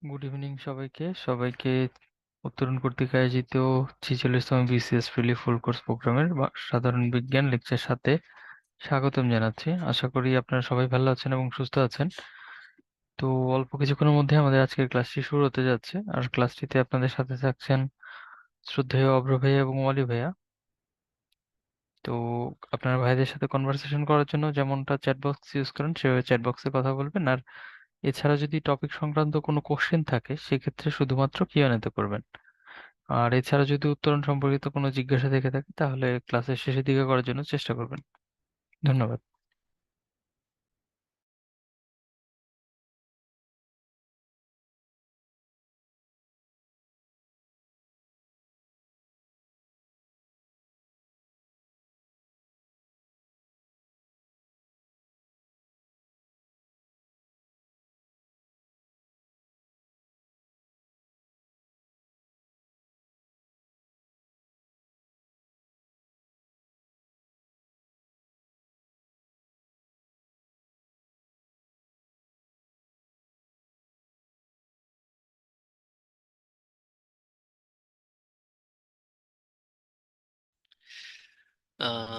Good evening সবাইকে সবাইকে উত্তরণ কর্তৃক আয়োজিত 46তম বিসিএস প্রিলি ফুল কোর্স প্রোগ্রামের সাধারণ বিজ্ঞান লেকচার সাথে স্বাগতম জানাচ্ছি। আশা করি আপনারা সবাই ভালো আছেন এবং সুস্থ আছেন। তো অল্প কিছুক্ষণের মধ্যে আমাদের আজকের ক্লাসটি শুরু হতে যাচ্ছে, আর ক্লাসটিতে আপনাদের সাথে থাকছেন শ্রদ্ধেয় অভ্র ভাইয়া এবং ওয়ালি ভাইয়া। তো আপনার ভাইদের সাথে কনভারসেশন করার জন্য যেমনটা চ্যাট বক্স ইউজ করেন সেভাবে চ্যাট বক্সে কথা বলবেন, আর এছাড়া যদি টপিক সংক্রান্ত কোনো কোশ্চেন থাকে সেক্ষেত্রে শুধুমাত্র কিউএনএ তে করবেন। আর এছাড়া যদি উত্তরণ সম্পর্কিত কোনো জিজ্ঞাসা থেকে থাকে তাহলে ক্লাসের শেষের দিকে করার জন্য চেষ্টা করবেন। ধন্যবাদ।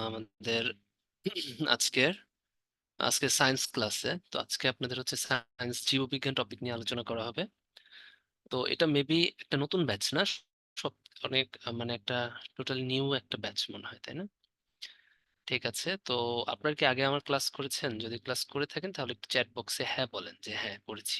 আমাদের আজকের আজকে সায়েন্স ক্লাসে তো আজকে আপনাদের হচ্ছে সায়েন্স জীববিজ্ঞান টপিক নিয়ে আলোচনা করা হবে। তো এটা মেবি একটা নতুন ব্যাচ না? সব অনেক মানে একটা টোটাল নিউ একটা ব্যাচ মনে হয়, তাই না? ঠিক আছে, তো আপনারা কি আগে আমার ক্লাস করেছেন? যদি ক্লাস করে থাকেন তাহলে একটু চ্যাট বক্সে হ্যাঁ বলেন যে হ্যাঁ করেছি।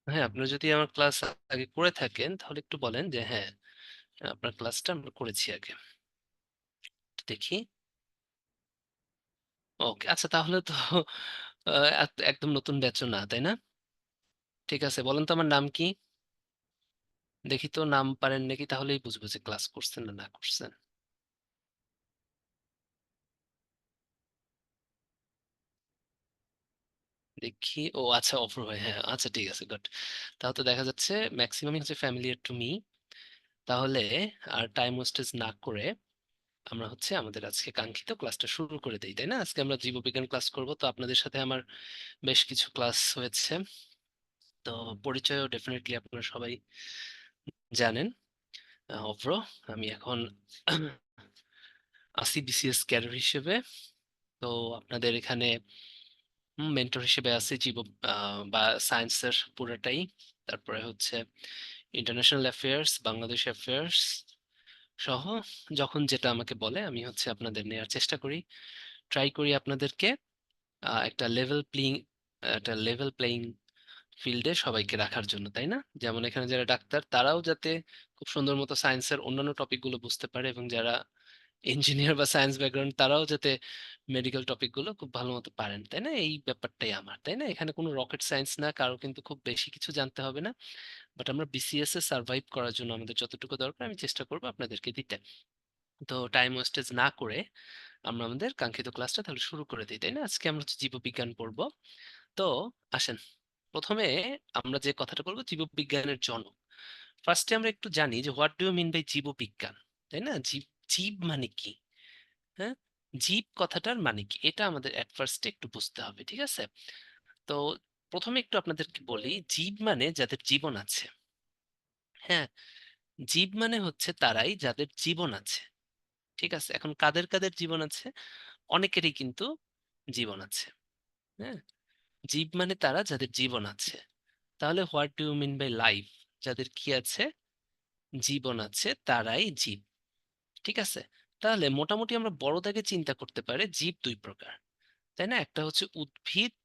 হ্যাঁ, আপনারা যদি আমার ক্লাস আগে করে থাকেন তাহলে একটু বলেন যে হ্যাঁ আপনার ক্লাসটা আমরা করেছি আগে। দেখি। ওকে, আচ্ছা তাহলে তো একদম নতুন ব্যাচও না, তাই না? ঠিক আছে, বলেন তো আমার নাম কি? দেখি তো নাম পারেন নাকি, তাহলেই বুঝবো যে ক্লাস করছেন না না করছেন। দেখি, ও আচ্ছা অপর ভাই, হ্যাঁ আচ্ছা ঠিক আছে, গুড। তাহলে তো দেখা যাচ্ছে ম্যাক্সিমামই হচ্ছে ফ্যামিলিয়ার টু মি। তাহলে আর টাইম ওয়েস্টেজ না করে আমরা হচ্ছে আমাদের আজকে কাঙ্ক্ষিত ক্লাসটা শুরু করে দিই, তাই না? আজকে আমরা জীববিজ্ঞান ক্লাস করব, তো আপনাদের সাথে আমার বেশ কিছু ক্লাস হয়েছে। তো পরিচয়ও ডেফিনেটলি আপনারা সবাই জানেন। অভ্র, আমি এখন আসি বিসিএস ক্যাডার হিসেবে। তো আপনাদের এখানে মেন্টর হিসেবে আছে জীব বা সায়েন্সের পুরোটাই। তারপরে হচ্ছে ইন্টারন্যাশনাল অ্যাফেয়ার্স, বাংলাদেশ অ্যাফেয়ার্স সহ যখন যেটা আমাকে বলে আমি হচ্ছে আপনাদের নেওয়ার চেষ্টা করি, ট্রাই করি আপনাদেরকে একটা লেভেল প্লেইং ফিল্ডে সবাইকে রাখার জন্য, তাই না? যেমন এখানে যারা ডাক্তার তারাও যাতে খুব সুন্দর মতো সায়েন্সের অন্যান্য টপিকগুলো বুঝতে পারে, এবং যারা ইঞ্জিনিয়ার বা সায়েন্স ব্যাকগ্রাউন্ড তারাও যাতে মেডিকেল টপিক গুলো খুব ভালো মতো পারেন, তাই না? এই ব্যাপারটাই আমার, তাই না? এখানে কোনো রকেট সায়েন্স না, কারো কিন্তু খুব বেশি কিছু জানতে হবে না। বাট আমরা বিসিএস এ সার্ভাইভ করার জন্য আমাদের যতটুকু দরকার আমি চেষ্টা করবো আপনাদেরকে দিতে। তো টাইম ওয়েস্টেজ না করে আমরা আমাদের কাঙ্ক্ষিত ক্লাসটা তাহলে শুরু করে দিই, তাই না? আজকে আমরা হচ্ছে জীববিজ্ঞান পড়বো। তো আসেন, প্রথমে আমরা যে কথাটা বলবো জীববিজ্ঞানের জনক। ফার্স্টে আমরা একটু জানি যে what do you mean by জীববিজ্ঞান, তাই না? জীব, জীব মানে কি? হ্যাঁ, জীব কথাটার মানে কি এটা আমাদের এট ফার্স্টে একটু বুঝতে হবে, ঠিক আছে? তো প্রথমে একটু আপনাদেরকে বলি, জীব মানে যাদের জীবন আছে। হ্যাঁ, জীব মানে হচ্ছে তারাই যাদের জীবন আছে। ঠিক আছে, এখন কাদের কাদের জীবন আছে? অনেকেরই কিন্তু জীবন আছে। হ্যাঁ, জীব মানে তারা যাদের জীবন আছে। তাহলে what do you mean by life? যাদের কি আছে? জীবন আছে, তারাই জীব। ঠিক আছে, তাহলে মোটামুটি আমরা বড় দাগে চিন্তা করতে পারি জীব দুই প্রকার, তাই না? একটা হচ্ছে উদ্ভিদ,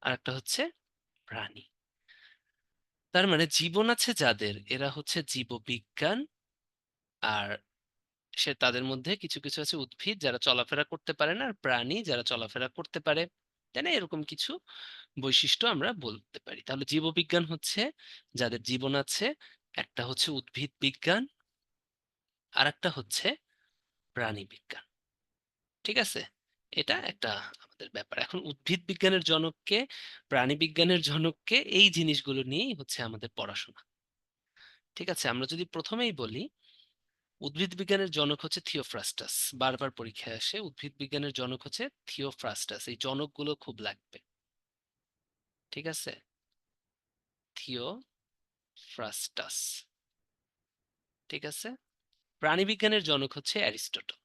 আর একটা হচ্ছে প্রাণী। তার মানে জীবন আছে যাদের, এরা হচ্ছে জীববিজ্ঞান। আর সে তাদের মধ্যে কিছু কিছু আছে উদ্ভিদ যারা চলাফেরা করতে পারে না, আর প্রাণী যারা চলাফেরা করতে পারে, তাই না? এরকম কিছু বৈশিষ্ট্য আমরা বলতে পারি। তাহলে জীববিজ্ঞান হচ্ছে যাদের জীবন আছে, একটা হচ্ছে উদ্ভিদ বিজ্ঞান, আর একটা হচ্ছে প্রাণী বিজ্ঞান। ঠিক আছে, এটা একটা আমাদের ব্যাপার। এখন উদ্ভিদ বিজ্ঞানের জনককে, প্রাণী বিজ্ঞানের জনককে, এই জিনিসগুলো নিয়েই হচ্ছে আমাদের পড়াশোনা। ঠিক আছে, আমরা যদি প্রথমেই বলি উদ্ভিদ বিজ্ঞানের জনক হচ্ছে থিওফ্রাস্টাস। বারবার পরীক্ষায় আসে, উদ্ভিদ বিজ্ঞানের জনক হচ্ছে থিওফ্রাস্টাস। এই জনকগুলো খুব লাগবে। ঠিক আছে, থিওফ্রাস্টাস। ঠিক আছে, প্রাণী বিজ্ঞানের জনক হচ্ছে অ্যারিস্টটল।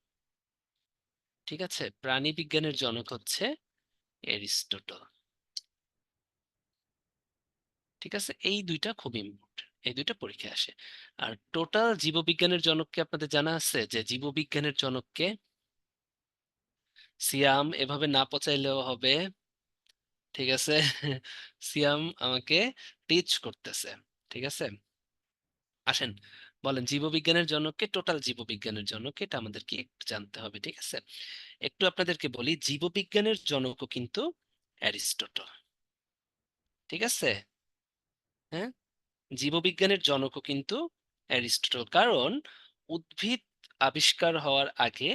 ঠিক আছে, প্রাণী বিজ্ঞানের জনক হচ্ছে অ্যারিস্টটল। ঠিক আছে, এই দুইটা খুব ইম্পর্টেন্ট, এই দুইটা পরীক্ষায় আসে। আর টোটাল জীববিজ্ঞানের জনককে আপনাদের জানা আছে? যে জীববিজ্ঞানের জনককে সিয়াম, এভাবে না পচাইলেও হবে। ঠিক আছে, সিয়াম আমাকে টিচ করতেছে। ঠিক আছে, আসেন বলেন জীববিজ্ঞানের জনককে, টোটাল জীববিজ্ঞানের জনক, এটা আমাদেরকে একটু জানতে হবে। ঠিক আছে, একটু আপনাদেরকে বলি, জীববিজ্ঞানের জনকও কিন্তু অ্যারিস্টটল। ঠিক আছে, হ্যাঁ, জীববিজ্ঞানের জনকও কিন্তু অ্যারিস্টটল। কারণ উদ্ভিদ আবিষ্কার হওয়ার আগে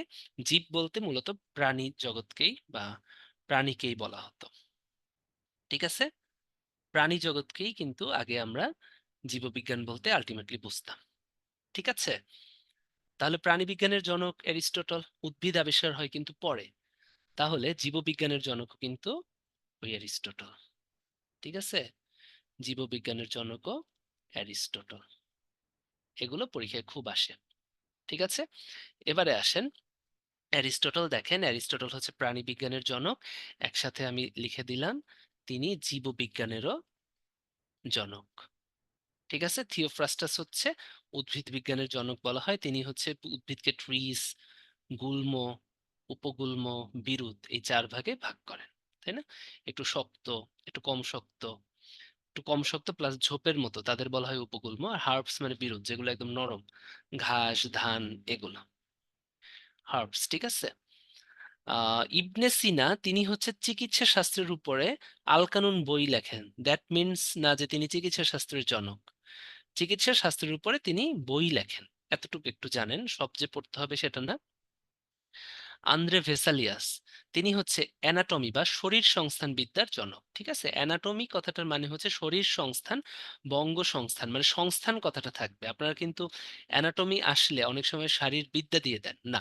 জীব বলতে মূলত প্রাণী জগৎকেই বা প্রাণীকেই বলা হতো। ঠিক আছে, প্রাণী জগৎকেই কিন্তু আগে আমরা জীববিজ্ঞান বলতে আলটিমেটলি বুঝতাম। ঠিক আছে, তাহলে প্রাণী বিজ্ঞানের জনক অ্যারিস্টটল, উদ্ভিদ আবিষ্কার হয় কিন্তু পরে। তাহলে জীববিজ্ঞানের জনকও কিন্তু ওই অ্যারিস্টটল। ঠিক আছে, জীববিজ্ঞানের জনকও অ্যারিস্টটল। এগুলো পরীক্ষায় খুব আসে। ঠিক আছে, এবারে আসেন অ্যারিস্টটল। দেখেন অ্যারিস্টটল হচ্ছে প্রাণী বিজ্ঞানের জনক, একসাথে আমি লিখে দিলাম তিনি জীববিজ্ঞানেরও জনক। ঠিক আছে, থিওফ্রাস্টাস হচ্ছে উদ্ভিদ বিজ্ঞানের জনক বলা হয়। তিনি হচ্ছে উদ্ভিদকে ট্রিস, গুল্ম, উপগুল্ম, বিরুৎ এই চার ভাগে ভাগ করেন। তাই না? একটু শক্ত, একটু কম শক্ত, একটু কম শক্ত প্লাস ঝোপের মতো তাদের বলা হয় উপগুল্ম। আর হার্বস মানে বিরুৎ, যেগুলো একদম নরম, ঘাস, ধান, এগুলো হার্বস। ঠিক আছে, ইবনে সিনা তিনি হচ্ছে চিকিৎসা শাস্ত্রের উপরে আল কানুন বই লেখেন। দ্যাট মিন্স না যে তিনি চিকিৎসা শাস্ত্রের জনক, চিকিৎসা শাস্ত্রের উপরে তিনি বই লেখেন, এতটুকু একটু জানেন, সব যে পড়তে হবে সেটা না। আন্দ্রে ভেসালিয়াস তিনি হচ্ছে অ্যানাটমি বা শরীর সংস্থান বিদ্যার জনক। ঠিক আছে, অ্যানাটমি কথাটার মানে হচ্ছে শরীর সংস্থান, বঙ্গ সংস্থান মানে সংস্থান কথাটা থাকবে। আপনারা কিন্তু অ্যানাটমি আসলে অনেক সময় শারীর বিদ্যা দিয়ে দেন না,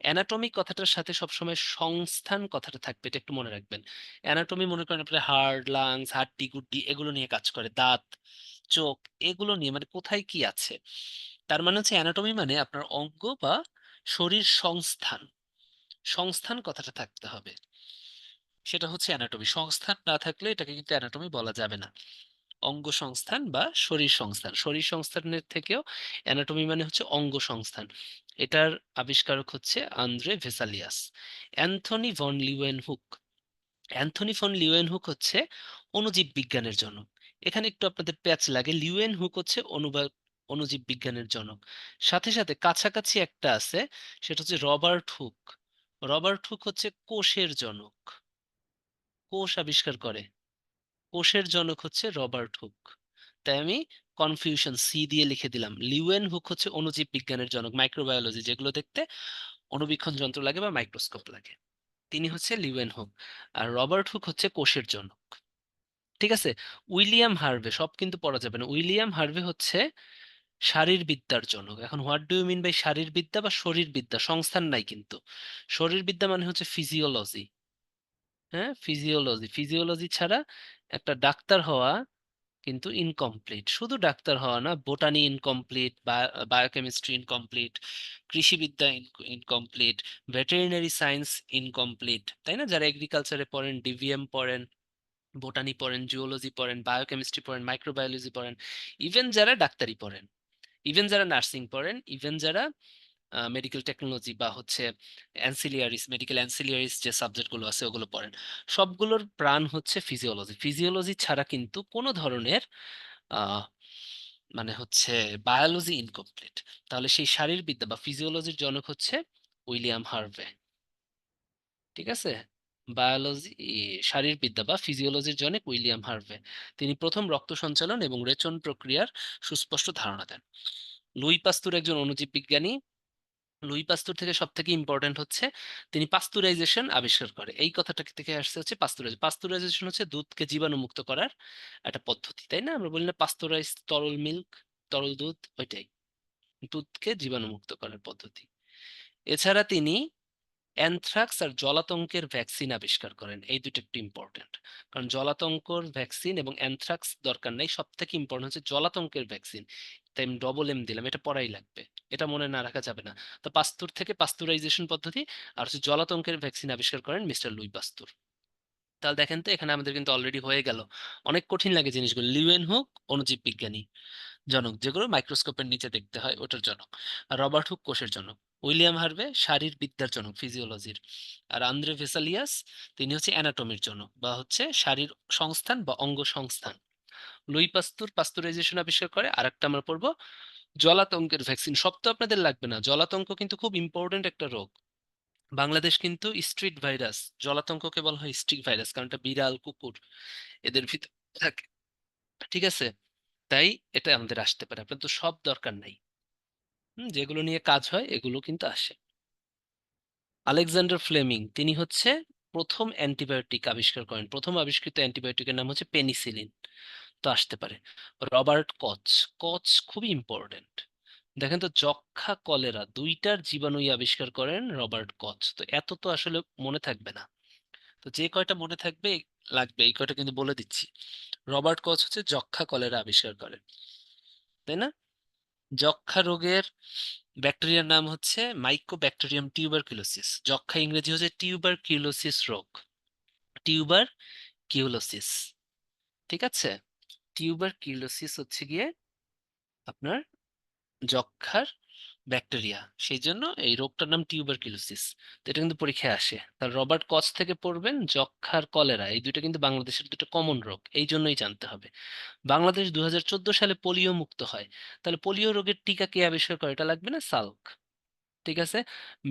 অ্যানাটমিক কথাটার সাথে সবসময় সংস্থান কথাটা থাকবে, এটা একটু মনে রাখবেন। অ্যানাটমি মনে করেন আপনার হাড়, লাংস, হাড্ডি গুড্ডি এগুলো নিয়ে কাজ করে, দাঁত, চোখ, এগুলো নিয়ে, মানে কোথায় কি আছে। তার মানে হচ্ছে অ্যানাটমি মানে আপনার অঙ্গ বা শরীর সংস্থান, সংস্থান কথাটা থাকতে হবে, সেটা হচ্ছে অ্যানাটমি। সংস্থান না থাকলে এটাকে কিন্তু অ্যানাটমি বলা যাবে না। অঙ্গ সংস্থান বা শরীর সংস্থান, শরীর সংস্থানের থেকেও অ্যানাটমি মানে হচ্ছে অঙ্গ সংস্থান। এটার আবিষ্কারক হচ্ছে Andre Vesalius. Anthony van Leeuwenhoek, Anthony van Leeuwenhoek হচ্ছে অণুজীব বিজ্ঞানের জনক। এখানে একটু আপনাদের প্যাচ লাগে, লিউয়েনহুক হচ্ছে অণুজীব বিজ্ঞানের জনক। সাথে সাথে কাছাকাছি একটা আছে, সেটা হচ্ছে রবার্ট হুক। রবার্ট হুক হচ্ছে কোষের জনক, কোষ আবিষ্কার করে, কোষের জনক হচ্ছে রবার্ট হুক। তাই আমি কনফিউশন সি দিয়ে লিখে দিলাম। লিউয়েন হুক হচ্ছে অণুজীব বিজ্ঞানের জনক, মাইক্রোবায়োলজি যেগুলো দেখতে অণুবীক্ষণ যন্ত্র লাগে বা মাইক্রোস্কোপ লাগে, তিনি হচ্ছে লিউয়েন হুক। আর রবার্ট হুক হচ্ছে কোষের জনক। ঠিক আছে, উইলিয়াম হার্ভে, সব কিন্তু পড়া যাবে না, উইলিয়াম হার্ভে হচ্ছে শারীরবিদ্যার জনক। এখন what do you mean by শারীরবিদ্যা বা শরীরবিদ্যা? সংস্থান নাই কিন্তু, শরীরবিদ্যা মানে হচ্ছে ফিজিওলজি। হ্যাঁ, ফিজিওলজি, ফিজিওলজি ছাড়া একটা ডাক্তার হওয়া কিন্তু ইনকমপ্লিট। শুধু ডাক্তার হওয়া না, বোটানি ইনকমপ্লিট, বায়োকেমিস্ট্রি ইনকমপ্লিট, কৃষিবিদ্যা ইনকমপ্লিট, ভেটেরিনারি সায়েন্স ইনকমপ্লিট। তাই না? যারা এগ্রিকালচারে পড়েন, ডিভিএম পড়েন, বোটানি পড়েন, জুওলজি পড়েন, বায়োকেমিস্ট্রি পড়েন, মাইক্রোবায়োলজি পড়েন, ইভেন যারা ডাক্তারি পড়েন, ইভেন যারা নার্সিং পড়েন, ইভেন যারা মেডিকেল টেকনোলজি বা হচ্ছে অ্যান্সিলিয়ারিস, মেডিকেল অ্যান্সিলিয়ারিস যে সাবজেক্টগুলো আছে ওগুলো পড়েন, সবগুলোর প্রাণ হচ্ছে ফিজিওলজি। ফিজিওলজি ছাড়া কিন্তু কোনো ধরনের আহ মানে হচ্ছে বায়োলজি ইনকমপ্লিট। তাহলে সেই শারীরবিদ্যা বা ফিজিওলজির জনক হচ্ছে উইলিয়াম হার্ভে। ঠিক আছে, বায়োলজি, শারীরবিদ্যা বা ফিজিওলজির জনক উইলিয়াম হার্ভে। তিনি প্রথম রক্ত সঞ্চালন এবং রেচন প্রক্রিয়ার সুস্পষ্ট ধারণা দেন। লুই পাস্তুর একজন অণুজীব বিজ্ঞানী, লুই পাস্তুর থেকে সব থেকে ইম্পর্টেন্ট হচ্ছে তিনি পাস্তুরাইজেশন আবিষ্কার করে। এই কথাটা থেকে আসছে হচ্ছে পাস্তুরাইজেশন। পাস্তুরাইজেশন হচ্ছে দুধকে জীবাণুমুক্ত করার একটা পদ্ধতি, তাই না? আমরা বলি না পাস্তুরাইজ তরল মিল্ক, তরল দুধ, ওইটাই দুধকে জীবাণুমুক্ত করার পদ্ধতি। এছাড়া তিনি অ্যানথ্রাক্স আর জলাতঙ্কের ভ্যাকসিন আবিষ্কার করেন। এই দুটো একটু ইম্পর্টেন্ট, কারণ জলাতঙ্কর ভ্যাকসিন এবং অ্যানথ্রাক্স দরকার নেই, সব থেকে ইম্পর্টেন্ট হচ্ছে জলাতঙ্কের ভ্যাকসিন। তাই আমি ডবল এম দিলাম, এটা পড়াই লাগবে, এটা মনে না রাখা যাবে না। তো পাস্তুর থেকে পাস্তুরাইজেশন পদ্ধতি আর হচ্ছে জলাতঙ্কের ভ্যাকসিন আবিষ্কার করেন মিস্টার লুই পাস্তুর। তাহলে দেখেন তো এখানে আমাদের কিন্তু অলরেডি হয়ে গেল। অনেক কঠিন লাগে জিনিসগুলো। লিউয়েন হুক অণুজীব বিজ্ঞানী জনক, যেগুলো মাইক্রোস্কোপের নিচে দেখতে হয়, ওটার জনক। আর রবার্ট হুক কোষের জনক। উইলিয়াম হার্ভে শারীরবিদ্যার জনক, ফিজিওলজির। আর আন্দ্রে ভেসালিয়াস তিনি হচ্ছে অ্যানাটমির জনক, বা হচ্ছে শারীর সংস্থান বা অঙ্গ সংস্থান। লুই পাস্তুর পাস্তুরাইজেশন আবিষ্কার করে। আর একটা আমরা পড়বো জলাতঙ্কের ভ্যাকসিন। সব তো আপনাদের লাগবে না, জলাতঙ্ক কিন্তু খুব ইম্পর্টেন্ট একটা রোগ। বাংলাদেশ কিন্তু স্ট্রিট ভাইরাস, জলাতঙ্ককে বলা হয় স্ট্রিট ভাইরাস, কারণ এটা বিড়াল কুকুর এদের ভিতর থাকে, ঠিক আছে? তাই এটা আমাদের আসতে পারে, আপনার তো সব দরকার নাই। যেগুলো নিয়ে কাজ হয় এগুলো কিন্তু আসে। আলেকজান্ডার ফ্লেমিং তিনি হচ্ছে প্রথম অ্যান্টিবায়োটিক আবিষ্কার করেন। প্রথম আবিষ্কৃত অ্যান্টিবায়োটিকের নাম হচ্ছে পেনিসিলিন, তো আসতে পারে। রবার্ট কচ, কচ খুবই ইম্পর্টেন্ট। দেখেন তো, যক্ষ্মা কলেরা দুইটার জীবাণুই আবিষ্কার করেন রবার্ট কচ। তো এত তো আসলে মনে থাকবে না, তো যে কয়টা মনে থাকবে লাগবে এই কয়টা কিন্তু বলে দিচ্ছি। রবার্ট কচ হচ্ছে যক্ষ্মা কলেরা আবিষ্কার করেন, তাই না? যক্ষ্মা রোগের ব্যাকটেরিয়ার নাম হচ্ছে মাইকোব্যাকটেরিয়াম টিউবারকিউলোসিস। যক্ষ্মা ইংরেজি হচ্ছে টিউবারকিউলোসিস রোগ, টিউবার কিউলোসিস, ঠিক আছে? টিউবারকিউলোসিস হচ্ছে গিয়ে আপনার যক্ষ্মার ব্যাকটেরিয়া, সেই জন্য এই রোগটার নাম টিউবারকিউলোসিস। তো এটা কিন্তু পরীক্ষায় আসে। তাহলে রবার্ট কচ থেকে পড়বেন যক্ষ্মার কলেরা, এই দুটো কিন্তু বাংলাদেশের দুটো কমন রোগ, এই জন্যই জানতে হবে। বাংলাদেশ 2014 সালে পোলিও মুক্ত হয়। তাহলে পোলিও রোগের টিকা কে আবিষ্কার করে? এটা লাগবে না, সাল্ক, ঠিক আছে?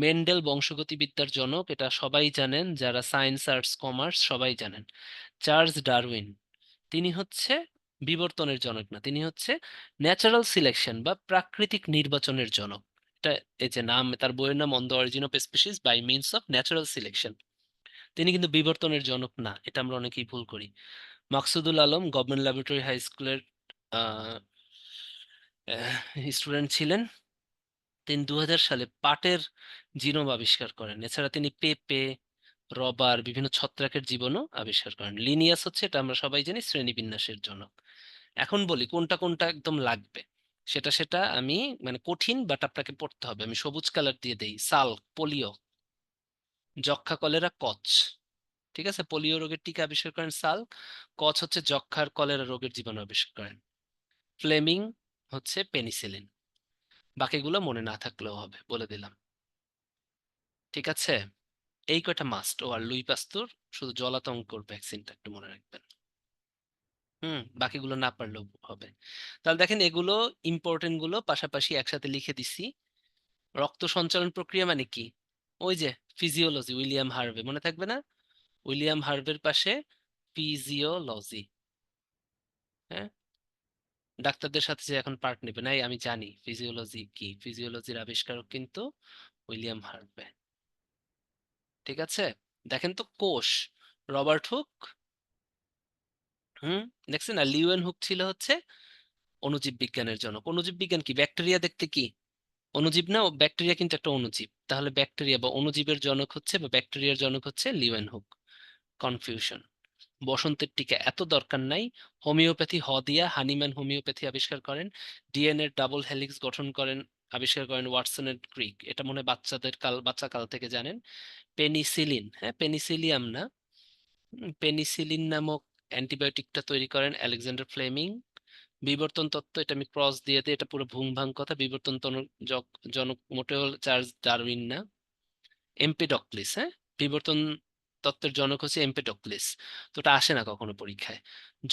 মেন্ডেল বংশগতিবিদ্যার জনক, এটা সবাই জানেন, যারা সায়েন্স আর্টস কমার্স সবাই জানেন। চার্লস ডারউইন তিনি হচ্ছে বিবর্তনের জনক না, তিনি হচ্ছে ন্যাচারাল সিলেকশন বা প্রাকৃতিক নির্বাচনের জনক। এটা এই যে নাম, তার বইয়ের নাম on the origin of species by means of natural selection. তিনি কিন্তু বিবর্তনের জনক না, এটা আমরা অনেকেই ভুল করি। Maqsudul Alam government laboratory high স্কুলের স্টুডেন্ট ছিলেন। তিনি 2000 সালে পাটের জিনোম আবিষ্কার করেন। এছাড়া তিনি পেঁপে, রবার, বিভিন্ন ছত্রাকের জীবাণু আবিষ্কার করেন। লিনিয়াস হচ্ছে, এটা আমরা সবাই জানি, শ্রেণীবিন্যাসের জনক। এখন বলি কোনটা কোনটা একদম লাগবে। সেটা সেটা আমি মানে কঠিন, বাট আপনাকে পড়তে হবে। আমি সবুজ কালার দিয়ে দেই। সাল, পোলিও, যক্ষ্মা, কলেরা, কচ, ঠিক আছে? পোলিও রোগের টিকা আবিষ্কার করেন সাল। কচ হচ্ছে যক্ষ্মার কলেরা রোগের জীবাণু আবিষ্কার করেন। ফ্লেমিং হচ্ছে পেনিসিলিন। বাকিগুলো মনে না থাকলেও হবে, বলে দিলাম, ঠিক আছে? এই কয়টা মাস্ট। ও আর লুই পাস্তুর শুধু জলাতঙ্কর ভ্যাকসিনটা একটু মনে রাখবেন। বাকিগুলো না পারলেও হবে। তাহলে দেখেন এগুলো ইম্পর্টেন্ট গুলো পাশাপাশি একসাথে লিখে দিছি। রক্ত সঞ্চালন প্রক্রিয়া মানে কি? ওই যে ফিজিওলজি, উইলিয়াম হার্ভে, মনে থাকবে না? উইলিয়াম হার্ভের পাশে ফিজিওলজি। হ্যাঁ, ডাক্তারদের সাথে যে এখন পার্ট নেবে নাই, আমি জানি ফিজিওলজি কি, ফিজিওলজির আবিষ্কারক কিন্তু উইলিয়াম হার্ভে, ঠিক আছে? দেখেন তো, কোষ রবার্ট হুক, হুম, দেখছেন? আর লিওয়েন হুক ছিল হচ্ছে অণুজীব বিজ্ঞানের জনক। অণুজীব বিজ্ঞান কি? ব্যাকটেরিয়া দেখতে কি অণুজীব না? ব্যাকটেরিয়া কিন্তু একটা অণুজীব। তাহলে ব্যাকটেরিয়া বা অণুজীবের জনক হচ্ছে, বা ব্যাকটেরিয়ার জনক হচ্ছে লিওয়েন হুক। কনফিউশন। বসন্তের টিকা এত দরকার নাই। হোমিওপ্যাথি, দিয়া হানিম্যান হোমিওপ্যাথি আবিষ্কার করেন। ডিএনএ ডাবল হেলিক্স গঠন করেন, আবিষ্কার করেন ওয়াটসনের ক্রিক। এটা মনে হয় বাচ্চা কাল থেকে জানেন। পেনিসিলিন, হ্যাঁ পেনিসিলিয়াম না, পেনিসিলিন নামক অ্যান্টিবায়োটিকটা তৈরি করেন আলেকজান্ডার ফ্লেমিং। বিবর্তন তত্ত্ব, এটা আমি ক্রস দিয়ে দিই, এটা পুরো ভুং ভাং কথা। জনক মোটেও চার্লস ডারউইন না, এম্পেডক্লিস, হ্যাঁ। বিবর্তন তত্ত্বের জনক হচ্ছে এম্পেডক্লিস। তো ওটা আসে না কখনো পরীক্ষায়।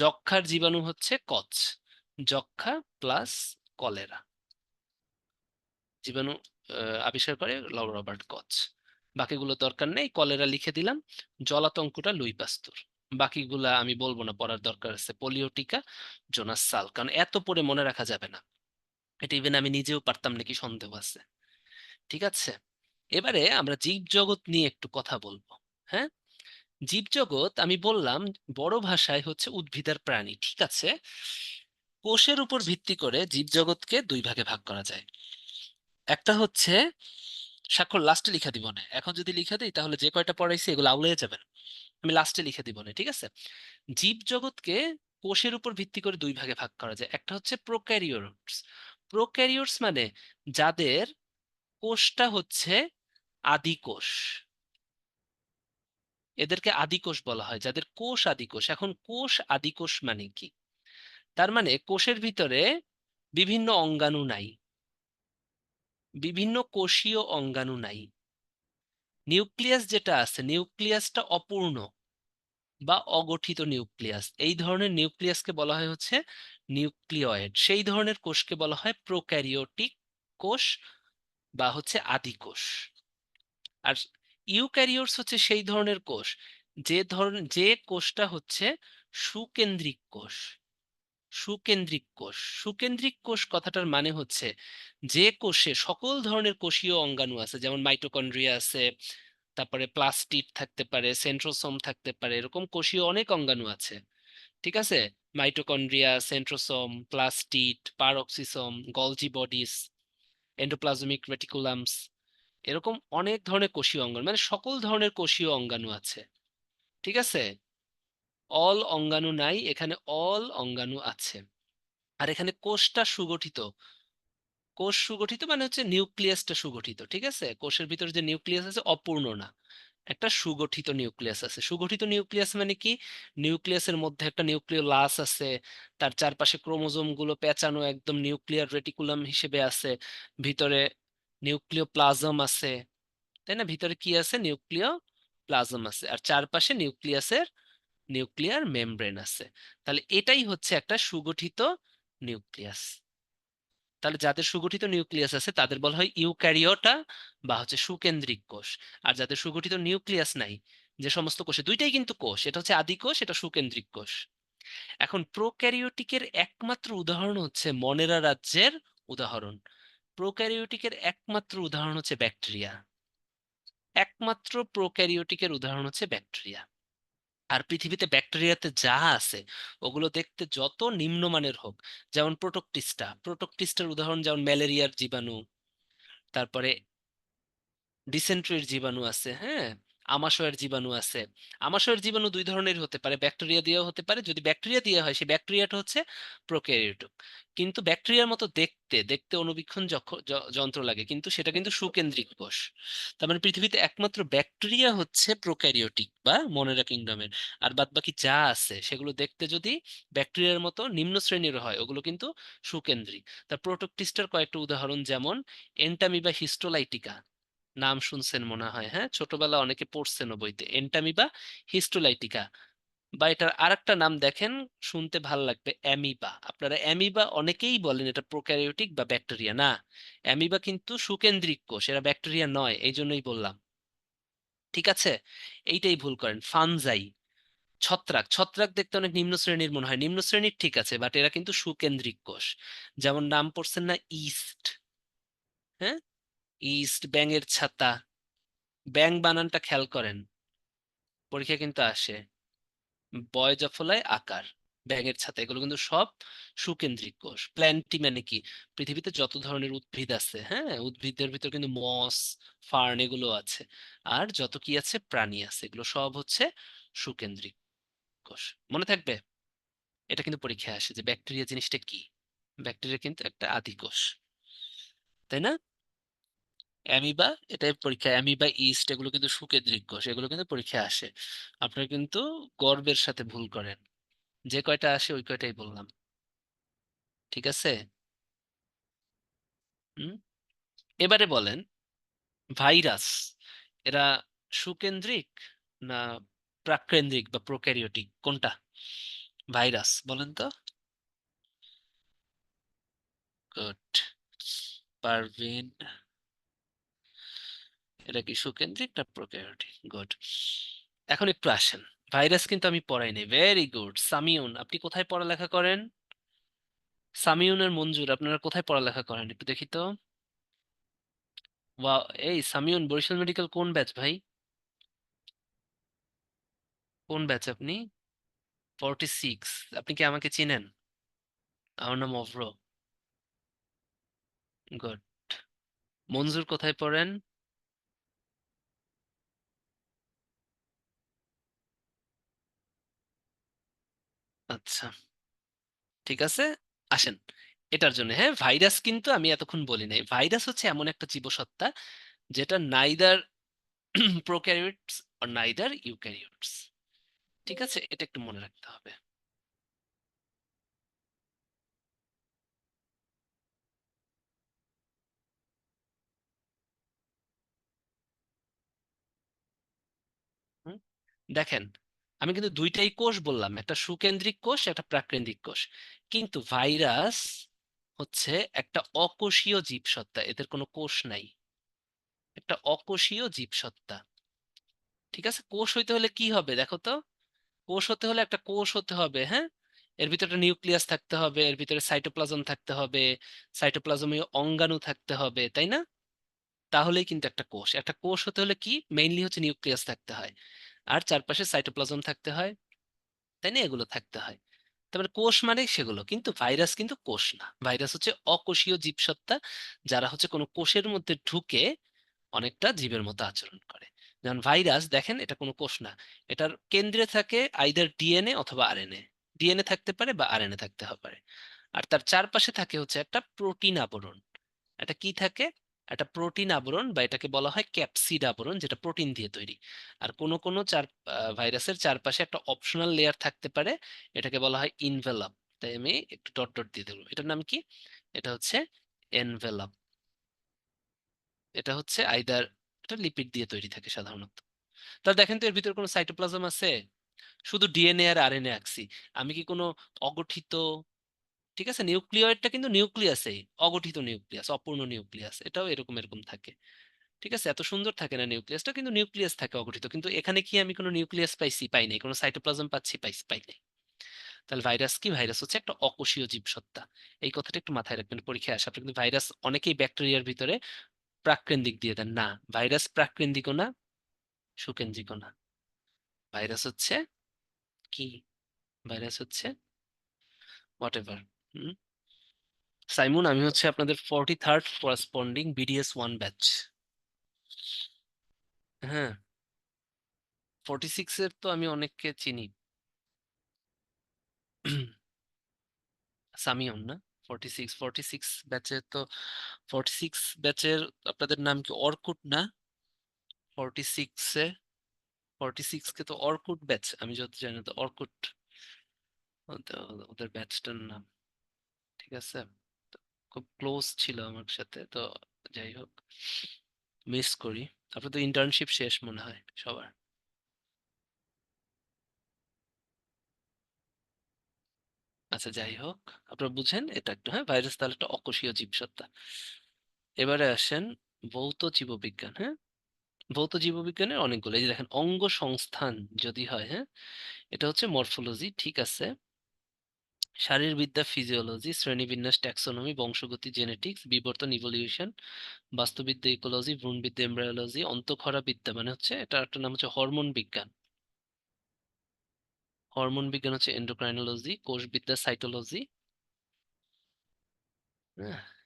যক্ষ্মার জীবাণু হচ্ছে কচ, যক্ষ্মা প্লাস কলেরা জীবাণু আবিষ্কার করে রবার্ট কচ। বাকিগুলো দরকার নেই, কলেরা লিখে দিলাম। জলাতঙ্কটা লুই পাস্তুর। বাকিগুলা আমি বলবো না, পড়ার দরকার আছে পোলিও টিকা, জোনাস সাল, কারণ এত পড়ে মনে রাখা যাবে না। এটা ইভেন আমি নিজেও পারতাম নাকি সন্দেহ আছে। ঠিক আছে, এবারে আমরা জীবজগৎ নিয়ে একটু কথা বলবো। হ্যাঁ, জীবজগৎ আমি বললাম বড় ভাষায় হচ্ছে উদ্ভিদ আর প্রাণী, ঠিক আছে। কোষের উপর ভিত্তি করে জীবজগৎকে দুই ভাগে ভাগ করা যায়। একটা হচ্ছে, স্বাক্ষর লাস্টে লিখা দিব না, এখন যদি লিখা দিই তাহলে যে কয়টা পড়াইছি এগুলো আউলে যাবে না। আমি লাস্টে লিখে দিব না, ঠিক আছে। জীবজগৎকে কোষের উপর ভিত্তি করে দুই ভাগে ভাগ করা যায়। একটা হচ্ছে প্রোক্যারিওটস। প্রোক্যারিওটস মানে যাদের কোষটা হচ্ছে আদি কোষ, এদেরকে আদি কোষ বলা হয়, যাদের কোষ আদি কোষ। এখন কোষ আদি কোষ মানে কি? তার মানে কোষের ভিতরে বিভিন্ন অঙ্গাণু নাই, বিভিন্ন কোষীয় অঙ্গাণু নাই। নিউক্লিয়াস যেটা আছে, নিউক্লিয়াসটা অপূর্ণ বা অগঠিত নিউক্লিয়াস, এই ধরনের নিউক্লিয়াসকে বলা হয় হচ্ছে নিউক্লিয়য়েড। সেই ধরনের কোষকে বলা হয় প্রোক্যারিওটিক কোষ বা হচ্ছে আদি কোষ। আর ইউক্যারিওটস হচ্ছে সেই ধরনের কোষ যে কোষটা হচ্ছে সুকেন্দ্রিক কোষ। সুকেন্দ্রিক কোষ, সুকেন্দ্রিক কোষ কথাটার মানে হচ্ছে যে কোষে সকল ধরনের কোষীয় অঙ্গাণু আছে, যেমন মাইটোকন্ড্রিয়া আছে, তারপরে প্লাস্টিড থাকতে পারে, সেন্ট্রোসোম থাকতে পারে, এরকম কোষীয় অনেক অঙ্গাণু আছে, ঠিক আছে। Mitochondria, centrosome, plastid, peroxisome, Golgi bodies, endoplasmic reticulums, এরকম অনেক ধরনের কোষীয় অঙ্গাণু, মানে সকল ধরনের কোষীয় অঙ্গাণু আছে, ঠিক আছে। অল অঙ্গাণু নাই, এখানে অল অঙ্গাণু আছে। আর এখানে কোষটা সুগঠিত। কোষ সুগঠিত মানে হচ্ছে নিউক্লিয়াসটা সুগঠিত, ঠিক আছে। কোষের ভিতরে যে নিউক্লিয়াস আছে অপূর্ণ না, একটা সুগঠিত নিউক্লিয়াস আছে। সুগঠিত নিউক্লিয়াস মানে কি? নিউক্লিয়াসের মধ্যে একটা নিউক্লিওলাস আছে, তার চারপাশে ক্রোমোজোম গুলো পেঁচানো একদম নিউক্লিয়ার রেটিকুলাম হিসেবে আছে, ভিতরে নিউক্লিয় প্লাজম আছে, তাই না? ভিতরে কি আছে? নিউক্লিয় প্লাজম আছে, আর চারপাশে নিউক্লিয়াসের নিউক্লিয়ার মেমব্রেন আছে। তাহলে এটাই হচ্ছে একটা সুগঠিত নিউক্লিয়াস। তাহলে যাদের সুগঠিত নিউক্লিয়াস আছে তাদের বলা হয় ইউক্যারিওটা বা হচ্ছে সুকেন্দ্রিক কোষ। আর যাদের সুগঠিত নিউক্লিয়াস নাই, যে সমস্ত কোষে দুইটাই কিন্তু কোষ, এটা হচ্ছে আদি কোষ, এটা সুকেন্দ্রিক কোষ। এখন প্রোক্যারিওটিকের একমাত্র উদাহরণ হচ্ছে মনেরা রাজ্যের উদাহরণ। প্রোক্যারিওটিকের একমাত্র উদাহরণ হচ্ছে ব্যাকটেরিয়া। একমাত্র প্রোক্যারিওটিকের উদাহরণ হচ্ছে ব্যাকটেরিয়া। আর পৃথিবীতে ব্যাকটেরিয়াতে যা আছে ওগুলো দেখতে যত নিম্নমানের হোক, যেমন প্রোটোক্টিস্টা, প্রোটোক্টিস্টার উদাহরণ যেমন ম্যালেরিয়ার জীবাণু, তারপরে ডিসেন্ট্রির জীবাণু আছে, হ্যাঁ, আমাশয়ের জীবাণু আছে। আমাশয়ের জীবাণু দুই ধরনের হতে পারে, ব্যাকটেরিয়া দিয়েও হতে পারে। যদি ব্যাকটেরিয়া দিয়ে হয় সেই ব্যাকটেরিয়াটা হচ্ছে প্রোক্যারিওটিক, কিন্তু ব্যাকটেরিয়ার মতো দেখতে, দেখতে অনুবীক্ষণ যন্ত্র লাগে, কিন্তু সেটা কিন্তু সুকেন্দ্রিক কোষ। তার মানে পৃথিবীতে একমাত্র ব্যাকটেরিয়া হচ্ছে প্রোক্যারিওটিক বা মনেরা কিংডমের। আর বাদ বাকি যা আছে সেগুলো দেখতে যদি ব্যাকটেরিয়ার মতো নিম্ন শ্রেণীর হয়, ওগুলো কিন্তু সুকেন্দ্রিক। তা প্রোটোক্টিস্টার কয়েকটা উদাহরণ যেমন এন্টামিবা হিস্টোলাইটিকা, নাম শুনছেন মনে হয়, হ্যাঁ, ছোটবেলা অনেকে পড়ছেন বইতে, এন্টামিবা হিস্টোলাইটিকা। বা এটার আরেকটা নাম দেখেন, শুনতে ভাল লাগবে, অ্যামিবা। আপনারা অ্যামিবা অনেকেই বলেন এটা প্রোক্যারিওটিক বা ব্যাকটেরিয়া, না, অ্যামিবা কিন্তু সুকেন্দ্রিক কোষ, এরা ব্যাকটেরিয়া নয়, এই জন্যই বললাম, ঠিক আছে। এইটাই ভুল করেন। ফানজাই, ছত্রাক, ছত্রাক দেখতে অনেক নিম্ন শ্রেণীর মনে হয়, নিম্ন শ্রেণীর ঠিক আছে, বাট এরা কিন্তু সুকেন্দ্রিক কোষ। যেমন নাম পড়ছেন না ইস্ট, হ্যাঁ, ইস্ট, ব্যাঙের ছাতা, ব্যাং বানানটা খেয়াল করেন, পরীক্ষা কিন্তু আসে, বয় জফলায় আকার, ব্যাঙের ছাতা, এগুলো কিন্তু সব সুকেন্দ্রিক কোষ। প্ল্যান্টি মানে কি? পৃথিবীতে যত ধরনের উদ্ভিদ আছে, হ্যাঁ, উদ্ভিদের ভিতর কিন্তু মস, ফার্ন এগুলো আছে। আর যত কি আছে, প্রাণী আছে, এগুলো সব হচ্ছে সুকেন্দ্রিক কোষ। মনে থাকবে, এটা কিন্তু পরীক্ষায় আসে যে ব্যাকটেরিয়া জিনিসটা কি। ব্যাকটেরিয়া কিন্তু একটা আদি কোষ, তাই না? অ্যামিবা, এটাই পরীক্ষা, অ্যামিবা, ইস্ট, এগুলো কিন্তু সুকেন্দ্রিক কোষ, এগুলো কিন্তু পরীক্ষায় আসে। আপনারা কিন্তু গর্বের সাথে ভুল করেন, যে কয়টা আসে ওই কয়টাই বললাম, ঠিক আছে। হুম, এবারে বলেন, ভাইরাস, এরা সুকেন্দ্রিক না প্রাকেন্দ্রিক বা প্রোক্যারিওটিক, কোনটা? ভাইরাস বলেন তো। গুড, পারভিন, এটা কি সুকেন্দ্রিক না প্রোক্যারিওটিক? গুড। এখন একটু আসেন, ভাইরাস কিন্তু আমি পড়াই নাই, ভেরি গুড। সামিউন, আপনি কোথায় পড়ালেখা করেন? সামিউনের মঞ্জুর, আপনারা কোথায় পড়ালেখা করেন একটু দেখি তো। ওয়াও! এই সামিউন বরিশাল মেডিকেল কোন ব্যাচ ভাই? কোন ব্যাচ আপনি? 46। আপনি কি আমাকে চিনেন? আমার নাম অভ্র। গুড। মঞ্জুর কোথায় পড়েন? আচ্ছা, ঠিক আছে। আসেন, এটার জন্য হ্যাঁ, ভাইরাস কিন্তু আমি এতক্ষণ বলি নাই। ভাইরাস হচ্ছে এমন একটা জীবসত্তা যেটা নাইদার প্রোক্যারিওটস আর নাইদার ইউক্যারিওটস। ঠিক আছে, এটা একটু মনে রাখতে হবে। হুম? দেখেন, আমি কিন্তু দুইটাই কোষ বললাম, একটা সুকেন্দ্রিক কোষ একটা প্রাকেন্দ্রিক কোষ। কিন্তু ভাইরাস হচ্ছে একটা অকোষীয় জীবসত্তা, এদের কোনো কোষ নাই, একটা অকোষীয় জীবসত্তা। ঠিক আছে, কোষ হইতে হলে কি হবে দেখো তো? কোষ হতে হলে একটা কোষ হতে হবে, হ্যাঁ। এর ভিতরে একটা নিউক্লিয়াস থাকতে হবে, এর ভিতরে সাইটোপ্লাজম থাকতে হবে, সাইটোপ্লাজমীয় অঙ্গাণু থাকতে হবে, তাই না? তাহলেই কিন্তু একটা কোষ। একটা কোষ হতে হলে কি মেইনলি হচ্ছে নিউক্লিয়াস থাকতে হয়, আর চারপাশে সাইটোপ্লাজম থাকতে হয়, তাই না? এগুলো থাকতে হয়। তারপরে কোষ মানে সেগুলো, কিন্তু ভাইরাস কিন্তু কোষ না। ভাইরাস হচ্ছে অকোষীয় জীবসত্তা, যারা হচ্ছে কোনো কোষের মধ্যে ঢুকে অনেকটা জীবের মতো আচরণ করে। যেমন ভাইরাস দেখেন, এটা কোনো কোষ না। এটার কেন্দ্রে থাকে আইদার ডিএনএ অথবা আরএনএ। ডিএনএ থাকতে পারে বা আরএনএ থাকতে পারে। আর তার চারপাশে থাকে হচ্ছে একটা প্রোটিন আবরণ। এটা কি থাকে? একটা প্রোটিন আবরণ, বা এটাকে বলা হয় ক্যাপসিড আবরণ, যেটা প্রোটিন দিয়ে তৈরি। আর কোনো কোনো ভাইরাসের চারপাশে একটা অপশনাল লেয়ার থাকতে পারে, এটাকে বলা হয় ইনভেলপ। তাই আমি একটু ডট ডট দিয়ে দেবো, এটার নাম কি? এটা হচ্ছে এনভেলপ। এটা হচ্ছে আইদার, এটা লিপিড দিয়ে তৈরি থাকে সাধারণত। তাহলে দেখেন তো এর ভিতরে কোনো সাইটোপ্লাজম আছে? শুধু ডিএনএ আর আরএনএ আঁকছি। আমি কি কোনো অগঠিত, ঠিক আছে, নিউক্লিয়য়েডটা কিন্তু নিউক্লিয়াসেই, অগঠিত নিউক্লিয়াস, অপূর্ণ নিউক্লিয়াস, এটাও এরকম এরকম থাকে। ঠিক আছে, এত সুন্দর থাকে না নিউক্লিয়াসটা, কিন্তু নিউক্লিয়াস থাকে অগঠিত। কিন্তু এখানে কি আমি কোনো নিউক্লিয়াস পাইছি? পাই নাই। কোনো সাইটোপ্লাজম পাচ্ছি? পাই নাই। তাহলে ভাইরাস কি? ভাইরাস হচ্ছে একটা অকোষীয় জীবসত্তা। এই কথাটা একটু মাথায় রাখবেন, পরীক্ষায় আসে আপনি কিন্তু ভাইরাস অনেকেই ব্যাকটেরিয়ার ভিতরে প্রাককেন্দ্রিক দিয়ে দেন, না। ভাইরাস প্রাককেন্দ্রিকও না, সুকেন্দ্রিকও না। ভাইরাস হচ্ছে কি? ভাইরাস হচ্ছে হোয়াট এভার। সাইমন, আমি হচ্ছে আপনাদের 43rd করেসপন্ডিং BDS 1 ব্যাচ। হ্যাঁ, 46 এর তো আমি অনেককে চিনি। সামিয়ন না? 46 ব্যাচের তো, 46 ব্যাচের আপনাদের নাম কি অর্কুট না? 46 এ, 46 কে তো অর্কুট ব্যাচ আমি যত জানি, তো অর্কুট ওদের ব্যাচটার নাম। ঠিক আছে, তো খুব ক্লোজ ছিল আমার সাথে তো। যাই হোক, মিস করি। আপনার তো ইন্টার্নশিপ শেষ মনে হয় সবার। আচ্ছা, যাই হোক, আপনারা বুঝেন এটা একটু, হ্যাঁ। ভাইরাস তাহলে একটা অকোষীয় জীবসত্তা। এবারে আসেন ভৌত জীববিজ্ঞান, হ্যাঁ। ভৌত জীববিজ্ঞানের অনেকগুলো, এই যে দেখেন, অঙ্গ সংস্থান যদি হয়, হ্যাঁ, এটা হচ্ছে মরফোলজি, ঠিক আছে। শারীরবিদ্যা ফিজিওলজি, শ্রেণীবিন্যাস ট্যাক্সোনমি, বংশগতি জেনেটিক্স, বিবর্তন ইভলিউশন, বাস্তুবিদ্যা ইকোলজি, ভ্রূণবিদ্যা এমব্রায়োলজি, অন্তঃক্ষরা বিদ্যা মানে হচ্ছে, এটা একটা নাম হচ্ছে হরমোন বিজ্ঞান। হরমোন বিজ্ঞান হচ্ছে এন্ডোক্রাইনোলজি, কোষবিদ্যা সাইটোলজি।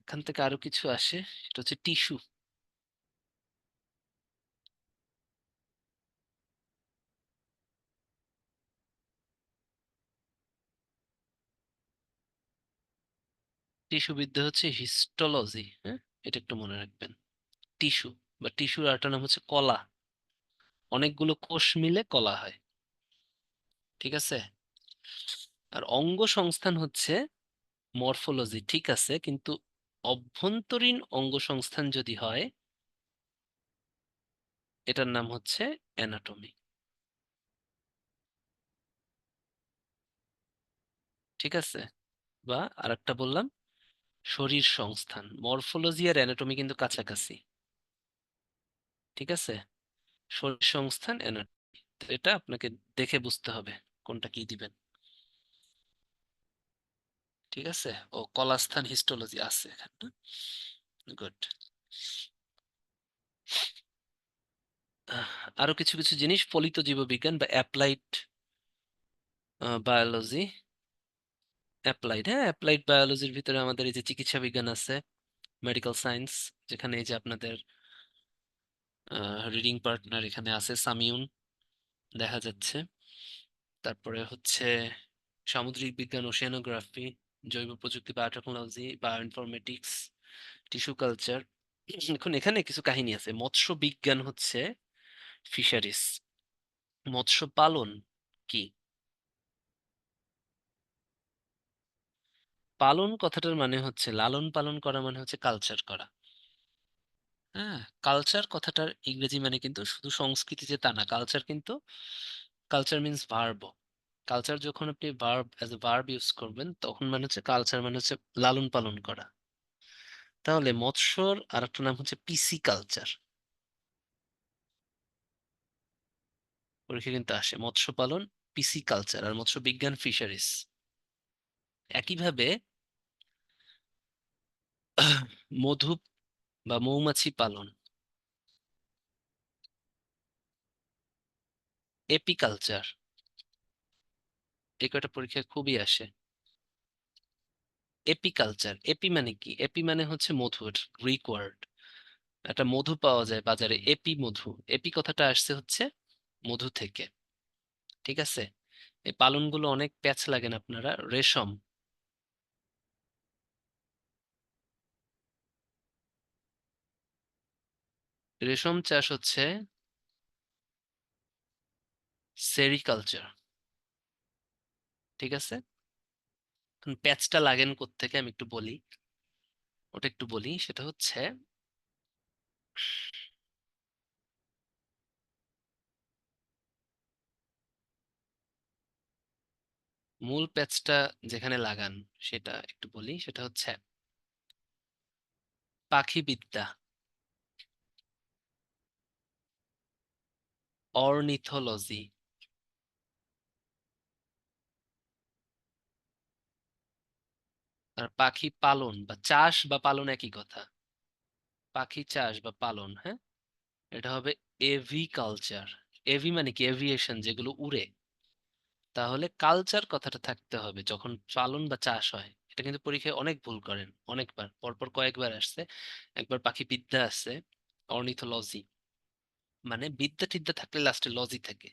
এখান থেকে আরো কিছু আসে, এটা হচ্ছে টিস্যু। টিস্যু বিদ্যা হচ্ছে হিস্টোলজি, হ্যাঁ। এটা একটু মনে রাখবেন। টিস্যু বা টিস্যুর আরেকটা নাম হচ্ছে কলা। অনেকগুলো কোষ মিলে কলা হয়। ঠিক আছে। আর অঙ্গ সংস্থান হচ্ছে মরফোলজি, ঠিক আছে, কিন্তু অভ্যন্তরীণ অঙ্গ সংস্থান যদি হয়, এটার নাম হচ্ছে অ্যানাটমি। ঠিক আছে। বা আরেকটা বললাম, শরীর সংস্থান। মরফোলজি আর অ্যানাটমি কিন্তু কাছাকাছি। ঠিক আছে, শরীর সংস্থান অ্যানাটমি, এটা আপনাকে দেখে বুঝতে হবে কোনটা কি দিবেন। ঠিক আছে। ও কলাস্থান হিস্টোলজি আছে এখানে। গুড। আরো কিছু কিছু জিনিস ফলিত জীববিজ্ঞান বা অ্যাপ্লাইড বায়োলজি। অ্যাপ্লাইড, হ্যাঁ, অ্যাপ্লাইড বায়োলজির ভিতরে আমাদের এই যে চিকিৎসা বিজ্ঞান আছে, মেডিকেল সায়েন্স, যেখানে এই যে আপনাদের রিডিং পার্টনার এখানে আছে সামিউন দেখা যাচ্ছে। তারপরে হচ্ছে সামুদ্রিক বিজ্ঞান, ওশেনোগ্রাফি, জৈব প্রযুক্তি, বায়োটেকনোলজি, বায়োইনফরমেটিক্স, টিস্যু কালচার। এখন এখানে কিছু কাহিনী আছে। মৎস্য বিজ্ঞান হচ্ছে ফিশারিজ। মৎস্য পালন কি? পালন কথাটার মানে হচ্ছে লালন পালন করা, মানে হচ্ছে কালচার করা। হ্যাঁ, কালচার কথাটার ইংরেজি মানে কিন্তু শুধু সংস্কৃতি যে তা না, কালচার কিন্তু, কালচার মিন্স ভার্ব। কালচার যখন আপনি verb as a verb use করবেন তখন মানে হচ্ছে কালচার মানে হচ্ছে লালন পালন করা। তাহলে মৎস্যর আরেকটা নাম হচ্ছে পিসি কালচার। পরীক্ষা কিন্তু আসে মৎস্য পালন, পিসি কালচার, আর মৎস্য বিজ্ঞান ফিশারিজ। একইভাবে মধু বা মৌমাছি পালন এপিকালচার। এই কয়টা পরীক্ষায় খুবই আসে। এপিকালচার, এপি মানে কি? এপি মানে হচ্ছে মধুর গ্রিক ওয়ার্ড। একটা মধু পাওয়া যায় বাজারে, এপি মধু। এপি কথাটা আসছে হচ্ছে মধু থেকে। ঠিক আছে? এই পালনগুলো অনেক প্যাচ লাগেন আপনারা। রেশম, রেশম চাষ হচ্ছে সেরিকালচার। ঠিক আছে? এখন প্যাচটা লাগেন কোত্থেকে আমি একটু বলি, ওটা একটু বলি। সেটা হচ্ছে মূল প্যাচটা যেখানে লাগান সেটা একটু বলি। সেটা হচ্ছে পাখিবিদ্যা, অর্নিথোলজি। আর পাখি পালন বা চাষ বা পালন একই কথা। পাখি চাষ বা পালন, হ্যাঁ, এটা হবে এভি কালচার। এভি মানে কি? এভিয়েশন, যেগুলো উড়ে। তাহলে কালচার কথাটা থাকতে হবে যখন পালন বা চাষ হয়। এটা কিন্তু পরীক্ষায় অনেক ভুল করেন, অনেকবার, পরপর কয়েকবার আসছে। একবার পাখি বিদ্যা আছে, অর্নিথোলজি। মানে বিদ্যা টিদ্যা থাকলে লাস্টে লজি থাকে।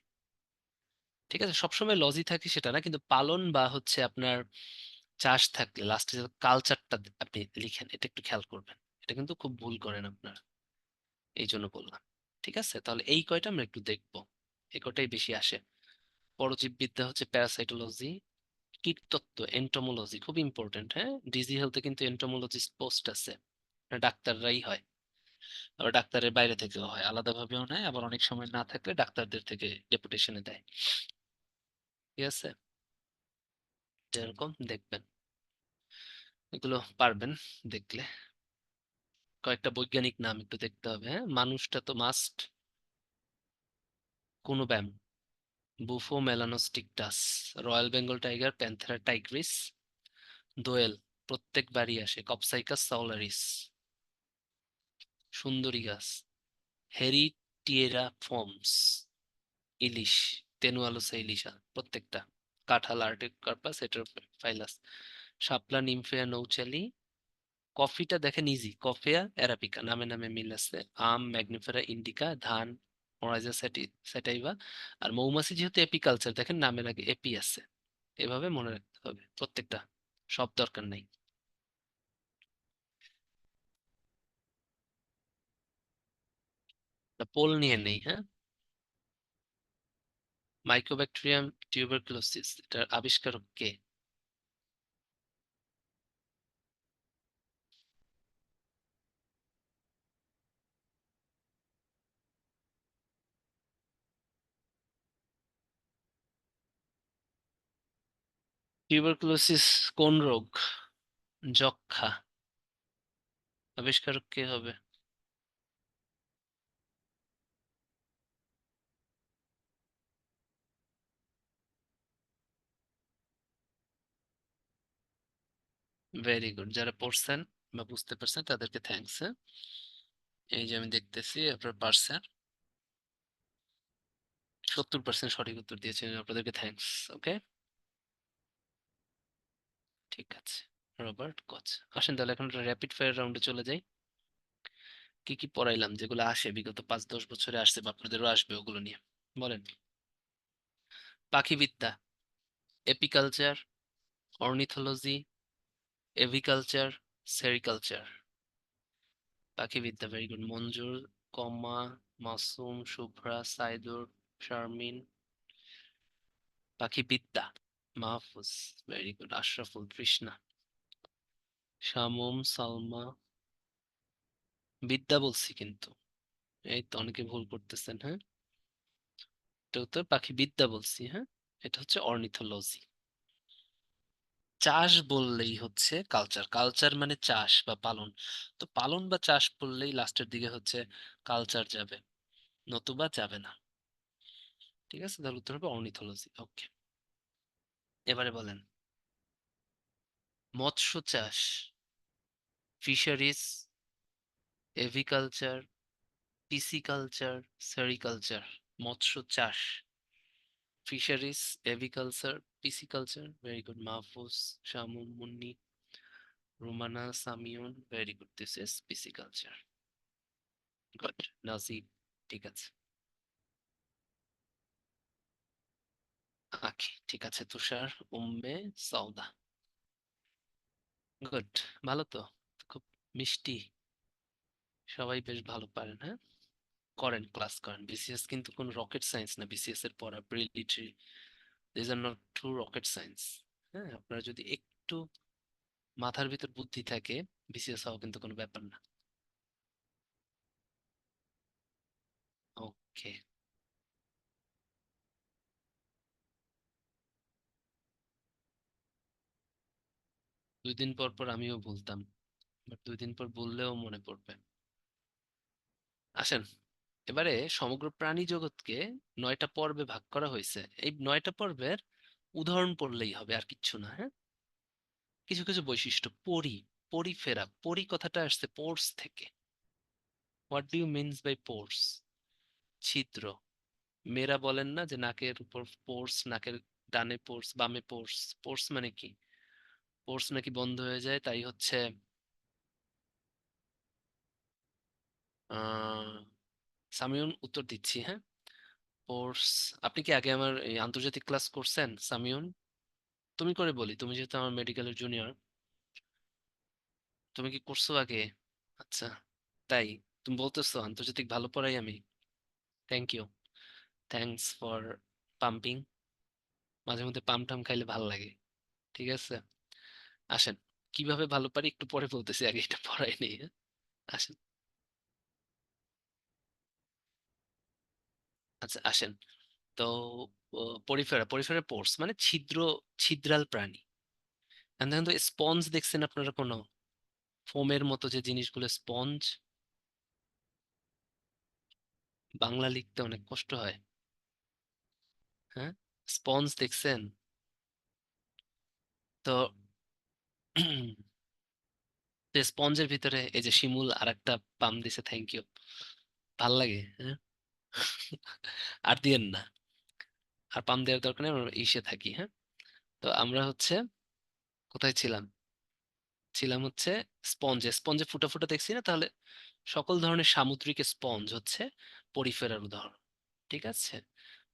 ঠিক আছে, সবসময় লজি থাকে সেটা না, কিন্তু পালন বা হচ্ছে আপনার চাষ থাকলে লাস্টে কালচারটা আপনি লিখেন, এটা একটু খেয়াল করবেন। এটা কিন্তু খুব ভুল করেন আপনারা, এই জন্য বললাম। ঠিক আছে, তাহলে এই কয়টা আমরা একটু দেখবো। এই কয়টাই বেশি আসে। পরজীববিদ্যা হচ্ছে প্যারাসাইটোলজি। কীটতত্ত্ব এন্টোমোলজি, খুব ইম্পর্টেন্ট। হ্যাঁ, ডিজি হেলথে কিন্তু এন্টোমোলজিস্ট পোস্ট আছে, এটা ডাক্তাররাই হয়। আবার ডাক্তারের বাইরে থেকেও হয়, আলাদাভাবেও নেয়, আবার অনেক সময় না থাকলে ডাক্তারদের থেকে ডেপুটেশনে দেয়। ঠিক আছে, এরকম দেখবেন, এগুলো পারবেন দেখলে। কয়েকটা বৈজ্ঞানিক নাম একটু দেখতে হবে। হ্যাঁ, মানুষটা তো মাস্ট। কোনো ব্যায়াম, Bufo melanostictus, royal Bengal tiger, Panthera tigris, দোয়েল প্রত্যেক বাড়ি আসে, কপসাইকাস সাউলারিস, সুন্দরী গাছ, হেরিটিয়েরা ফর্মস, ইলিশ, তেনুয়ালুসা ইলিশা প্রত্যেকটা, কাঁঠাল, আর্টিকার্পাস, হেটেরোফাইলাস, শাপলা, নিমফেয়া, নৌচালি। কফিটা দেখেন ইজি, কফেয়া অ্যারাবিকা, নামে নামে মিল আছে। আম, ম্যাগনিফেরা ইন্ডিকা, ধান, অরাইজা স্যাটাইভা। আর মৌমাছি যেহেতু এপিকালচার, দেখেন নামের আগে এপি আছে। এভাবে মনে রাখতে হবে প্রত্যেকটা, সব দরকার নাই। পোল নিয়ে নেই, হ্যাঁ। মাইকোব্যাকটেরিয়াম টিউবারকুলোসিস, এটার আবিষ্কারক কে? টিউবারকুলোসিস কোন রোগ? যক্ষা। আবিষ্কারক কে হবে? ভেরি গুড, যারা পড়ছেন বা বুঝতে পারছেন তাদেরকে থ্যাঙ্কস। এই যে আমি দেখতেছি আপনার পারছেন। 70% সঠিক উত্তর দিয়েছেন, আপনাদেরকে থ্যাঙ্কস। ওকে, ঠিক আছে। রবার্ট কচ। আসেন তাহলে এখন র্যাপিড ফায়ার রাউন্ডে চলে যাই। কি কি পড়াইলাম, যেগুলো আসে বিগত 5-10 বছরে আসছে বা আপনাদেরও আসবে, ওগুলো নিয়ে বলেন। পাখিবিদ্যা, এপিকালচার, অর্নিথোলজি, এভিকালচার, সেরিকালচার। পাখিবিদ্যা, ভেরি গুড। মঞ্জুর, কমা, মাসুম, শুভ্রা, সাইদুর, শারমিন। পাখিবিদ্যা, মাহফুজ, ভেরি গুড। আশরাফুল, তৃষ্ণা, শামুম, সালমা। বিদ্যা বলছি কিন্তু, এই তো অনেকে ভুল করতেছেন। হ্যাঁ, এটা উত্তর পাখিবিদ্যা বলছি। হ্যাঁ, এটা হচ্ছে অর্নিথোলজি। চাষ বললেই হচ্ছে কালচার, কালচার মানে চাষ বা পালন। তো পালন বা চাষ বললেই লাস্টের দিকে হচ্ছে কালচার যাবে, নতুবা যাবে না। ঠিক আছে, তাহলে উত্তর হবে অর্নিথোলজি। ওকে, এবারে বলেন। মৎস্য চাষ, ফিশারিজ, এভিকালচার, পিসিকালচার, সেরিকালচার। মৎস্য চাষ, fisheries, aviculture, pisciculture. Very good Mahfuz, Shamum, Munni, Rumana, Samiun. Very good, this is pisciculture. Good, Najib. ঠিক আছে। আখি, ঠিক আছে। তুষার, উম্মে, সওদা। গুড, ভালো তো, খুব মিষ্টি। সবাই বেশ ভালো পারেন। হ্যাঁ, করেন, ক্লাস করেন। বিসিএস কিন্তু কোনো রকেট সায়েন্স না, বিসিএস এর পড়া ব্রিলিটারি, this are not true rocket science. হ্যাঁ, আপনারা যদি একটু মাথার ভিতর বুদ্ধি থাকে, বিসিএস হওয়া কিন্তু কোনো ব্যাপার না। ওকে, 2 দিন পর পর আমিও ভুলতাম, বাট 2 দিন পর বললেও মনে পড়বে। আসেন, এবারে সমগ্র প্রাণী জগৎকে 9টা পর্বে ভাগ করা হয়েছে। এই 9টা পর্বের উদাহরণ পড়লেই হবে, আর কিচ্ছু না। হ্যাঁ, কিছু কিছু বৈশিষ্ট্য। পরি, পরিফেরা, পরি কথাটা আসছে পোর্স থেকে। What do you means by pores? ছিদ্র। মেয়েরা বলেন না যে নাকের উপর পোর্স, নাকের ডানে পোর্স, বামে পোর্স। পোর্স মানে কি? পোর্স নাকি বন্ধ হয়ে যায়, তাই হচ্ছে আহ সামিউন উত্তর দিচ্ছি। হ্যাঁ, পোর্স। আপনি কি আগে আমার এই আন্তর্জাতিক ক্লাস করছেন সামিউন? তুমি করে বলি, তুমি যেহেতু আমার মেডিকেলের জুনিয়র। তুমি কি করছো আগে? আচ্ছা, তাই তুমি বলতেছো আন্তর্জাতিক ভালো পড়াই আমি। Thank you, thanks for pumping. মাঝে মধ্যে পাম্প টাম খাইলে ভালো লাগে। ঠিক আছে, আসেন। কিভাবে ভালো পারি একটু পরে বলতেছি, আগে এটা পড়াই নেই। হ্যাঁ, আসেন। আচ্ছা, আসেন। তো পরিফেরা, পরিফেরা পোর্স মানে ছিদ্র, ছিদ্রাল প্রাণী। এখন দেখেন তো, স্পঞ্জ দেখছেন আপনারা কোনো? ফোমের মতো যে জিনিসগুলো, স্পঞ্জ। বাংলা লিখতে অনেক কষ্ট হয়। হ্যাঁ, স্পঞ্জ দেখছেন তো? স্পঞ্জের ভিতরে এই যে শিমুল আর একটা পাম দিছে, থ্যাংক ইউ, ভাল লাগে। হ্যাঁ, আর দিয়েন না, আর পাম দেওয়ার দরকার নেই, আমরা ইসে থাকি। হ্যাঁ, তো আমরা হচ্ছে কোথায় ছিলাম? ছিলাম হচ্ছে স্পঞ্জে। স্পঞ্জে ফুটা ফুটা দেখছি না? তাহলে সকল ধরনের সামুদ্রিক স্পঞ্জ হচ্ছে পরিফেরার উদাহরণ। ঠিক আছে,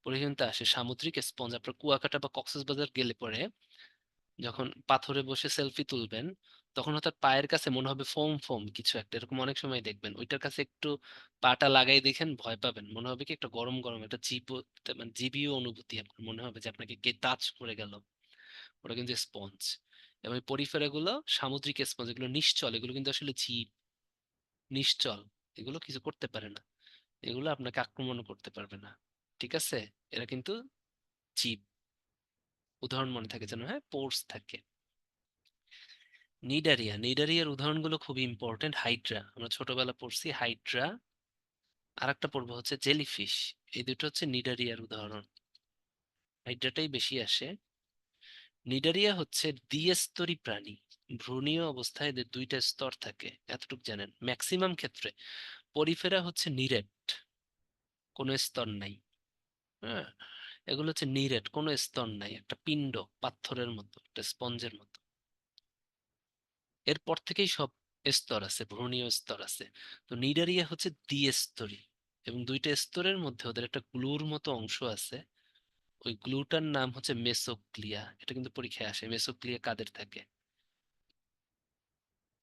পরে কিন্তু আসে সামুদ্রিক স্পঞ্জ। আপনার কুয়াকাটা বা কক্সবাজার গেলে পরে যখন পাথরে বসে সেলফি তুলবেন, তখন হয়তো পায়ের কাছে মনে হবে ফোম ফোম কিছু একটা, এরকম অনেক সময় দেখবেন। ওইটার কাছে একটু পাটা লাগাই দেখেন, ভয় পাবেন। মনে হবে কি একটা গরম গরম একটা জীব, মানে জীবীয় অনুভূতি আপনার মনে হবে যে আপনাকে কে টাচ করে গেল। ওটা কিন্তু স্পঞ্জ। এবং এই পরিফেরা গুলো সামুদ্রিক স্পঞ্জ, এগুলো নিশ্চল, এগুলো কিন্তু আসলে জীব, নিশ্চল। এগুলো কিছু করতে পারে না, এগুলো আপনাকে আক্রমণ করতে পারবে না। ঠিক আছে, এরা কিন্তু জীব। উদাহরণ মনে থাকে যেন, হ্যাঁ, পোর্স থাকে। নিডারিয়া, নিডারিয়ার উদাহরণগুলো খুব ইম্পর্টেন্ট। হাইড্রা, আমরা ছোটবেলা পড়ছি হাইড্রা। আর একটা পড়বো হচ্ছে জেলিফিশ। এই দুটো হচ্ছে নিডারিয়ার উদাহরণ। হাইড্রাটাই বেশি আসে। নিডারিয়া হচ্ছে দ্বিস্তরী প্রাণী। ভ্রূণীয় অবস্থায় এদের 2টা স্তর থাকে, এতটুকু জানেন। ম্যাক্সিমাম ক্ষেত্রে পরিফেরা হচ্ছে নিরেট, কোনো স্তর নাই। হ্যাঁ, এগুলো হচ্ছে নিরেট, কোনো স্তর নাই, একটা পিণ্ড, পাথরের মতো, একটা স্পঞ্জের মতো। এরপর থেকেই সব স্তর আছে, ভ্রূণীয় স্তর আছে। তো নিডারিয়া হচ্ছে দ্বিস্তরী, এবং দুইটা স্তরের মধ্যে ওদের একটা গ্লুর মতো অংশ আছে। ওই গ্লুটার নাম হচ্ছে মেসোগ্লিয়া। এটা কিন্তু পরীক্ষায় আসে, মেসোগ্লিয়া কাদের থাকে?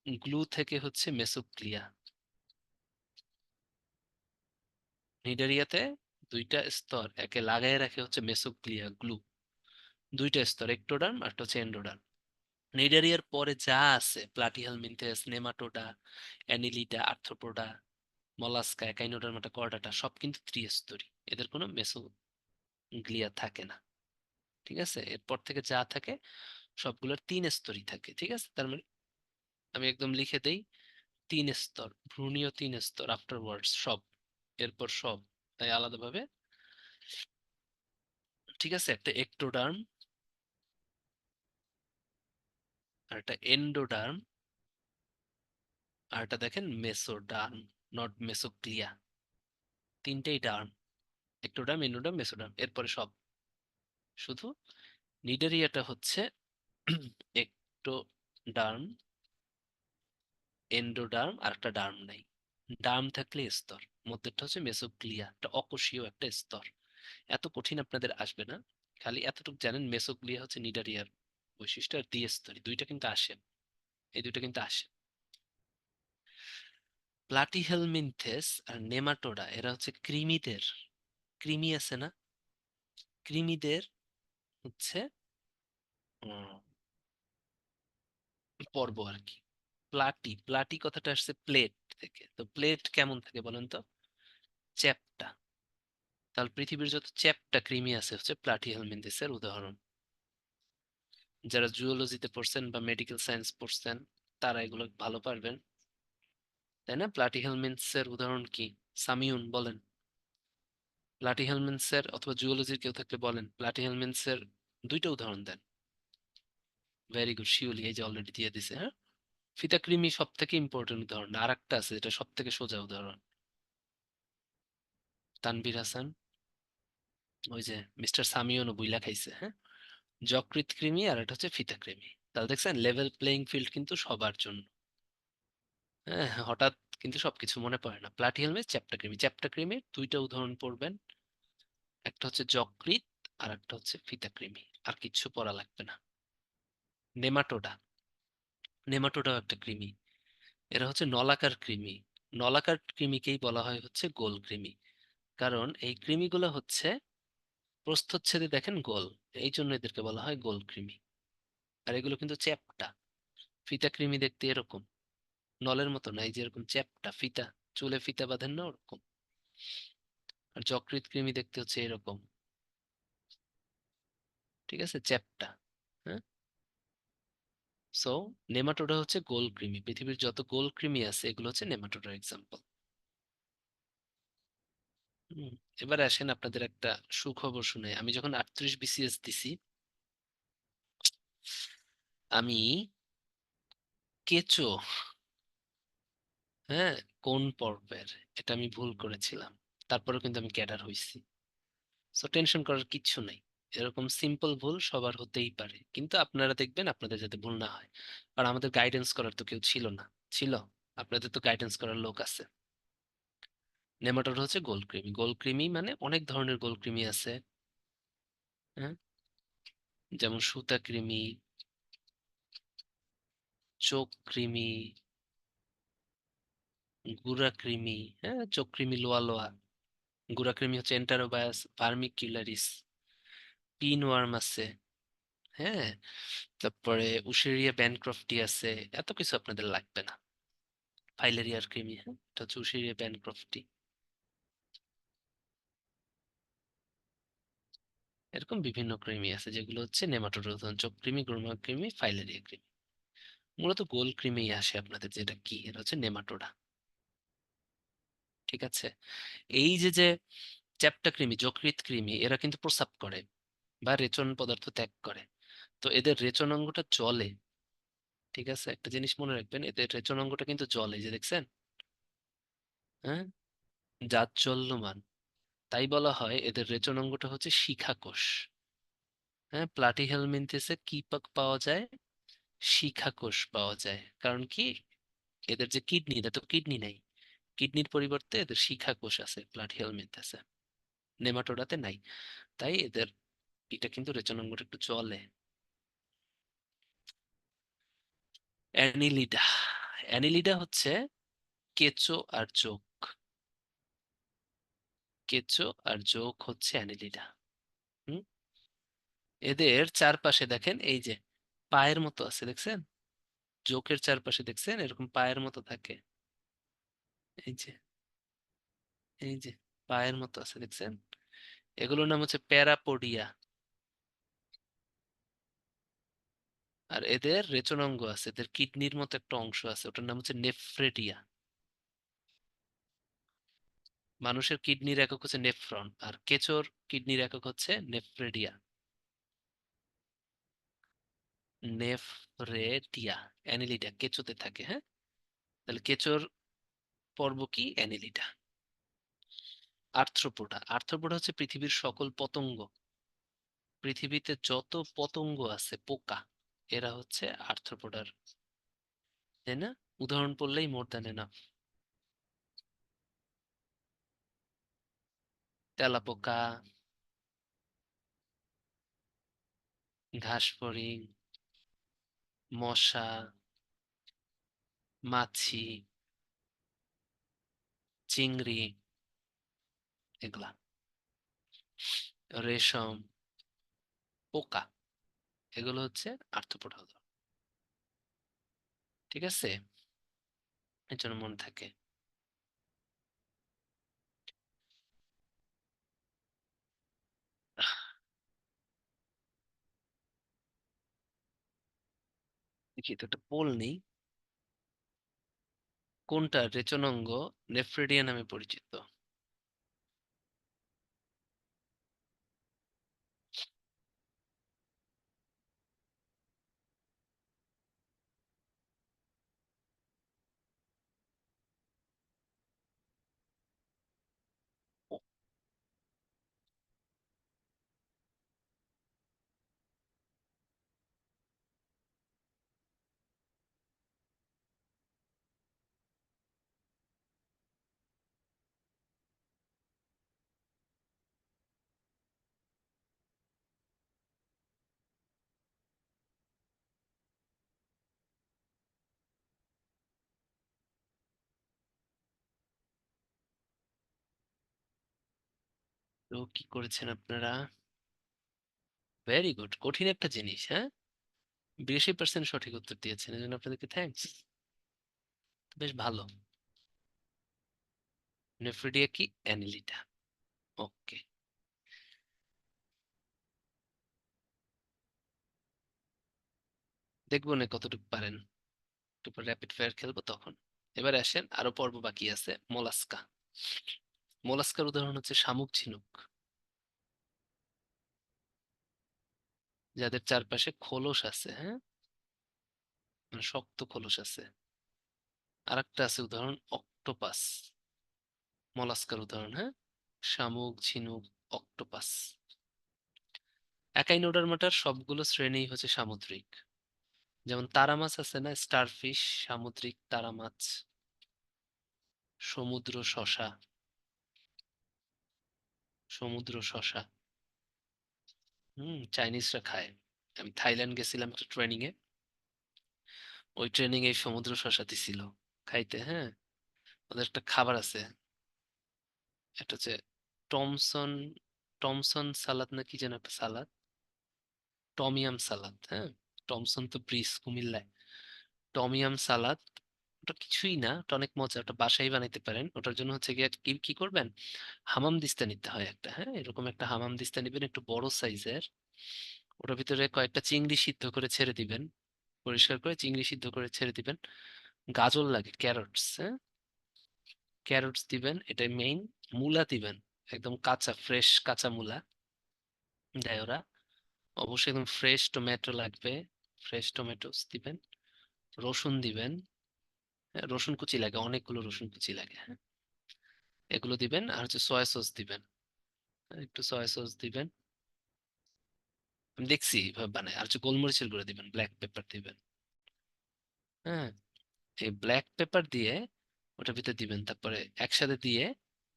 গ্লু থেকে হচ্ছে মেসোগ্লিয়া। নিডারিয়াতে দুইটা স্তর একে লাগায় রাখে হচ্ছে মেসোগ্লিয়া গ্লু। দুইটা স্তর, একটোডার্ম আর একটা হচ্ছে এন্ডোডার্ম। নিডারিয়ার পরে যা আছে, Platyhelminthes, nematoda, Annelida, arthropoda, mollusca, Echinodermata, chordata, সব কিন্তু ত্রিস্তরী। এদের কোনো মেসোগ্লিয়া থাকে না। ঠিক আছে, এরপর থেকে যা থাকে সবগুলোর তিন স্তরই থাকে। ঠিক আছে, তার মানে আমি একদম লিখে দেই, তিন স্তর, ভ্রূণীয় তিন স্তর, আফটারওয়ার্ডস সব, এরপর সব, তাই আলাদাভাবে। ঠিক আছে, একটা একটোডার্ম, আর একটা এন্ডোডার্ম, আর একটা দেখেন মেসোডার্ম, নট মেসোগ্লিয়া। তিনটেই ডার্ম, একটোডার্ম, এন্ডোডার্ম, মেসোডার্ম, এরপরে সব। শুধু নিডারিয়াটা হচ্ছে একটোডার্ম, এন্ডোডার্ম, আর একটা ডার্ম নাই। ডার্ম থাকলে স্তর, মধ্যেরটা হচ্ছে মেসোগ্লিয়া, একটা অকোষীয় একটা স্তর। এত কঠিন আপনাদের আসবে না, খালি এতটুকু জানেন মেসোগ্লিয়া হচ্ছে নিডারিয়ার বৈশিষ্ট্য, আর দ্বিস্তরী দুইটা কিন্তু আসে, এই দুইটা কিন্তু আসে। প্লাটিহেলমিনথেস আর নেমাটোডা এরা হচ্ছে কৃমিদের, কৃমি আছে না, কৃমিদের হচ্ছে উম, পর্ব আর কি। প্লাটি, প্লাটি কথাটা আসছে প্লেট থেকে। তো প্লেট কেমন থাকে বলেন তো? চ্যাপ্টা। তাহলে পৃথিবীর যত চ্যাপ্টা কৃমি আছে হচ্ছে প্লাটিহেলমিনথেসের উদাহরণ। যারা জুওলজিতে পড়ছেন বা মেডিকেল সায়েন্স পড়ছেন তারা এগুলো ভালো পারবেন, তাই না? প্লাটিহেলমিনথেসের উদাহরণ কি? সামিউন বলেন। প্লাটিহেলমিনথেসের অথবা জুওলজির কেউ থাকলে বলেন প্লাটিহেলমিনথেসের দুইটা উদাহরণ দেন। ভেরি গুড, শিওলি, এই যে অলরেডি দিয়ে দিছে। হ্যাঁ, ফিতাকৃমি সব থেকে ইম্পর্টেন্ট উদাহরণ। আর একটা আছে যেটা সব থেকে সোজা উদাহরণ, তানভীর হাসান, ওই যে মিস্টার সামিওনও বুইলা খাইছে। হ্যাঁ, যকৃৎ কৃমি আর এটা হচ্ছে ফিতাকৃমি। তাহলে দেখছেন লেভেল প্লেইং ফিল্ড কিন্তু সবার জন্য। হ্যাঁ, হঠাৎ কিন্তু সবকিছু মনে পড়ে না। প্লাটিহেলমিনথেস, চ্যাপ্টা কৃমি, চ্যাপ্টা কৃমির দুইটা উদাহরণ পড়বেন, একটা হচ্ছে যকৃৎ আর একটা হচ্ছে ফিতাকৃমি। আর কিচ্ছু পড়া লাগবে না। নেমাটোডা, নেমাটোডাও একটা কৃমি। এরা হচ্ছে নলাকার কৃমি। নলাকার কৃমিকেই বলা হয় হচ্ছে গোল কৃমি, কারণ এই কৃমিগুলো হচ্ছে প্রস্থচ্ছেদে দেখেন গোল, এই জন্য এদেরকে বলা হয় গোল কৃমি। আর এগুলো কিন্তু চ্যাপ্টা। ফিতা কৃমি দেখতে এরকম, নলের মতো না, এই যে এরকম চ্যাপ্টা, ফিতা, চুলে ফিতা বাঁধেন না ওরকম। আর যকৃৎ কৃমি দেখতে হচ্ছে এরকম। ঠিক আছে, চ্যাপ্টা। হ্যাঁ, সো নেমাটোডা হচ্ছে গোল কৃমি। পৃথিবীর যত গোল কৃমি আছে এগুলো হচ্ছে নেমাটোডার এক্সাম্পল। এবার আসেন আপনাদের একটা সুখবর শুনে। আমি যখন 38 বিসিএস দিছি, আমি কেঁচো, হ্যাঁ, কোন পর্বের, এটা আমি ভুল করেছিলাম। তারপরেও কিন্তু আমি ক্যাডার হইছি। সো টেনশন করার কিচ্ছু নাই। এরকম সিম্পল ভুল সবার হতেই পারে, কিন্তু আপনারা দেখবেন আপনাদের যাতে ভুল না হয়। আর আমাদের গাইডেন্স করার তো কেউ ছিল না, ছিল? আপনাদের তো গাইডেন্স করার লোক আছে। নেমাটোড হচ্ছে গোলকৃমি। গোলকৃমি মানে অনেক ধরনের গোলকৃমি আছে। হ্যাঁ, যেমন সুতা কৃমি, চোখ কৃমি, গুড়া কৃমি। হ্যাঁ, চোখ কৃমি লোয়া লোয়া। গুড়া কৃমি হচ্ছে এন্টারোবায়াস ভার্মিকিউলারিস। পিন ওয়ার্ম আছে। হ্যাঁ, তারপরে উশেরিয়া ব্যানক্রফটি আছে। এত কিছু আপনাদের লাগবে না। ফাইলেরিয়ার কৃমি, হ্যাঁ, এটা হচ্ছে উশেরিয়া ব্যানক্রফটি। এরকম বিভিন্ন কৃমি আছে যেগুলো হচ্ছে নেমাটোড উদাহরণ, চোখ কৃমি, গুরমা কৃমি, ফাইলেরিয়া কৃমি। মূলত গোল কৃমি আসে আপনাদের, যেটা কি, এটা হচ্ছে নেমাটোডা। ঠিক আছে, এই যে যে চ্যাপ্টা কৃমি, যকৃৎ কৃমি, এরা কিন্তু প্রস্রাব করে বা রেচন পদার্থ ত্যাগ করে। তো এদের রেচন অঙ্গটা জলে। ঠিক আছে, একটা জিনিস মনে রাখবেন, এদের রেচন অঙ্গটা কিন্তু জলে, যে দেখছেন, হ্যাঁ, জাজ্জল্যমান। তাই বলা হয় এদের রেচনাঙ্গটা হচ্ছে শিখা কোষ। হ্যাঁ, প্লাটিহেলমিনথেসে কি পাওয়া যায়? শিখা কোষ পাওয়া যায়। কারণ কি, এদের যে কিডনি, এদের তো কিডনি নাই, কিডনির পরিবর্তে এদের শিখা কোষ আছে প্লাটিহেলমিনথেসে, নেমাটোডাতে নাই। তাই এদের এটা কিন্তু রেচনাঙ্গটা একটু চলে। অ্যানিলিডা, অ্যানিলিডা হচ্ছে কেঁচো আর জোক। কেঁচো আর জোক হচ্ছে অ্যানিলিডা। হুম, এদের চারপাশে দেখেন এই যে পায়ের মতো আছে, দেখছেন? জোকের চারপাশে দেখছেন এরকম পায়ের মতো থাকে, এই যে, এই যে পায়ের মতো আছে, দেখছেন? এগুলোর নাম হচ্ছে প্যারাপোডিয়া। আর এদের রেচনাঙ্গ আছে, এদের কিডনির মতো একটা অংশ আছে, ওটার নাম হচ্ছে নেফ্রেডিয়া। মানুষের কিডনির একক হচ্ছে নেফ্রন, আর কেঁচোর কিডনির একক হচ্ছে নেফ্রেডিয়া। নেফ্রেডিয়া, অ্যানিলিডা কেঁচোতে থাকে। হ্যাঁ, তাহলে কেঁচোর পর্ব কি? অ্যানিলিডা। আর্থ্রোপোডা, আর্থ্রোপোডা হচ্ছে পৃথিবীর সকল পতঙ্গ, পৃথিবীতে যত পতঙ্গ আছে পোকা, এরা হচ্ছে আর্থ্রোপোডার, তাই না? উদাহরণ পড়লেই মোর দ্যান এনাফ। তেলাপোকা, ঘাসফড়িং, মশা, মাছি, চিংড়ি, এগুলা, রেশম, পোকা, এগুলো হচ্ছে আর্থ্রোপোডা। ঠিক আছে, এর জন্য মনে থাকে। দেখি তো একটা পোল নেই, কোনটা রেচনাঙ্গ নেফ্রেডিয়া নামে পরিচিত? তো কি করেছেন আপনারা? ভেরি গুড, কঠিন একটা জিনিস, হ্যাঁ, 82% সঠিক উত্তর দিয়েছেন, এজন্য আপনাদেরকে থ্যাঙ্কস। বেশ ভালো। নেফ্রিডিয়া কি? অ্যানিলিডা। ওকে, দেখবো না কতটুকু পারেন, একটু র্যাপিড ফায়ার খেলবো তখন। এবার আসেন, আরো পর্ব বাকি আছে। মোলাস্কা, মোলাস্কার উদাহরণ হচ্ছে শামুক ঝিনুক, যাদের চারপাশে খোলস আছে। হ্যাঁ, মানে শক্ত খোলস আছে। আরেকটা আছে উদাহরণ অক্টোপাস, মোলাস্কার উদাহরণ। হ্যাঁ, শামুক, ঝিনুক, অক্টোপাস। একাইনোডার্মাটার সবগুলো শ্রেণী হচ্ছে সামুদ্রিক। যেমন তারা মাছ আছে না, স্টারফিশ, সামুদ্রিক তারা মাছ। সমুদ্র শসা, সমুদ্র শসা, চাইনিজরা খায়। আমি থাইল্যান্ড গেছিলাম একটা ট্রেনিং এ, ওই ট্রেনিং এ সমুদ্র শসা দিছিল খাইতে। হ্যাঁ, ওদের একটা খাবার আছে, একটা হচ্ছে টমসন, টমসন সালাদ না কি যেন একটা সালাদ, টমিয়াম সালাদ। হ্যাঁ, টমসন তো ব্রিজ কুমিল্লায়, টমিয়াম সালাদ। ওটা কিছুই না, ওটা অনেক মজা, ওটা বাসায় বানাইতে পারেন। ওটার জন্য হচ্ছে গিয়ে কি কি করবেন, হামাম দিস্তা নিতে হয় একটা। হ্যাঁ, এরকম একটা হামাম দিস্তা নিবেন, একটু বড় সাইজের। ওটার ভিতরে কয়েকটা চিংড়ি সিদ্ধ করে ছেড়ে দিবেন, পরিষ্কার করে চিংড়ি সিদ্ধ করে ছেড়ে দিবেন। গাজর লাগে, ক্যারটস। হ্যাঁ, ক্যারটস দিবেন, এটাই মেইন। মূলা দিবেন, একদম কাঁচা ফ্রেশ কাঁচা মূলা দেয় ওরা। অবশ্যই একদম ফ্রেশ টমেটো লাগবে, ফ্রেশ টমেটোস দিবেন। রসুন দিবেন, হ্যাঁ, রসুন কুচি লাগে, অনেকগুলো রসুন কুচি লাগে। হ্যাঁ, এগুলো দিবেন। আর হচ্ছে সয়া সস দিবেন। একটু সয়া সস দিবেন, আমি দেখছি এভাবে বানায়। আর হচ্ছে গোলমরিচের গুঁড়ো দিবেন, ব্ল্যাক পেপার দিবেন। হ্যাঁ, এই ব্ল্যাক পেপার দিয়ে ওটার ভিতরে দিবেন, তারপরে একসাথে দিয়ে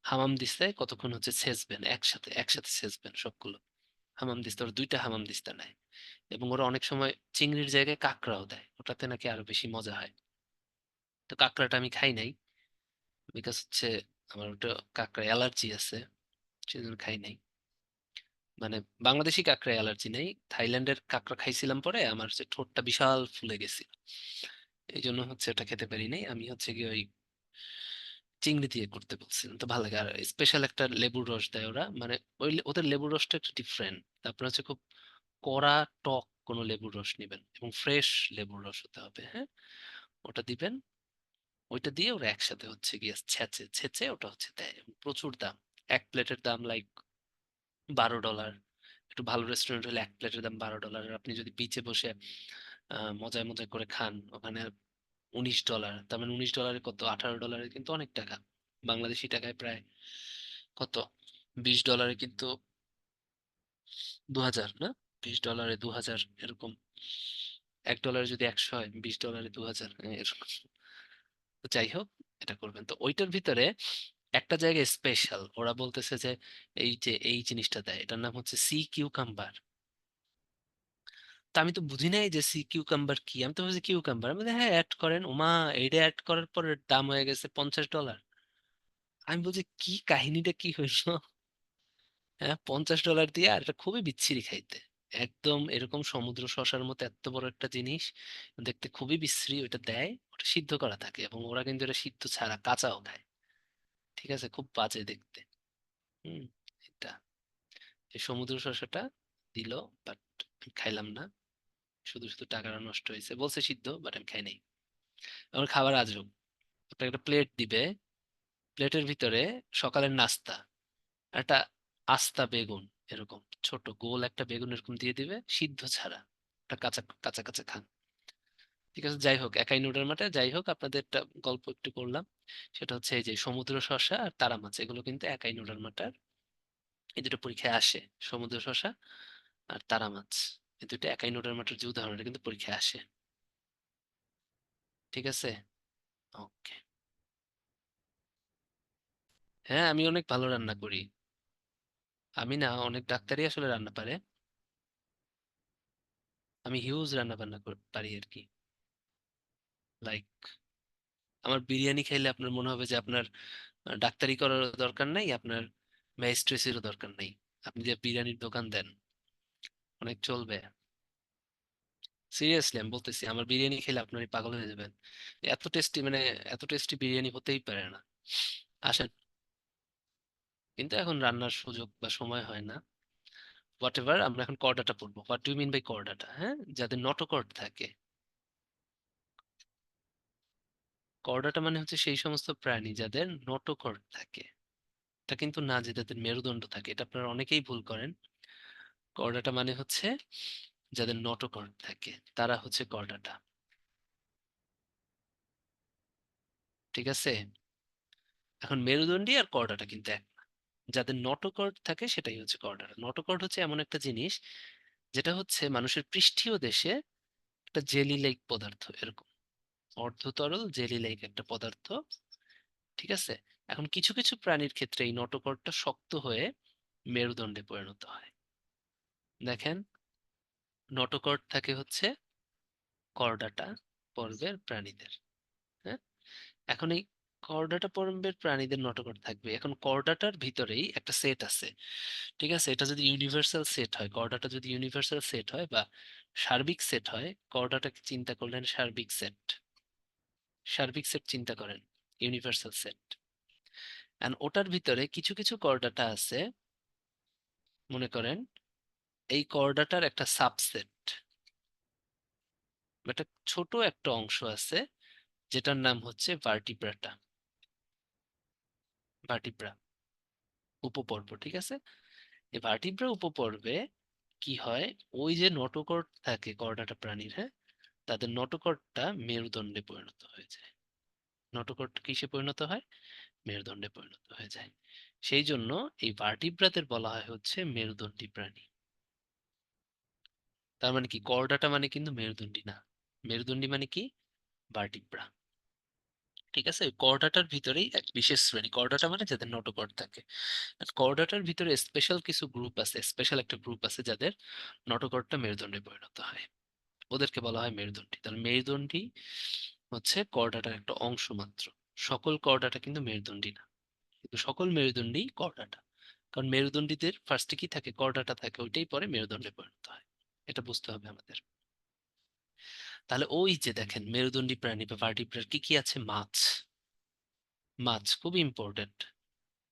হামাম দিস্তায় কতক্ষণ হচ্ছে ছেঁচবেন, একসাথে একসাথে ছেঁচবেন সবগুলো। হামাম দিস্তা, ওরা দুইটা হামাম দিস্তা নেয়। এবং ওরা অনেক সময় চিংড়ির জায়গায় কাঁকড়াও দেয়, ওটাতে নাকি আরো বেশি মজা হয়। তো কাঁকড়াটা আমি খাই নাই, বিকজ হচ্ছে আমার ওটা কাঁকড়া অ্যালার্জি আছে, সেজন্য খাই নাই। মানে বাংলাদেশি কাঁকড়া অ্যালার্জি নেই, থাইল্যান্ডের কাঁকড়া খাইছিলাম, পরে আমার হচ্ছে ঠোঁটটা বিশাল ফুলে গেছিল, এই জন্য হচ্ছে ওটা খেতে পারি নাই। আমি হচ্ছে কি ওই চিংড়ি দিয়ে করতে বলছিলাম, তো ভালো লাগে। আর স্পেশাল একটা লেবুর রস দেয় ওরা, মানে ওই ওদের লেবুর রসটা একটু ডিফারেন্ট। তারপর হচ্ছে খুব কড়া টক কোনো লেবুর রস নিবেন, এবং ফ্রেশ লেবুর রস হতে হবে। হ্যাঁ, ওটা দিবেন। ওইটা দিয়ে ওরা একসাথে হচ্ছে গিয়ে ছেঁচে ছেঁচে ওটা হচ্ছে দেয়, এবং প্রচুর দাম। এক প্লেটের দাম লাইক $12। একটু ভালো রেস্টুরেন্ট হলে এক প্লেটের দাম $12। আর আপনি যদি বিচে বসে মজায় মজায় করে খান ওখানে $19। তার মানে $19 কত, $18 কিন্তু অনেক টাকা। বাংলাদেশি টাকায় প্রায় কত, $20 কিন্তু 2000 না, $20 2000 এরকম। $1 যদি 100 হয়, $20 2000 এরকম। তো যাই হোক, এটা করবেন। তো ওইটার ভিতরে একটা জায়গায় স্পেশাল, ওরা বলতেছে যে এই যে এই জিনিসটা দেয়, এটার নাম হচ্ছে সি কিউকাম্বার। তো আমি তো বুঝি নাই যে সি কিউকাম্বার কি, আমি তো ভাবছি কিউকাম্বার। আমি বলি, হ্যাঁ অ্যাড করেন। ওমা, এইটা অ্যাড করার পর দাম হয়ে গেছে $50। আমি বলছি কি কাহিনীটা কি হইলো। হ্যাঁ, $50 দিয়ে, আর এটা খুবই বিচ্ছিরি খাইতে। একদম এরকম সমুদ্র শসার মতো এত বড় একটা জিনিস, দেখতে খুবই বিশ্রী। ওটা দেয়, ওটা সিদ্ধ করা থাকে, এবং ওরা কিন্তু এটা সিদ্ধ ছাড়া কাঁচাও খায়। ঠিক আছে, খুব বাজে দেখতে। হুম, এটা এই সমুদ্র শসাটা দিল, বাট খাইলাম না। শুধু শুধু টাকাটা নষ্ট হয়েছে, বলছে সিদ্ধ, বাট আমি খাই নাই। আমার খাবার আজব। আপনাকে একটা প্লেট দিবে, প্লেটের ভিতরে সকালের নাস্তা, একটা আস্তা বেগুন, এরকম ছোট গোল একটা বেগুন এরকম দিয়ে দিবে, সিদ্ধ ছাড়া। একটা কাঁচা কাঁচা কাঁচা খান। ঠিক আছে, যাই হোক, একাই নুডের মাঠে, যাই হোক, আপনাদের একটা গল্প একটু করলাম। সেটা হচ্ছে এই যে সমুদ্র শসা আর তারা মাছ, এগুলো কিন্তু একাই নুডার মাটার এই দুটো পরীক্ষায় আসে। সমুদ্র শসা আর তারা মাছ, এই দুটো একাই নুডার মাটার যে উদাহরণ, এটা কিন্তু পরীক্ষায় আসে। ঠিক আছে, ওকে। হ্যাঁ, আমি অনেক ভালো রান্না করি। আমি না, অনেক ডাক্তারই আসলে রান্না পারে। আমি হিউজ রান্না বান্না পারি আর কি। লাইক, আমার বিরিয়ানি খাইলে আপনার মনে হবে যে আপনার ডাক্তারি করার দরকার নাই, আপনার ম্যাজিস্ট্রেসিরও দরকার নাই। আপনি যে বিরিয়ানির দোকান দেন, অনেক চলবে। সিরিয়াসলি আমি বলতেছি, আমার বিরিয়ানি খেলে আপনারই পাগল হয়ে যাবেন। এত টেস্টি, মানে এত টেস্টি বিরিয়ানি হতেই পারে না। আসেন, কিন্তু এখন রান্নার সুযোগ বা সময় হয় না। হোয়াট এভার, আমরা এখন কর্ডাটা পড়বো। What do mean by Chordata? হ্যাঁ, যাদের নটোকর্ড থাকে। কর্ডাটা মানে হচ্ছে সেই সমস্ত প্রাণী যাদের নটোকর্ড থাকে। এটা কিন্তু না যে যাদের মেরুদণ্ড থাকে, এটা আপনারা অনেকেই ভুল করেন। কর্ডাটা মানে হচ্ছে যাদের নটোকর্ড থাকে, তারা হচ্ছে কর্ডাটা। ঠিক আছে, এখন মেরুদণ্ডী আর কর্ডাটা কিন্তু এক না। যাদের নটোকর্ড থাকে সেটাই হচ্ছে কর্ডাটা। নটোকর্ড হচ্ছে এমন একটা জিনিস যেটা হচ্ছে মানুষের পৃষ্ঠীয় দেশে একটা জেলি লাইক পদার্থ, এরকম অর্ধতরল জেলি লাইক একটা পদার্থ। ঠিক আছে, এখন কিছু কিছু প্রাণীর ক্ষেত্রে এই নটোকর্ডটা শক্ত হয়ে মেরুদণ্ডে পরিণত হয়। দেখেন, নটোকর্ড থাকে হচ্ছে কর্ডাটা পর্বের প্রাণীদের। হ্যাঁ, এখন এই কর্ডাটা পর্বের প্রাণীদের নটোকর্ড থাকবে। এখন কর্ডাটার ভিতরেই একটা সেট আছে। ঠিক আছে, এটা যদি ইউনিভার্সাল সেট হয়, কর্ডাটা যদি ইউনিভার্সাল সেট হয় বা সার্বিক সেট হয়, কর্ডাটাকে চিন্তা করলেন সার্বিক সেট। সার্বিক সেট চিন্তা করেন, ইউনিভার্সাল সেট। এন্ড ওটার ভিতরে কিছু কিছু কর্ডাটা আছে, মনে করেন এই কর্ডাটার একটা সাবসেট, একটা ছোট একটা অংশ আছে, যেটার নাম হচ্ছে ভার্টিব্রাটা। ভার্টিব্রা উপপর্ব। ঠিক আছে, এই ভার্টিব্রা উপপর্বে কি হয়, ওই যে নটোকর্ড থাকে কর্ডাটা প্রাণীর, হ্যাঁ, তাদের নটোকর্ডটা মেরুদণ্ডে পরিণত হয়ে যায়। নটোকর্ড কিসে পরিণত হয়? মেরুদণ্ডে পরিণত হয়ে যায়। সেই জন্য এই ভার্টিব্রাদের বলা হয় হচ্ছে মেরুদণ্ডী প্রাণী। তার মানে কি, কর্ডাটা মানে কিন্তু মেরুদণ্ডী না, মেরুদণ্ডী মানে কি, ভার্টিব্রা। ঠিক আছে, কর্ডাটার ভিতরেই এক বিশেষ শ্রেণী, কর্ডাটা মানে যাদের নটোকর্ড থাকে। কর্ডাটার ভিতরে স্পেশাল কিছু গ্রুপ আছে, স্পেশাল একটা গ্রুপ আছে যাদের নটোকর্ডটা মেরুদণ্ডে পরিণত হয়, ওদেরকে বলা হয় মেরুদণ্ডী। তাহলে মেরুদণ্ডী হচ্ছে কর্ডাটার একটা অংশ মাত্র। সকল কর্ডাটা কিন্তু মেরুদণ্ডী না, কিন্তু সকল মেরুদণ্ডী কর্ডাটা। কারণ মেরুদণ্ডীদের ফার্স্টে কি থাকে, কর্ডাটা থাকে, ওইটাই পরে মেরুদণ্ডে পরিণত হয়। এটা বুঝতে হবে আমাদের। তাহলে ওই যে দেখেন মেরুদণ্ডী প্রাণী বা ভার্টিব্রার কি কি আছে, মাছ। মাছ খুব ইম্পর্টেন্ট।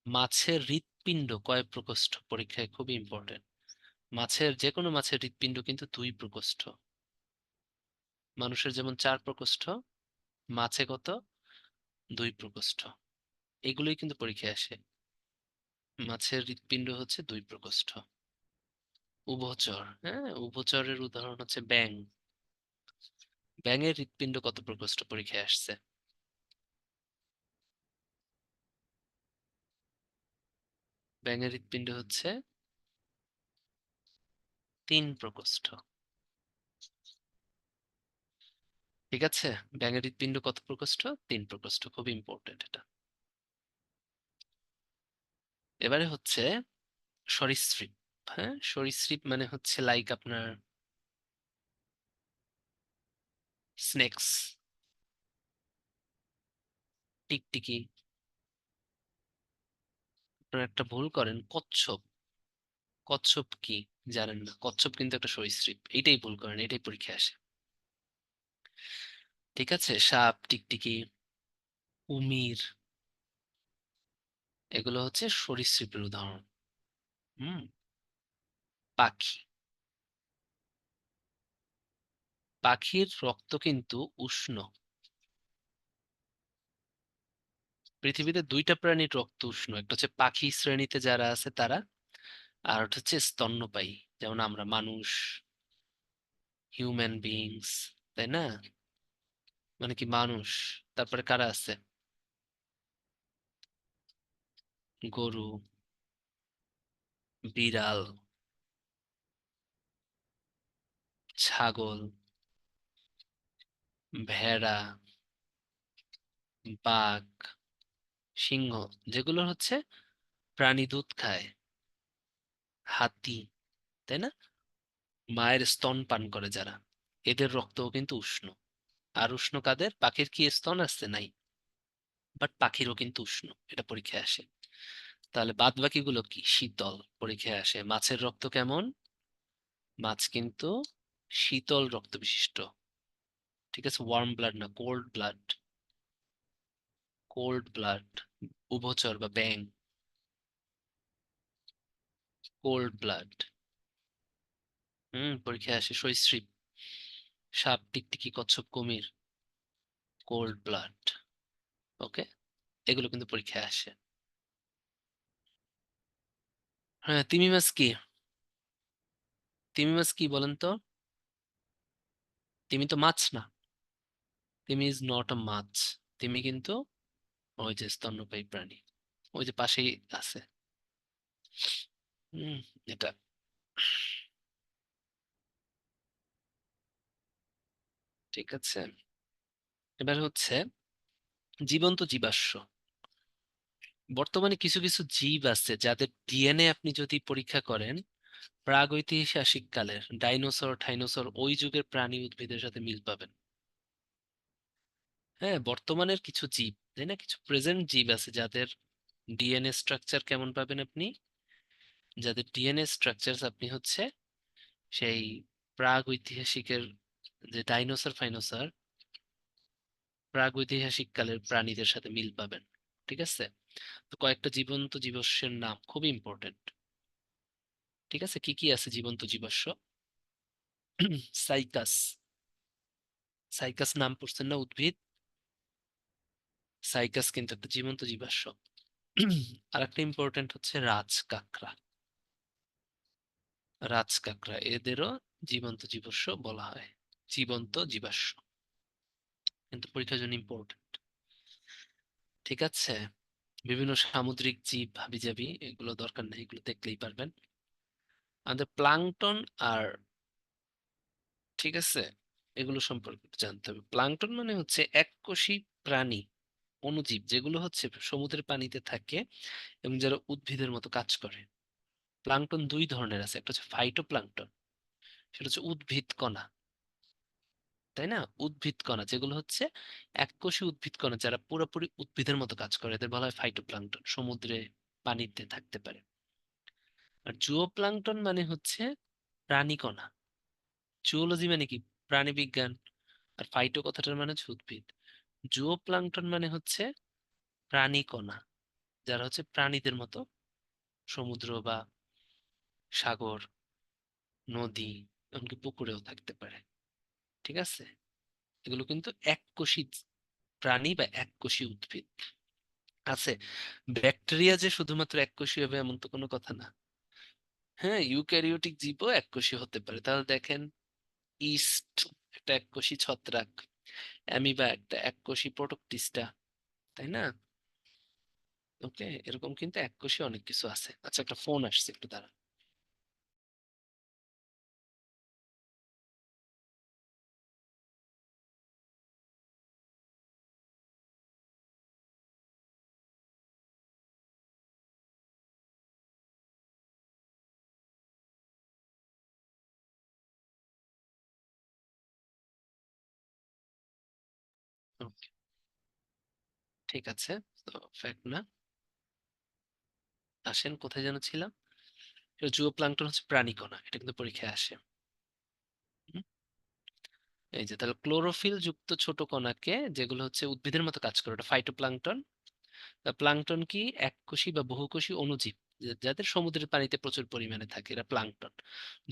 মাছের হৃৎপিণ্ড কয় প্রকোষ্ঠ, পরীক্ষায় খুবই ইম্পর্টেন্ট। মাছের, যে কোনো মাছের হৃৎপিণ্ড কিন্তু 2 প্রকোষ্ঠ। মানুষের যেমন 4 প্রকোষ্ঠ, মাছে কত, 2 প্রকোষ্ঠ। এগুলোই কিন্তু পরীক্ষায় আসে। মাছের হৃৎপিণ্ড হচ্ছে 2 প্রকোষ্ঠ। উভচর, হ্যাঁ, উভচরের উদাহরণ হচ্ছে ব্যাং। ব্যাঙের হৃৎপিণ্ড কত প্রকোষ্ঠ, পরীক্ষায় আসছে। ব্যাঙের হৃৎপিণ্ড হচ্ছে 3 প্রকোষ্ঠ। ঠিক আছে, ব্যাঙের হৃৎপিণ্ড কত প্রকোষ্ঠ, 3 প্রকোষ্ঠ, খুব ইম্পর্টেন্ট এটা। এবারে হচ্ছে সরীসৃপ। হ্যাঁ, সরীসৃপ মানে হচ্ছে লাইক আপনার স্নেকস, টিকটিকি। আপনারা একটা ভুল করেন, কচ্ছপ। কচ্ছপ কি জানেন না, কচ্ছপ কিন্তু একটা সরীসৃপ, এইটাই ভুল করেন, এটাই পরীক্ষায় আসে। ঠিক আছে, সাপ, টিকটিকি, কুমির, এগুলো হচ্ছে সরীসৃপের উদাহরণ। হুম। পাখি, পাখির রক্ত কিন্তু উষ্ণ। পৃথিবীতে 2টা প্রাণীর রক্ত উষ্ণ, একটা হচ্ছে পাখি শ্রেণীতে যারা আছে তারা, আর একটা হচ্ছে স্তন্যপায়ী, যেমন আমরা মানুষ, হিউম্যান বিইংস, তাই না? মানে কি মানুষ, তারপরে কারা আছে, গরু, বিড়াল, ছাগল, ভেড়া, বাঘ, সিংহ, যেগুলো হচ্ছে প্রাণী দুধ খায়, হাতি, তাই না, মায়ের স্তন পান করে যারা, এদের রক্তও কিন্তু উষ্ণ। আর উষ্ণ কাদের, পাখির কি স্তন আছে, নাই, বাট পাখিরও কিন্তু উষ্ণ, এটা পরীক্ষায় আসে। তাহলে বাদ বাকিগুলো কি, শীতল, পরীক্ষায় আসে। মাছের রক্ত কেমন, মাছ কিন্তু শীতল রক্ত বিশিষ্ট। ঠিক আছে, ওয়ার্ম ব্লাড না, কোল্ড ব্লাড, কোল্ড ব্লাড। উভচর বা ব্যাং, কোল্ড ব্লাড। পরীক্ষায় আসে। সরীসৃপ, সাপ, টিকটিকি, কচ্ছপ, কুমির, কোল্ড ব্লাড। ওকে, এগুলো কিন্তু পরীক্ষায় আসে। হ্যাঁ, তিমি মাছ কি, তিমি মাছ কি বলেন তো? তিমি তো মাছ না, তিমি ইজ নট আ মাছ। তিমি কিন্তু ওই যে স্তন্যপায়ী প্রাণী, ওই যে পাশেই আছে। হম, এটা। ঠিক আছে, এবার হচ্ছে জীবন্ত জীবাশ্ম। বর্তমানে কিছু কিছু জীব আছে যাদের ডিএনএ আপনি যদি পরীক্ষা করেন, প্রাগৈতিহাসিক কালের ডাইনোসর ঠাইনোসর ওই যুগের প্রাণী উদ্ভিদের সাথে মিল পাবেন। হ্যাঁ, বর্তমানের কিছু জীব, তাই না, কিছু প্রেজেন্ট জীব আছে যাদের ডিএনএ স্ট্রাকচার কেমন পাবেন আপনি, যাদের ডিএনএ স্ট্রাকচার আপনি হচ্ছে সেই প্রাগৈতিহাসিকের, যে ডাইনোসর ফাইনোসর, প্রাগৈতিহাসিক কালের প্রাণীদের সাথে মিল পাবেন। ঠিক আছে, তো কয়েকটা জীবন্ত জীবাশ্মের নাম খুব ইম্পর্টেন্ট। ঠিক আছে, কি কি আছে জীবন্ত জীবাশ্ম? সাইকাস, সাইকাস নাম পড়ছেন না, উদ্ভিদ। সাইকাস কিন্তু একটা জীবন্ত জীবাশ্ম। আর একটা ইম্পর্টেন্ট হচ্ছে রাজ কাঁকড়া। রাজ কাঁকড়া এদেরও জীবন্ত জীবাশ্ম বলা হয়, জীবন্ত জীবাশ্ম, কিন্তু পরীক্ষার জন্য ইম্পর্টেন্ট। ঠিক আছে, বিভিন্ন সামুদ্রিক জীব হাবিজাবি, এগুলো দরকার নেই, এগুলো দেখলেই পারবেন। আমাদের প্লাঙ্কটন আর, ঠিক আছে, এগুলো সম্পর্কে একটু জানতে হবে। প্লাঙ্কটন মানে হচ্ছে এককোষী প্রাণী, অণুজীব, যেগুলো হচ্ছে সমুদ্রের পানিতে থাকে এবং যারা উদ্ভিদের মতো কাজ করে। প্লাঙ্কটন দুই ধরনের আছে, একটা হচ্ছে ফাইটোপ্লাঙ্কটন, সেটা হচ্ছে উদ্ভিদ কণা, তাই না? উদ্ভিদ কণা যেগুলো হচ্ছে এককোষী উদ্ভিদ কণা, যারা পুরোপুরি উদ্ভিদের মতো কাজ করে, এদের বলা হয় ফাইটোপ্লাঙ্কটন, সমুদ্রে পানিতে থাকতে পারে। আর জুওপ্লাঙ্কটন মানে হচ্ছে প্রাণী কণা। জুওলজি মানে কি? প্রাণী বিজ্ঞান। আর ফাইটো কথাটার মানে হচ্ছে উদ্ভিদ। জুওপ্লাঙ্কটন মানে হচ্ছে প্রাণী কণা, যারা হচ্ছে প্রাণীদের মতো সমুদ্র বা সাগর, নদী, এমনকি পুকুরেও থাকতে পারে। ঠিক আছে? এগুলো কিন্তু এককোষী প্রাণী বা এককোষী উদ্ভিদ। আছে, ব্যাকটেরিয়া যে শুধুমাত্র এককোষী হবে এমন তো কোনো কথা না। হ্যাঁ, ইউক্যারিওটিক জীবও এককোষী হতে পারে। তাহলে দেখেন, ইস্ট একটা এককোষী ছত্রাক, অ্যামিবা একটা এককোষী প্রোটোক্টিস্টা, তাই না? ওকে, এরকম কিন্তু এককোষী অনেক কিছু আছে। আচ্ছা, একটা ফোন আসছে, একটু দাঁড়া। ওকে, ঠিক আছে। তো ফ্যাক্ট না, আসেন কোথায় যেন ছিলাম। জুও প্লাঙ্কটন হচ্ছে প্রাণীকণা, এটা কিন্তু পরীক্ষায় আসে। হুম, এই যে তাহলে ক্লোরোফিল যুক্ত ছোট কণাকে, যেগুলো হচ্ছে উদ্ভিদের মতো কাজ করে, ওটা ফাইটোপ্লাঙ্কটন। প্লাঙ্কটন কি এককোষী বা বহুকোষী অণুজীব, যাদের সমুদ্রের পানিতে প্রচুর পরিমাণে থাকে, এরা প্লাঙ্কটন।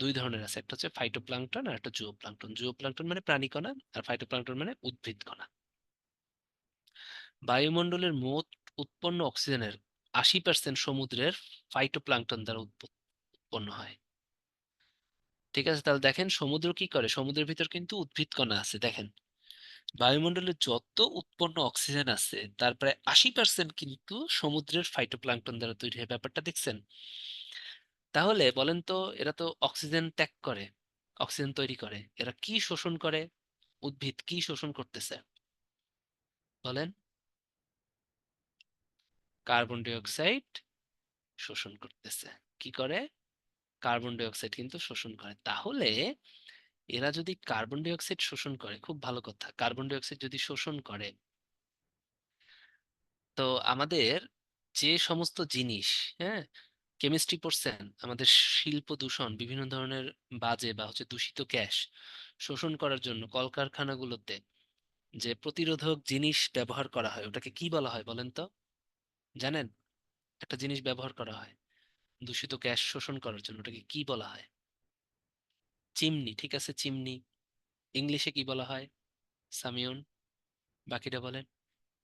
দুই ধরনের আছে, একটা হচ্ছে ফাইটোপ্লাঙ্কটন আর একটা জুওপ্লাঙ্কটন। জুওপ্লাঙ্কটন মানে প্রাণী কণা, আর ফাইটোপ্লাঙ্কটন মানে উদ্ভিদ কণা। বায়ুমণ্ডলের মোট উৎপন্ন অক্সিজেনের 80% সমুদ্রের ফাইটোপ্লাঙ্কটন দ্বারা উৎপন্ন হয়। ঠিক আছে, তাহলে দেখেন সমুদ্র কি করে, সমুদ্রের ভিতর কিন্তু উদ্ভিদ কণা আছে। দেখেন, বায়ুমণ্ডলে যত উৎপন্ন অক্সিজেন আছে তার প্রায় 80% কিন্তু সমুদ্রের ফাইটোপ্লাঙ্কটন দ্বারা তৈরি হয়। ব্যাপারটা দেখছেন? তাহলে বলেন তো, এরা তো অক্সিজেন ত্যাগ করে, অক্সিজেন তৈরি করে, এরা কি শোষণ করে? উদ্ভিদ কি শোষণ করতেছে বলেন? কার্বন ডাই অক্সাইড শোষণ করতেছে। কি করে? কার্বন ডাই অক্সাইড কিন্তু শোষণ করে। তাহলে এরা যদি কার্বন ডাই অক্সাইড শোষণ করে, খুব ভালো কথা, কার্বন ডাই অক্সাইড যদি শোষণ করে, তো আমাদের যে সমস্ত জিনিস, হ্যাঁ, কেমিস্ট্রি পড়ছেন, আমাদের শিল্প দূষণ, বিভিন্ন ধরনের বাজে বা হচ্ছে দূষিত গ্যাস শোষণ করার জন্য কলকারখানাগুলোতে যে প্রতিরোধক জিনিস ব্যবহার করা হয়, ওটাকে কি বলা হয় বলেন তো? জানেন? একটা জিনিস ব্যবহার করা হয় দূষিত গ্যাস শোষণ করার জন্য, ওটাকে কি বলা হয়? চিমনি, ঠিক আছে, চিমনি। ইংলিশে কি বলা হয় সামিউন? বাকিটা বলেন।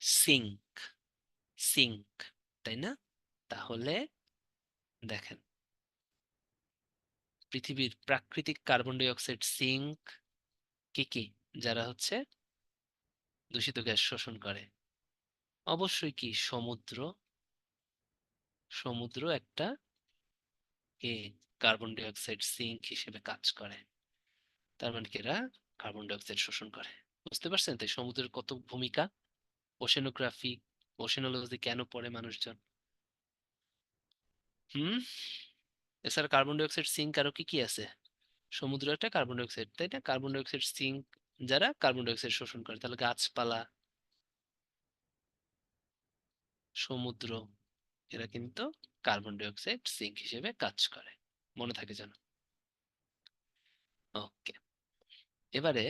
সিঙ্ক, সিঙ্ক, তাই না? তাহলে দেখেন, পৃথিবীর প্রাকৃতিক কার্বন ডাই অক্সাইড সিঙ্ক কি কি, যারা হচ্ছে দূষিত গ্যাস শোষণ করে? অবশ্যই কি সমুদ্র, সমুদ্র একটা কে কার্বন ডাই অক্সাইড সিঙ্ক হিসেবে কাজ করে। তার মানে কি এরা কার্বন ডাই অক্সাইড শোষণ করে। বুঝতে পারছেন? তাই সমুদ্রের কত ভূমিকা। ওশেনোগ্রাফি, ওশেনোলজি কেন পড়ে মানুষজন? হুম, এছাড়া কার্বন ডাই অক্সাইড সিঙ্ক আরো কি কি আছে? সমুদ্র একটা কার্বন ডাই অক্সাইড, তাই না? কার্বন ডাই অক্সাইড সিঙ্ক, যারা কার্বন ডাই অক্সাইড শোষণ করে, তাহলে গাছপালা, সমুদ্র, এরা কিন্তু কার্বন ডাই অক্সাইড সিঙ্ক হিসেবে কাজ করে। মনে থাকে যেন। ওকে, এবারে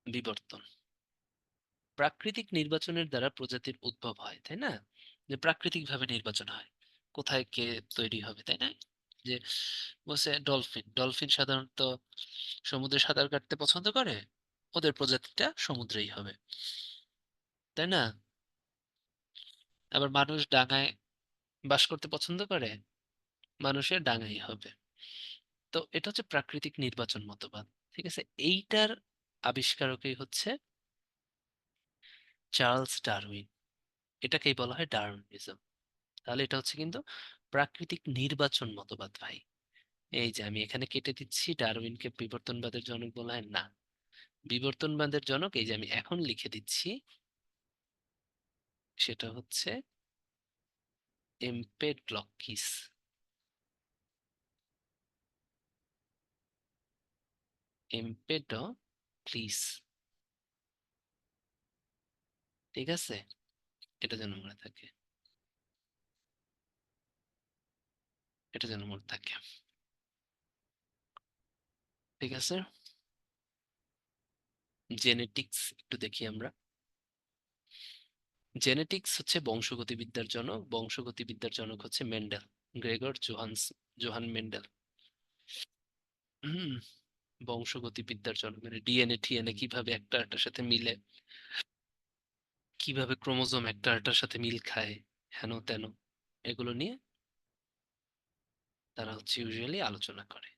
বিবর্তন। প্রাকৃতিক নির্বাচনের দ্বারা প্রজাতির উদ্ভব হয়, তাই না? যে প্রাকৃতিক ভাবে নির্বাচন হয়, কোথায় কে তৈরি হবে, তাই না? যে বলছে ডলফিন, ডলফিন সাধারণত সমুদ্রে সাঁতার কাটতে পছন্দ করে, ওদের প্রজাতিটা সমুদ্রেই হবে, তাই না? আবার মানুষ ডাঙায় বাস করতে পছন্দ করে, মানুষের ডাঙাই হবে। তো এটা হচ্ছে প্রাকৃতিক নির্বাচন মতবাদ। ঠিক আছে, এইটার আবিষ্কারকই হচ্ছে চার্লস ডারউইন। এটাকেই বলা হয় ডারউইনিজম। তাহলে এটা হচ্ছে কিন্তু প্রাকৃতিক নির্বাচন মতবাদ ভাই। এই যে আমি এখানে কেটে দিচ্ছি, ডারউইনকে বিবর্তনবাদের জনক বলা হয় না। বিবর্তনবাদের জনক এই যে আমি এখন লিখে দিচ্ছি, সেটা হচ্ছে এমপেডক্লকিস। এমপেডক্লিস, ঠিক আছে? এটা যেন মনে থাকে, এটা যেন মনে থাকে। ঠিক আছে, জেনেটিক্স একটু দেখি আমরা। জেনেটিক্স হচ্ছে বংশগতিবিদ্যার জনক। বংশগতিবিদ্যার জনক হচ্ছে মেন্ডেল, গ্রেগর জোহান মেন্ডেল। হুম, বংশগতিবিদ্যার জনক মানে ডিএনএ টিএনএ কিভাবে একটা আরেকটার সাথে মিলে, কিভাবে ক্রোমোজোম একটা আরেকটার সাথে মিল খায়, হেন তেন, এগুলো নিয়ে তারা হচ্ছে ইউজুয়ালি আলোচনা করে।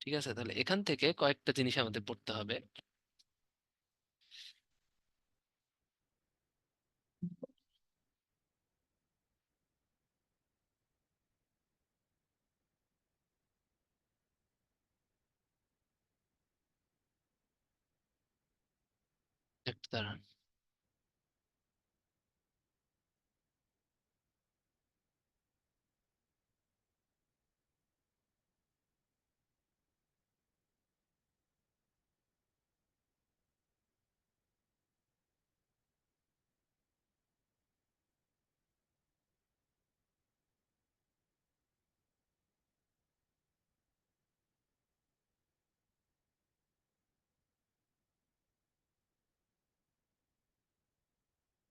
ঠিক আছে, তাহলে এখান থেকে কয়েকটা জিনিস আমাদের পড়তে হবে। একটু দাঁড়ান।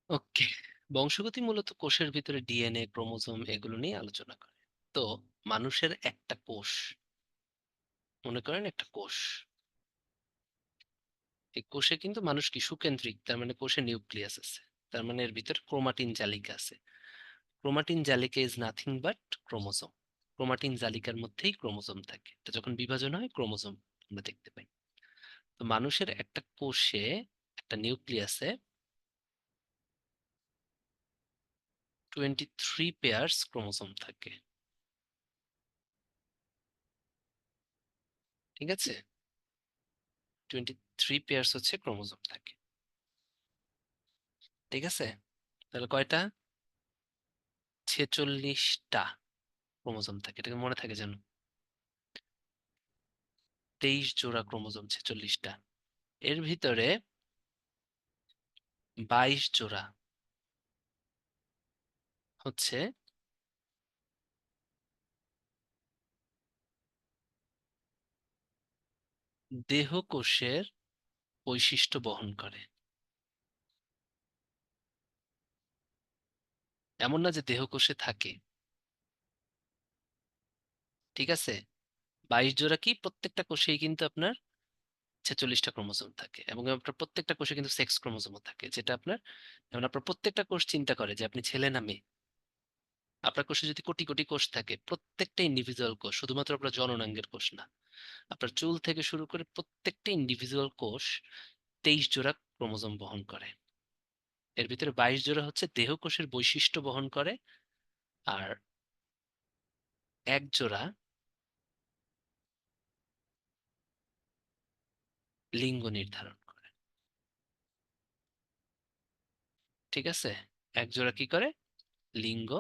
ওকে, বংশগতি মূলত কোষের ভিতরে ডিএনএ ক্রোমোজোম এগুলো নিয়ে আলোচনা করে। তো মানুষের একটা কোষ, মনে করেন একটা কোষ, এই কোষে কিন্তু মানুষ কি সুকেন্দ্রিক, তার মানে কোষে নিউক্লিয়াস আছে, তার মানে এর ভিতরে ক্রোমাটিন জালিকা আছে। ক্রোমাটিন জালিকা is nothing but chromosome. Chromatin জালিকার মধ্যেই ক্রোমোজোম থাকে, এটা যখন বিভাজন হয় ক্রোমোজোম আমরা দেখতে পাই। তো মানুষের একটা কোষে, একটা নিউক্লিয়াসে 23 পেয়ার্স ক্রোমোজোম থাকে। ঠিক আছে, 23 পেয়ার্স হচ্ছে ক্রোমোজোম থাকে। ঠিক আছে, তাহলে কয়টা? 46টা ক্রোমোজোম থাকে, এটাকে মনে থাকে যেন। 23 জোড়া ক্রোমোজোম, 46টা। এর ভিতরে 22 জোড়া হচ্ছে দেহকোষের বৈশিষ্ট্য বহন করে। এমন না যে দেহকোষে থাকে, ঠিক আছে? 22 জোড়া কি, প্রত্যেকটা কোষেই কিন্তু আপনার 46টা ক্রোমোজোম থাকে, এবং আপনার প্রত্যেকটা কোষে কিন্তু সেক্স ক্রোমোজোমও থাকে, যেটা আপনার, যেমন আপনার প্রত্যেকটা কোষ চিন্তা করে যে আপনি ছেলে না মেয়ে। আপনার কোষে যদি কোটি কোটি কোষ থাকে, প্রত্যেকটা ইন্ডিভিজুয়াল কোষ, শুধুমাত্র আপনার জননাঙ্গের কোষ না, আপনার চুল থেকে শুরু করে প্রত্যেকটা ইন্ডিভিজুয়াল কোষ 23 জোড়া ক্রোমোজোম বহন করে। এর ভিতরে 22 জোড়া হচ্ছে দেহকোষের বৈশিষ্ট্য বহন করে, আর এক জোড়া লিঙ্গ নির্ধারণ করে। ঠিক আছে, এক জোড়া কি করে, লিঙ্গ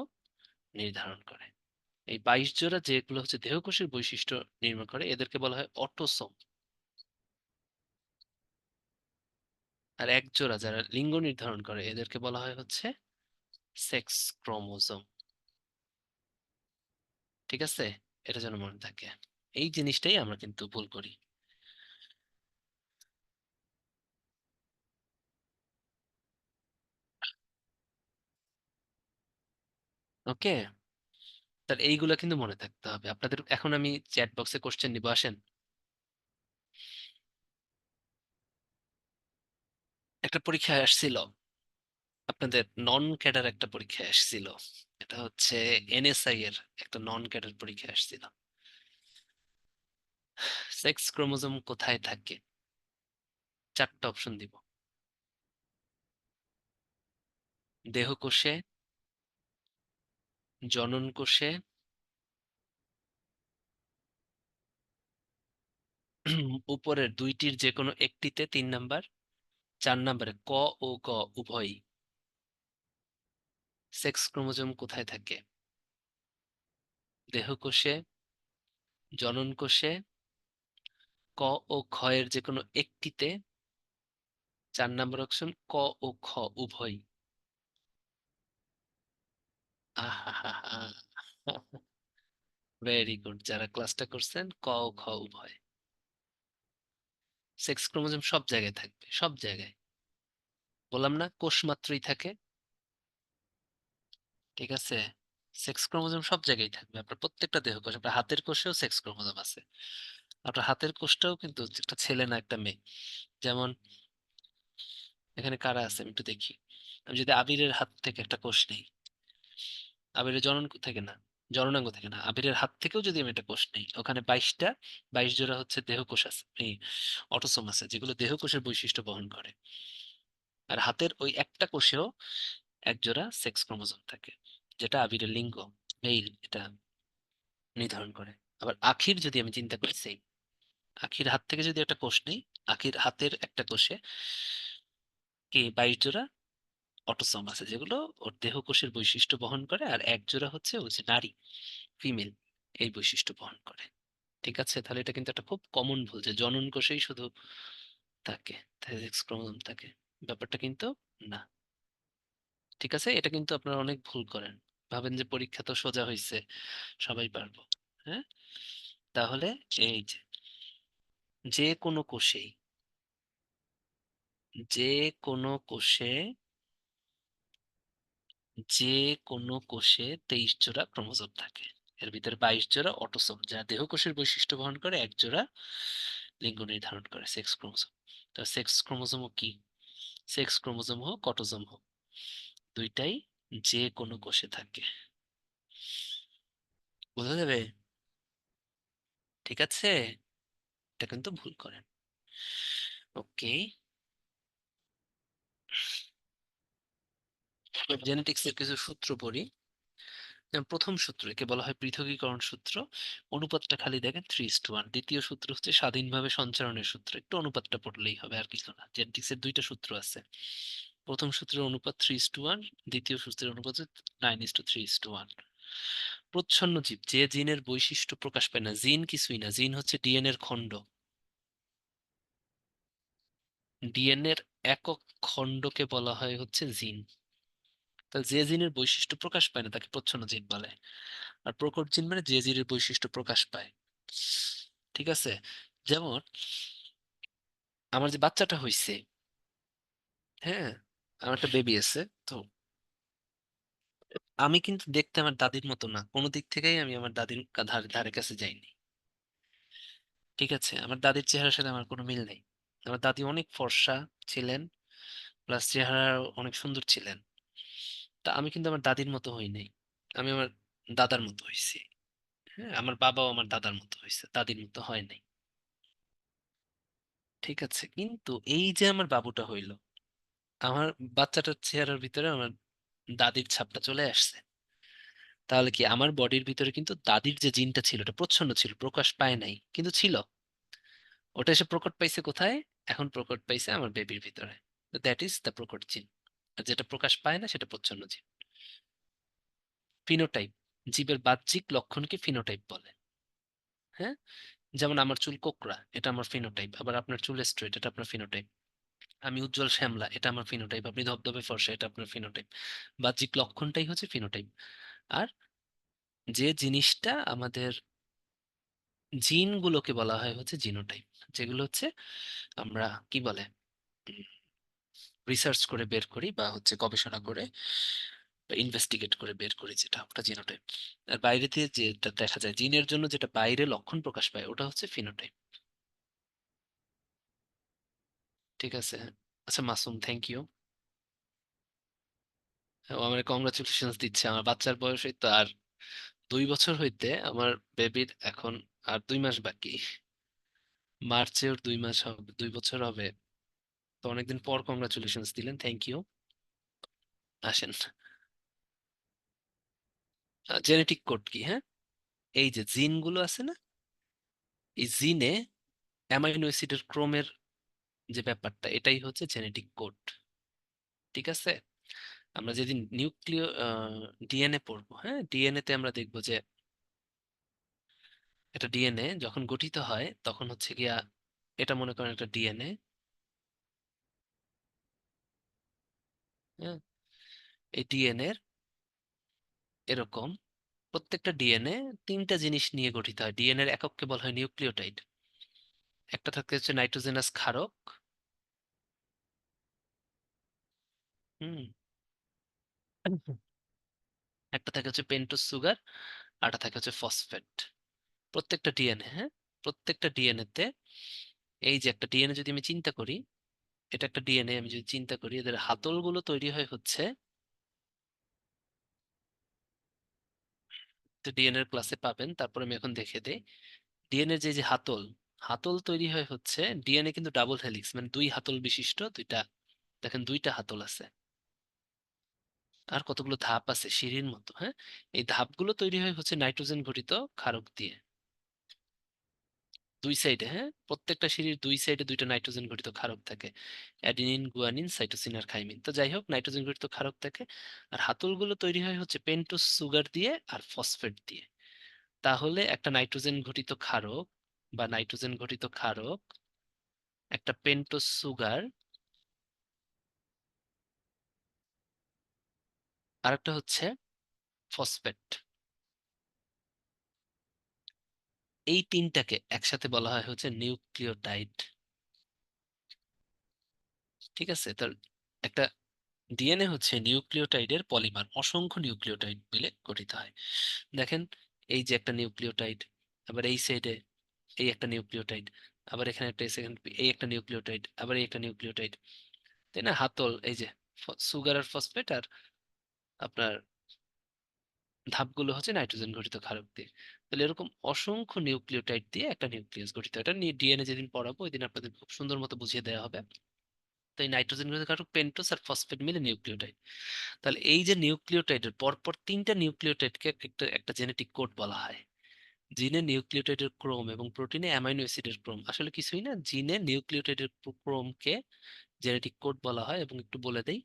নির্ধারণ করে। এই 22 জোড়া যেগুলো হচ্ছে দেহকোষের বৈশিষ্ট্য নির্মাণ করে, এদেরকে বলা হয় অটোসোম। আর এক জোড়া যারা লিঙ্গ নির্ধারণ করে, এদেরকে বলা হয় হচ্ছে সেক্স ক্রোমোজোম। ঠিক আছে, এটা যেন মনে থাকে। এই জিনিসটাই আমরা কিন্তু ভুল করি। ওকে, তাহলে এইগুলা কিন্তু মনে থাকতে হবে আপনাদের। এখন আমি চ্যাট বক্সে কোশ্চেন নিব, আসেন। একটা পরীক্ষায় আসছিল, আপনাদের নন ক্যাডার একটা পরীক্ষায় আসছিল। এটা হচ্ছে এনএসআই এর একটা নন ক্যাডার পরীক্ষায় আসছিল। সেক্স ক্রোমোজোম কোথায় থাকে? চারটা অপশন দিব। দেহকোষে, জনন কোষে, উপরের দুইটির যে কোনো একটিতে 3 নাম্বার, 4 নাম্বারে ক ও গ উভয়ই। সেক্স ক্রোমোজোম কোথায় থাকে? দেহকোষে, জনন কোষে, ক ও খ এর যে কোনো একটিতে, 4 নাম্বার অপশন ক ও খ উভয়ই। আহা, ভেরি গুড, যারা ক্লাসটা করছেন ক ও খ উভয়। সেক্স ক্রোমোজোম সব জায়গায় থাকবে, সব জায়গায়। বললাম না কোষ মাত্রই থাকে, ঠিক আছে? সেক্স ক্রোমোজোম সব জায়গায় থাকবে, আপনার প্রত্যেকটা দেহ কোষ, আপনার হাতের কোষেও সেক্স ক্রোমোজোম আছে। আপনার হাতের কোষটাও কিন্তু একটা ছেলে না একটা মেয়ে। যেমন এখানে কারা আছে আমি একটু দেখি। আমি যদি আবিরের হাত থেকে একটা কোষ নেই, আবিরের জনন থেকে না, জননাঙ্গ থেকে না, আবিরের হাত থেকেও যদি আমি একটা কোষ নেই, ওখানে 22 জোড়া হচ্ছে দেহ কোষ আছে, এই অটোসোম আছে, যেগুলো দেহ কোষের বৈশিষ্ট্য বহন করে। আর হাতের ওই একটা কোষেও 1 জোড়া সেক্স ক্রোমোজোম থাকে, যেটা আবিরের লিঙ্গ, মেইল, এটা নির্ধারণ করে। আবার আখির যদি আমি চিন্তা করি, সেই আখির হাত থেকে যদি একটা কোষ নেই, আখির হাতের একটা কোষে কি 22 জোড়া অটোসোম আছে, যেগুলো ওর দেহ কোষের বৈশিষ্ট্য বহন করে, আর 1 জোড়া হচ্ছে ওই যে নারী, ফিমেল, এই বৈশিষ্ট্য বহন করে। ঠিক আছে, তাহলে এটা কিন্তু একটা খুব কমন ভুল যে জনন কোষেই শুধু থাকে, সেক্স ক্রোমোজোম থাকে, ব্যাপারটা কিন্তু না। ঠিক আছে, এটা কিন্তু আপনারা অনেক ভুল করেন, ভাবেন যে পরীক্ষা তো সোজা হয়েছে, সবাই পারবো। হ্যাঁ, তাহলে এই যে যে কোনো কোষেই, যে কোনো কোষে, যে কোনো কোষে 23 জোড়া ক্রোমোজোম থাকে। এর ভিতরে 22 জোড়া অটোসোম, যা দেহ কোষের বৈশিষ্ট্য বহন করে, 1 জোড়া লিঙ্গ নির্ধারণ করে, সেক্স ক্রোমোজোম। তো সেক্স ক্রোমোজোমও কি, সেক্স ক্রোমোজোম হোক অটোজোম হোক, দুইটাই যে কোনো কোষে থাকে। বোঝা যাবে? ঠিক আছে, এটা কিন্তু ভুল করেন। ওকে, জেনেটিক্স এর কিছু সূত্র পড়ি। যেমন প্রথম সূত্র, একে বলা হয় পৃথকীকরণ সূত্র। অনুপাতটা খালি দেখেন 3:1। দ্বিতীয় সূত্র হচ্ছে স্বাধীনভাবে সঞ্চারণের সূত্র, একটু অনুপাতটা পড়লেই হবে, আর কিছু না। জেনেটিক্স এর দুইটা সূত্র আছে, প্রথম সূত্রের অনুপাত 3:1, দ্বিতীয় সূত্রের অনুপাত 9:3:1। প্রচ্ছন্ন জীব, যে জিনের বৈশিষ্ট্য প্রকাশ পায় না, জিন কিছুই না, জিন হচ্ছে ডিএনএর খণ্ড, ডিএনএর একক খণ্ডকে বলা হয় হচ্ছে জিন। তাহলে যে জিনের বৈশিষ্ট্য প্রকাশ পায় না তাকে প্রচ্ছন্ন জিন বলে। আর প্রকট জিন মানে যে জিনের বৈশিষ্ট্য প্রকাশ পায়। ঠিক আছে, যেমন আমার যে বাচ্চাটা হইছে, হ্যাঁ, আমার একটা বেবি আছে, তো আমি কিন্তু দেখতে আমার দাদির মতো না, কোনো দিক থেকেই আমি আমার দাদির ধারে ধারে কাছে যাইনি। ঠিক আছে, আমার দাদির চেহারার সাথে আমার কোনো মিল নেই। আমার দাদি অনেক ফর্সা ছিলেন, প্লাস চেহারা অনেক সুন্দর ছিলেন। তা আমি কিন্তু আমার দাদির মতো হই নাই, আমি আমার দাদার মতো হইছি। হ্যাঁ, আমার বাবাও আমার দাদার মতো হয়েছে, দাদির মতো হয় নাই। ঠিক আছে, কিন্তু এই যে আমার বাবুটা হইলো, আমার বাচ্চাটার চেহারার ভিতরে আমার দাদির ছাপটা চলে আসছে। তাহলে কি আমার বডির ভিতরে কিন্তু দাদির যে জিনটা ছিল, ওটা প্রচ্ছন্ন ছিল, প্রকাশ পায় নাই, কিন্তু ছিল। ওটা এসে প্রকট পাইছে কোথায়? এখন প্রকট পাইছে আমার বেবির ভিতরে। দ্যাট ইজ দ্য প্রকট জিন। আর যেটা প্রকাশ পায় না সেটা প্রচ্ছন্ন জিন। ফিনোটাইপ, জীবের বাহ্যিক লক্ষণকে ফিনোটাইপ বলে। হ্যাঁ, যেমন আমার চুল কোকড়া, এটা আমার ফিনোটাইপ। আবার আপনার চুল স্ট্রেট, এটা আপনার ফিনোটাইপ। আমি উজ্জ্বল শ্যামলা, এটা আমার ফিনোটাইপ। আপনি ধবধবে ফর্সা, এটা আপনার ফিনোটাইপ। বাহ্যিক লক্ষণটাই হচ্ছে ফিনোটাইপ। আর যে জিনিসটা আমাদের জিনগুলোকে বলা হয় হচ্ছে জিনোটাইপ, যেগুলো হচ্ছে আমরা কি বলে রিসার্চ করে বের করি, বা হচ্ছে গবেষণা করে বা ইনভেস্টিগেট করে বের করি, যেটা ওটা জিনোটাইপ। আর বাইরে থেকে যেটা দেখা যায় জিনের জন্য, যেটা বাইরে লক্ষণ প্রকাশ পায়, ওটা হচ্ছে ফিনোটাইপ। ঠিক আছে, আচ্ছা মাসুম, থ্যাংক ইউ। ও আমার কংগ্রাচুলেশন দিচ্ছে, আমার বাচ্চার বয়স এই তো আর 2 বছর হইতে, আমার বেবির এখন আর 2 মাস বাকি। মার্চে ওর 2 মাস হবে, 2 বছর হবে। তো অনেকদিন পর কংগ্রাচুলেশন দিলেন, থ্যাংক ইউ। আসেন, জেনেটিক কোড কি? হ্যাঁ, এই যে জিন গুলো আছে না, এই জিনে অ্যামাইনো অ্যাসিডের ক্রোমের যে ব্যাপারটা, এটাই হচ্ছে জেনেটিক কোড। ঠিক আছে? আমরা যেদিন নিউক্লিয় ডিএনএ পড়বো, হ্যাঁ, ডিএনএ তে আমরা দেখবো যে একটা ডিএনএ যখন গঠিত হয় তখন হচ্ছে গিয়া, এটা মনে করেন একটা ডিএনএ, হ্যাঁ, এই ডিএনএ এরকম প্রত্যেকটা ডিএনএ তিনটা জিনিস নিয়ে গঠিত হয়। ডিএনএ এর একককে বলা হয় নিউক্লিওটাইড। একটা থাকে হচ্ছে নাইট্রোজেনাস ক্ষারক, হুম, একটা থাকে হচ্ছে পেন্টোজ সুগার, আরটা থাকে হচ্ছে ফসফেট। প্রত্যেকটা ডিএনএ, হ্যাঁ, প্রত্যেকটা ডিএনএ তে এই যে একটা ডিএনএ যদি আমি চিন্তা করি, এটা একটা ডিএনএ আমি যদি চিন্তা করি, এদের হাতল গুলো তৈরি হয় হচ্ছে, ডিএনএ এর ক্লাসে পাবেন, তারপরে আমি এখন দেখে দেই। ডিএনএ যে যে হাতল, হাতল তৈরি হয় হচ্ছে, ডিএনএ কিন্তু ডাবল হেলিক্স, মানে দুই হাতল বিশিষ্ট দুইটা, দেখেন দুইটা হাতল আছে, আর কতগুলো ধাপ আছে সিঁড়ির মতো, হ্যাঁ। এই ধাপগুলো তৈরি হয় হচ্ছে নাইট্রোজেন ঘটিত ক্ষারক দিয়ে, দুই সাইডে, হ্যাঁ, প্রত্যেকটা সিঁড়ির দুই সাইডে দুইটা নাইট্রোজেন ঘটিত ক্ষারক থাকে, অ্যাডিনিন, গুয়ানিন, সাইটোসিন আর থাইমিন। তো যাই হোক, নাইট্রোজেন ঘটিত ক্ষারক থাকে। আর হাতলগুলো তৈরি হয় হচ্ছে পেন্টোজ সুগার দিয়ে আর ফসফেট দিয়ে। তাহলে একটা নাইট্রোজেন ঘটিত ক্ষারক বা নাইট্রোজেন ঘটিত ক্ষারক, একটা পেন্টোজ সুগার, আর একটা হচ্ছে ফসফেট, এই তিনটাকে একসাথে বলা হয় হচ্ছে নিউক্লিওটাইড। ঠিক আছে? তো একটা ডিএনএ হচ্ছে নিউক্লিওটাইডের পলিমার, অসংখ্য নিউক্লিওটাইড মিলে গঠিত হয়। দেখেন, এই যে একটা নিউক্লিওটাইড, আবার এই সাইডে এই একটা নিউক্লিওটাইড, আবার এখানে একটা সেকেন্ড এই একটা নিউক্লিওটাইড, আবার এই একটা নিউক্লিওটাইড, তাই না? হাতল এই যে সুগার আর ফসফেট, আর আপনার ধাপগুলো হচ্ছে নাইট্রোজেন ঘটিত ক্ষারক দিয়ে। তাহলে এরকম অসংখ্য নিউক্লিওটাইড দিয়ে একটা নিউক্লিয়াস গঠিত। এটা নিয়ে ডিএনএ যেদিন পড়াবো ওই দিন আপনাদের খুব সুন্দর মতো বুঝিয়ে দেওয়া হবে। তো এই নাইট্রোজেন ঘটিত ক্ষারক পেন্টোজ আর ফসফেট মিলে নিউক্লিওটাইড। তাহলে এই যে নিউক্লিওটাইডের পরপর তিনটা নিউক্লিওটাইডকে একটা একটা জেনেটিক কোড বলা হয়। জিনে নিউক্লিওটাইডের ক্রোম এবং প্রোটিনে অ্যামাইনো অ্যাসিডের ক্রোম, আসলে কিছুই না, জিনে নিউক্লিওটাইডের ক্রোমকে জেনেটিক কোড বলা হয়। এবং একটু বলে দেই,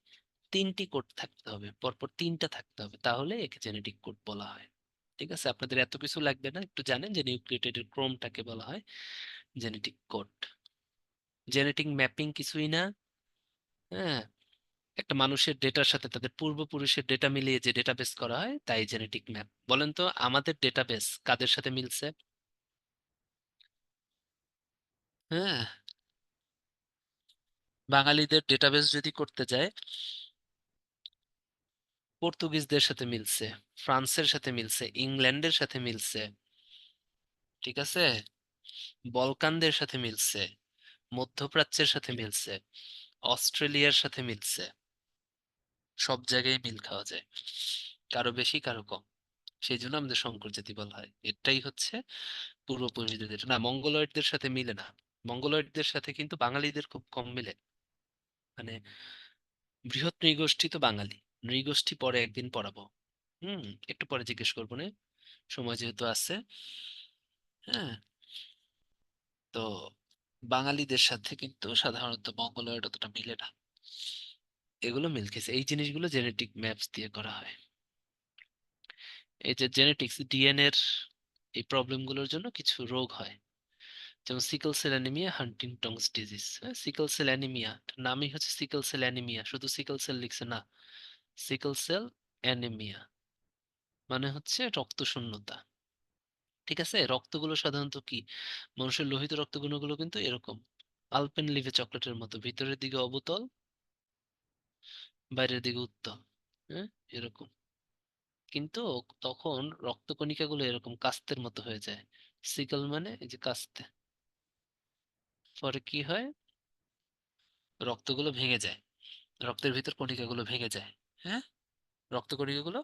তিনটি কোড থাকতে হবে, পরপর তিনটা থাকতে হবে, তাহলে একে জেনেটিক কোড বলা হয়। ঠিক আছে? আপনাদের এত কিছু লাগবে না, একটু জানেন যে নিউক্লিওটাইডের ক্রোমটাকে বলা হয় জেনেটিক কোড। জেনেটিক ম্যাপিং কিছুই না, হ্যাঁ, একটা মানুষের ডেটার সাথে তাদের পূর্বপুরুষের ডেটা মিলিয়ে যে ডেটাবেস করা হয় তাই জেনেটিক ম্যাপ। বলেন তো আমাদের ডেটাবেস কাদের সাথে মিলছে? হ্যাঁ, বাঙালিদের ডেটাবেস যদি করতে যায়, পর্তুগিজদের সাথে মিলছে, ফ্রান্সের সাথে মিলছে, ইংল্যান্ডের সাথে মিলছে, ঠিক আছে, বলকানদের সাথে মিলছে, মধ্যপ্রাচ্যের সাথে মিলছে, অস্ট্রেলিয়ার সাথে মিলছে। সব জায়গায় মিল খাওয়া যায়, কারো বেশি কারো কম। সেই জন্য আমাদের শঙ্কর জাতি বলা হয়। এটাই হচ্ছে পূর্বপুরুষদের। না, মঙ্গলয়েডদের সাথে মিলে না। মঙ্গলয়েডদের সাথে কিন্তু বাঙালিদের খুব কম মিলে। মানে বৃহৎ নৃগোষ্ঠী তো বাঙালি, নৃগোষ্ঠী পরে একদিন পড়াবো। হুম, একটু পরে জিজ্ঞেস করবো না, সময় যেহেতু আছে। হ্যাঁ, তো বাঙালিদের সাথে কিন্তু সাধারণত মঙ্গলয়েড অতটা মিলে না। এগুলো মিল খেয়েছে, এই জিনিসগুলো জেনেটিক ম্যাপস দিয়ে করা হয়। এই যে জেনেটিক্স ডিএনএ এর এই প্রবলেম গুলোর জন্য কিছু রোগ হয়, যেমন sickle cell anaemia, Huntington's disease. Sickle cell anaemia নামই হচ্ছে সিকল সেল অ্যানিমিয়া, শুধু সিকল সেল লিখছে না, সিকল সেল অ্যানিমিয়া মানে হচ্ছে রক্ত শূন্যতা। ঠিক আছে? রক্তগুলো সাধারণত কি, মানুষের লোহিত রক্তগুলো কিন্তু এরকম আলপেনলিভে চকলেটের মতো, ভিতরের দিকে অবতল, বাইরের দিকে উত্তল, হ্যাঁ, এরকম। কিন্তু তখন রক্তকণিকাগুলো এরকম কাস্তের মতো হয়ে যায়। সিকল মানে এই যে কাস্তে, পরে কি হয়, রক্তগুলো ভেঙে যায়, রক্তের ভিতর কণিকাগুলো ভেঙে যায়, হ্যাঁ, রক্তকণিকাগুলো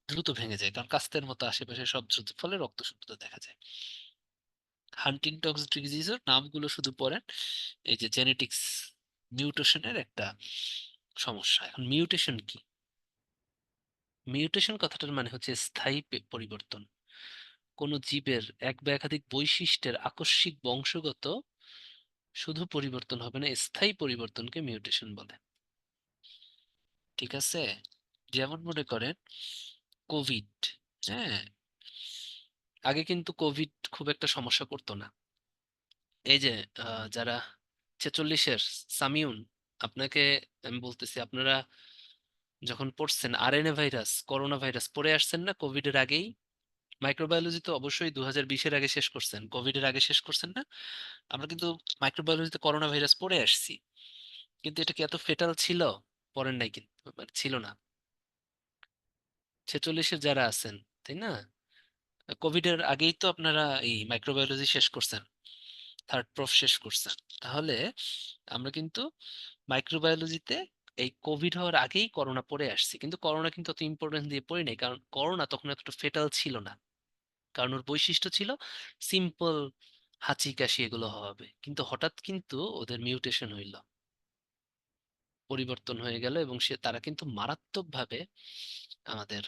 দ্রুত ভেঙে যায়, কারণ কাস্তের মতো আশেপাশে সব দ্রুত, ফলে রক্ত শূন্যতা দেখা যায়। হান্টিংটনস ডিজিজের নামগুলো শুধু পড়েন, এই যে জেনেটিক্স মিউটেশনের একটা সমস্যা। এখন মিউটেশন কি? মিউটেশন কথাটার মানে হচ্ছে স্থায়ী পরিবর্তন। কোনো জীবের এক বা একাধিক বৈশিষ্ট্যের আকস্মিক বংশগত শুধু পরিবর্তন হবে না, স্থায়ী পরিবর্তনকে মিউটেশন বলে। ঠিক আছে? যেমন মনে করেন কোভিড। হ্যাঁ, আগে কিন্তু কোভিড খুব একটা সমস্যা করতো না। এই যে যারা 46-এর সামিউন, আপনাকে আমি বলতেছি, আপনারা যখন পড়ছেন আরএনএ ভাইরাস, করোনা ভাইরাস পড়ে আসছেন না কোভিড এর আগেই? মাইক্রোবায়োলজি তো অবশ্যই 2020-এর আগে শেষ করছেন, কোভিড এর আগে শেষ করছেন না? আমরা কিন্তু মাইক্রোবায়োলজিতে করোনা ভাইরাস পড়ে আসছি, কিন্তু এটা কি এত ফেটাল ছিল? পড়েন নাই কিন্তু, মানে ছিল না। 46-এর যারা আছেন, তাই না, কোভিড এর আগেই তো আপনারা এই মাইক্রোবায়োলজি শেষ করছেন, থার্ড প্রফ শেষ করছেন। তাহলে আমরা কিন্তু মাইক্রোবায়োলজিতে এই কোভিড হওয়ার আগেই করোনা পড়ে আসছি, কিন্তু করোনা কিন্তু অত ইম্পর্টেন্স দিয়ে পড়ি নাই, কারণ করোনা তখন এতটা ফেটাল ছিল না। কারণ ওর বৈশিষ্ট্য ছিল সিম্পল হাঁচি কাশি এগুলো হবে, কিন্তু হঠাৎ কিন্তু ওদের মিউটেশন হইল, পরিবর্তন হয়ে গেল, এবং তারা কিন্তু মারাত্মকভাবে আমাদের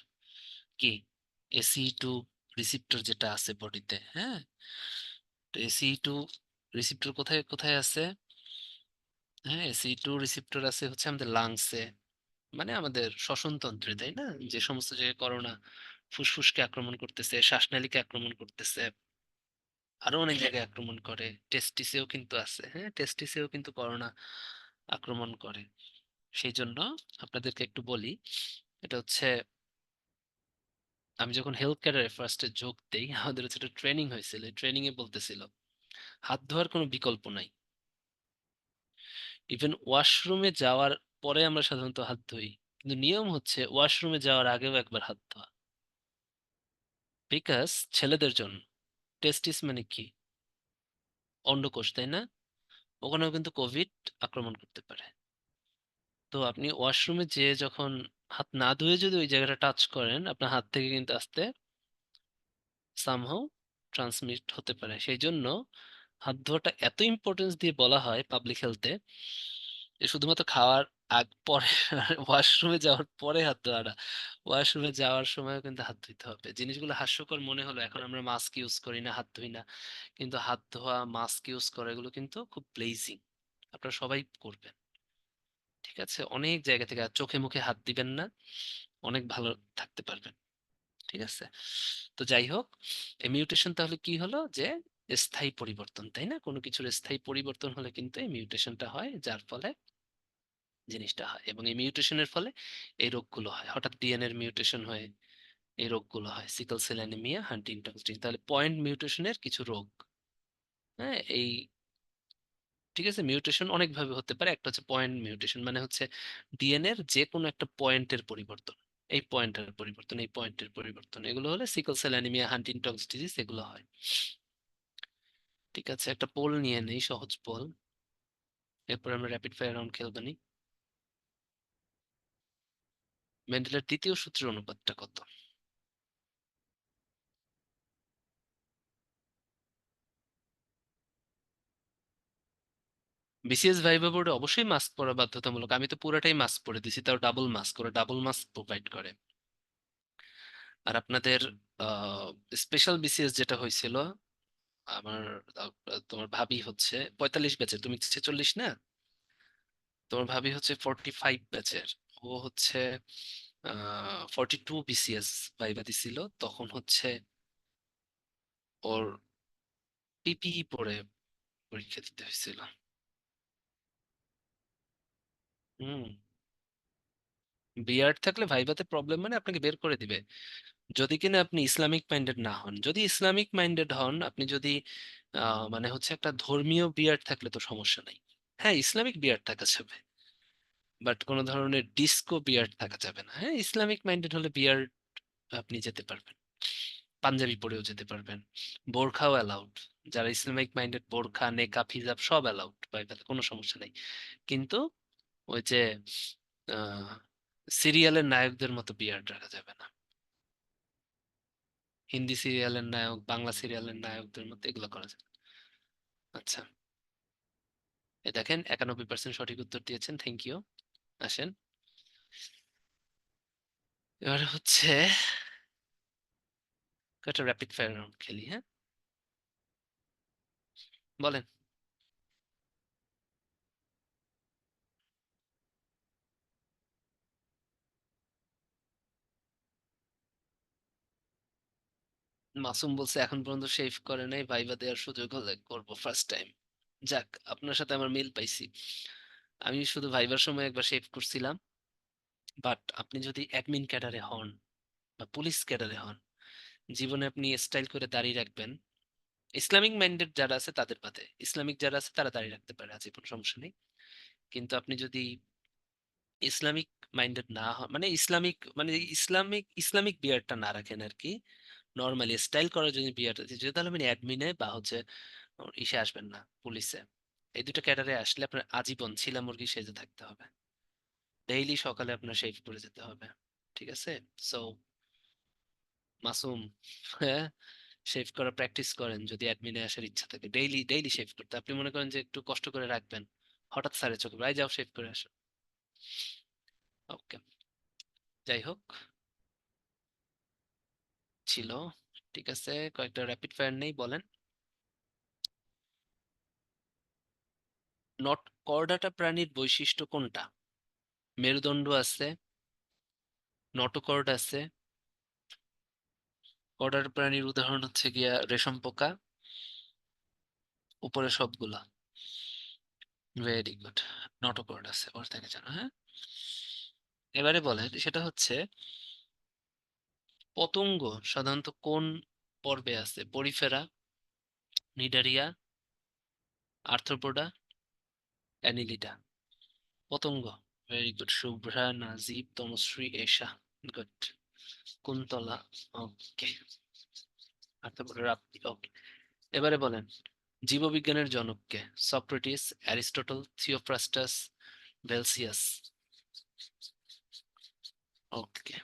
কি এসি টু রিসিপ্টর যেটা আছে বডিতে, হ্যাঁ, এসি টু রিসিপ্টর কোথায় কোথায় আছে? হ্যাঁ, এসি টু রিসিপ্টর আছে হচ্ছে আমাদের লাংসে, মানে আমাদের শ্বসন তন্ত্রে, তাই না? যে সমস্ত জায়গায় করোনা ফুসফুসকে আক্রমণ করতেছে, শ্বাসনালীকে আক্রমণ করতেছে, আরো অনেক জায়গায় আক্রমণ করে, টেস্টিসেও কিন্তু আছে, হ্যাঁ, টেস্টিসেও কিন্তু করোনা আক্রমণ করে। সেই জন্য আপনাদেরকে একটু বলি, এটা হচ্ছে, আমি যখন হেলথ ক্যারিয়ারে ফার্স্টে যোগ দেই, আমাদের হচ্ছে একটা ট্রেনিং হয়েছিল, ট্রেনিং এ বলতেছিল হাত ধোয়ার কোনো বিকল্প নাই। ইভেন ওয়াশরুমে যাওয়ার পরে আমরা সাধারণত হাত ধুই, কিন্তু নিয়ম হচ্ছে ওয়াশরুমে যাওয়ার আগেও একবার হাত ধোয়া। বিকজ ছেলেদের জন্য টেস্টিস মানে কি? অন্ডকোষ, তাই না? ওখানেও কিন্তু কোভিড আক্রমণ করতে পারে। তো আপনি ওয়াশরুমে যেয়ে যখন হাত না ধুয়ে যদি ওই জায়গাটা টাচ করেন, আপনার হাত থেকে কিন্তু আস্তে সামহাউ ট্রান্সমিট হতে পারে। সেই জন্য হাত ধোয়াটা এত ইম্পর্টেন্স দিয়ে বলা হয় পাবলিক হেলথে, যে শুধুমাত্র খাওয়ার আগ পরে ওয়াশরুমে যাওয়ার পরে হাত ধোয়া না, ওয়াশরুমে যাওয়ার সময়ও কিন্তু হাত ধুইতে হবে। জিনিসগুলো হাস্যকর মনে হলো, এখন আমরা মাস্ক ইউজ করি না, হাত ধুই না, কিন্তু হাত ধোয়া, মাস্ক ইউজ করা, এগুলো কিন্তু খুব ব্লেজিং, আপনারা সবাই করবেন। ঠিক আছে? অনেক জায়গা থেকে, আর চোখে মুখে হাত দিবেন না, অনেক ভালো থাকতে পারবেন। ঠিক আছে? তো যাই হোক, এই মিউটেশন তাহলে কি হলো, যে স্থায়ী পরিবর্তন, তাই না? কোনো কিছুর স্থায়ী পরিবর্তন হলে কিন্তু এই মিউটেশনটা হয়, যার ফলে জিনিসটা হয়, এবং এই মিউটেশনের ফলে এই রোগগুলো হয়। হঠাৎ ডিএনএ এর মিউটেশন হয়ে এই রোগগুলো হয়, sickle cell anaemia, Huntington's disease. তাহলে পয়েন্ট মিউটেশনের কিছু রোগ, হ্যাঁ, এই, ঠিক আছে, মিউটেশন অনেক ভাবে হতে পারে। একটা হচ্ছে পয়েন্ট মিউটেশন, মানে হচ্ছে ডিএনএ এর যে কোনো একটা পয়েন্টের পরিবর্তন, এই পয়েন্টের পরিবর্তন, এই পয়েন্টের পরিবর্তন, এগুলো হলে sickle cell anaemia, Huntington's disease এগুলো হয়। ঠিক আছে, একটা পোল নিয়ে নেই, সহজ পোল, এরপর আমরা র্যাপিড ফায়ার রাউন্ড খেলবানি। মেন্ডেলের দ্বিতীয় সূত্রের অনুপাতটা কত? বিসিএস ভাইভা বোর্ডে অবশ্যই মাস্ক পরা বাধ্যতামূলক, আমি তো পুরাটাই মাস্ক পরে দিছি, তাও ডাবল মাস্ক, ওরা ডাবল মাস্ক প্রোভাইড করে। আর আপনাদের স্পেশাল বিসিএস যেটা হয়েছিল, আমার তোমার ভাবি হচ্ছে 45 ব্যাচের, তুমি 46 না? তোমার ভাবি হচ্ছে 45 ব্যাচের, ও হচ্ছে 42 বিসিএস ভাইভা দিছিল, তখন হচ্ছে ওর পিপিই পরে পরীক্ষা দিতে হয়েছিল। হুম। বিয়ার্ড থাকলে ভাইভাতে প্রবলেম, মানে আপনাকে বের করে দিবে, যদি কিনা আপনি ইসলামিক মাইন্ডেড না হন। যদি ইসলামিক মাইন্ডেড হন, আপনি যদি মানে হচ্ছে একটা ধর্মীয় বিয়ার্ড থাকলে তো সমস্যা নাই, হ্যাঁ, ইসলামিক বিয়ার্ড থাকা যাবে, বাট কোনো ধরনের ডিস্কো বিয়ার্ড থাকা যাবে না। হ্যাঁ, ইসলামিক মাইন্ডেড হলে বিয়ার্ড আপনি যেতে পারবেন, পাঞ্জাবি পরেও যেতে পারবেন, বোরখাও অ্যালাউড, যারা ইসলামিক মাইন্ডেড বোরখা, নেকাব, হিজাব সব অ্যালাউড বাইবেলে, কোনো সমস্যা নেই। কিন্তু ওই যে সিরিয়ালের নায়কদের মতো বিয়ার্ড রাখা যাবে না, হিন্দি সিরিয়ালের নায়ক, বাংলা সিরিয়ালের নায়কদের মতো এগুলো করা যাবে না। আচ্ছা, এ দেখেন 91% সঠিক উত্তর দিয়েছেন, থ্যাংক ইউ। আসেন, এবারে হচ্ছে একটা র্যাপিড ফায়ার রাউন্ড খেলি, হ্যাঁ? বলেন। মাসুম বলছে এখন পর্যন্ত শেভ করে নাই, ভাইবা দেওয়ার সুযোগ হলে করব ফার্স্ট টাইম। যাক, আপনার সাথে আমার মিল পাইছি। আমি শুধু ভাইবার সময় একবার শেভ করছিলাম। বাট আপনি যদি অ্যাডমিন ক্যাডারে হন বা পুলিশ ক্যাডারে হন, জীবনে আপনি স্টাইল করে দাঁড়িয়ে রাখবেন। ইসলামিক মাইন্ডেড যারা আছে তাদের বাদে, ইসলামিক যারা আছে তারা দাঁড়িয়ে রাখতে পারে, আজীবন সমস্যা নেই। কিন্তু আপনি যদি ইসলামিক মাইন্ডেড না হন, মানে ইসলামিক বিয়ারটা না রাখেন আর কি, নর্মালি স্টাইল করার জন্য বিয়ারটা দিচ্ছে, তাহলে আপনি অ্যাডমিনে বা হচ্ছে ইসে আসবেন না, পুলিশে। এই দুটো ক্যাডারে আসলে আপনার আজীবন ছিলা মুরগি সেজে থাকতে হবে। ডেইলি সকালে আপনার শেভ করে যেতে হবে। ঠিক আছে? সো মাসুম, হ্যাঁ, শেভ করা প্র্যাকটিস করেন যদি অ্যাডমিনে আসার ইচ্ছা থাকে। ডেইলি ডেইলি শেভ করতে আপনি মনে করেন যে একটু কষ্ট করে রাখবেন, হঠাৎ স্যারের চোখে ভাই যাও শেভ করে আসো। ওকে, যাই হোক, ছিল। ঠিক আছে, কয়েকটা র্যাপিড ফায়ার নেই, বলেন। নট করডাটা প্রাণীর বৈশিষ্ট্য কোনটা? মেরুদণ্ড আছে, নটোকর্ড আছে। করডাটা প্রাণীর উদাহরণ হচ্ছে গিয়া রেশম পোকা, উপরে সবগুলা। ভেরি গুড, নটোকর্ড আছে ওর থেকে জানো, হ্যাঁ। এবারে বলেন, সেটা হচ্ছে পতঙ্গ সাধারণত কোন পর্বে আছে? Porifera, Cnidaria, Arthropoda, Annelida. পতঙ্গ। Very good, Shubhra, Najib, Tanushree, Esha. Good. Kuntala. Okay. Arthropoda, Rapti. Okay. এবারে বলেন, জীববিজ্ঞানের জনক কে? সক্রেটিস, অ্যারিস্টটল, থিওফ্রাস্টাস, বেলসিয়াস। ওকে।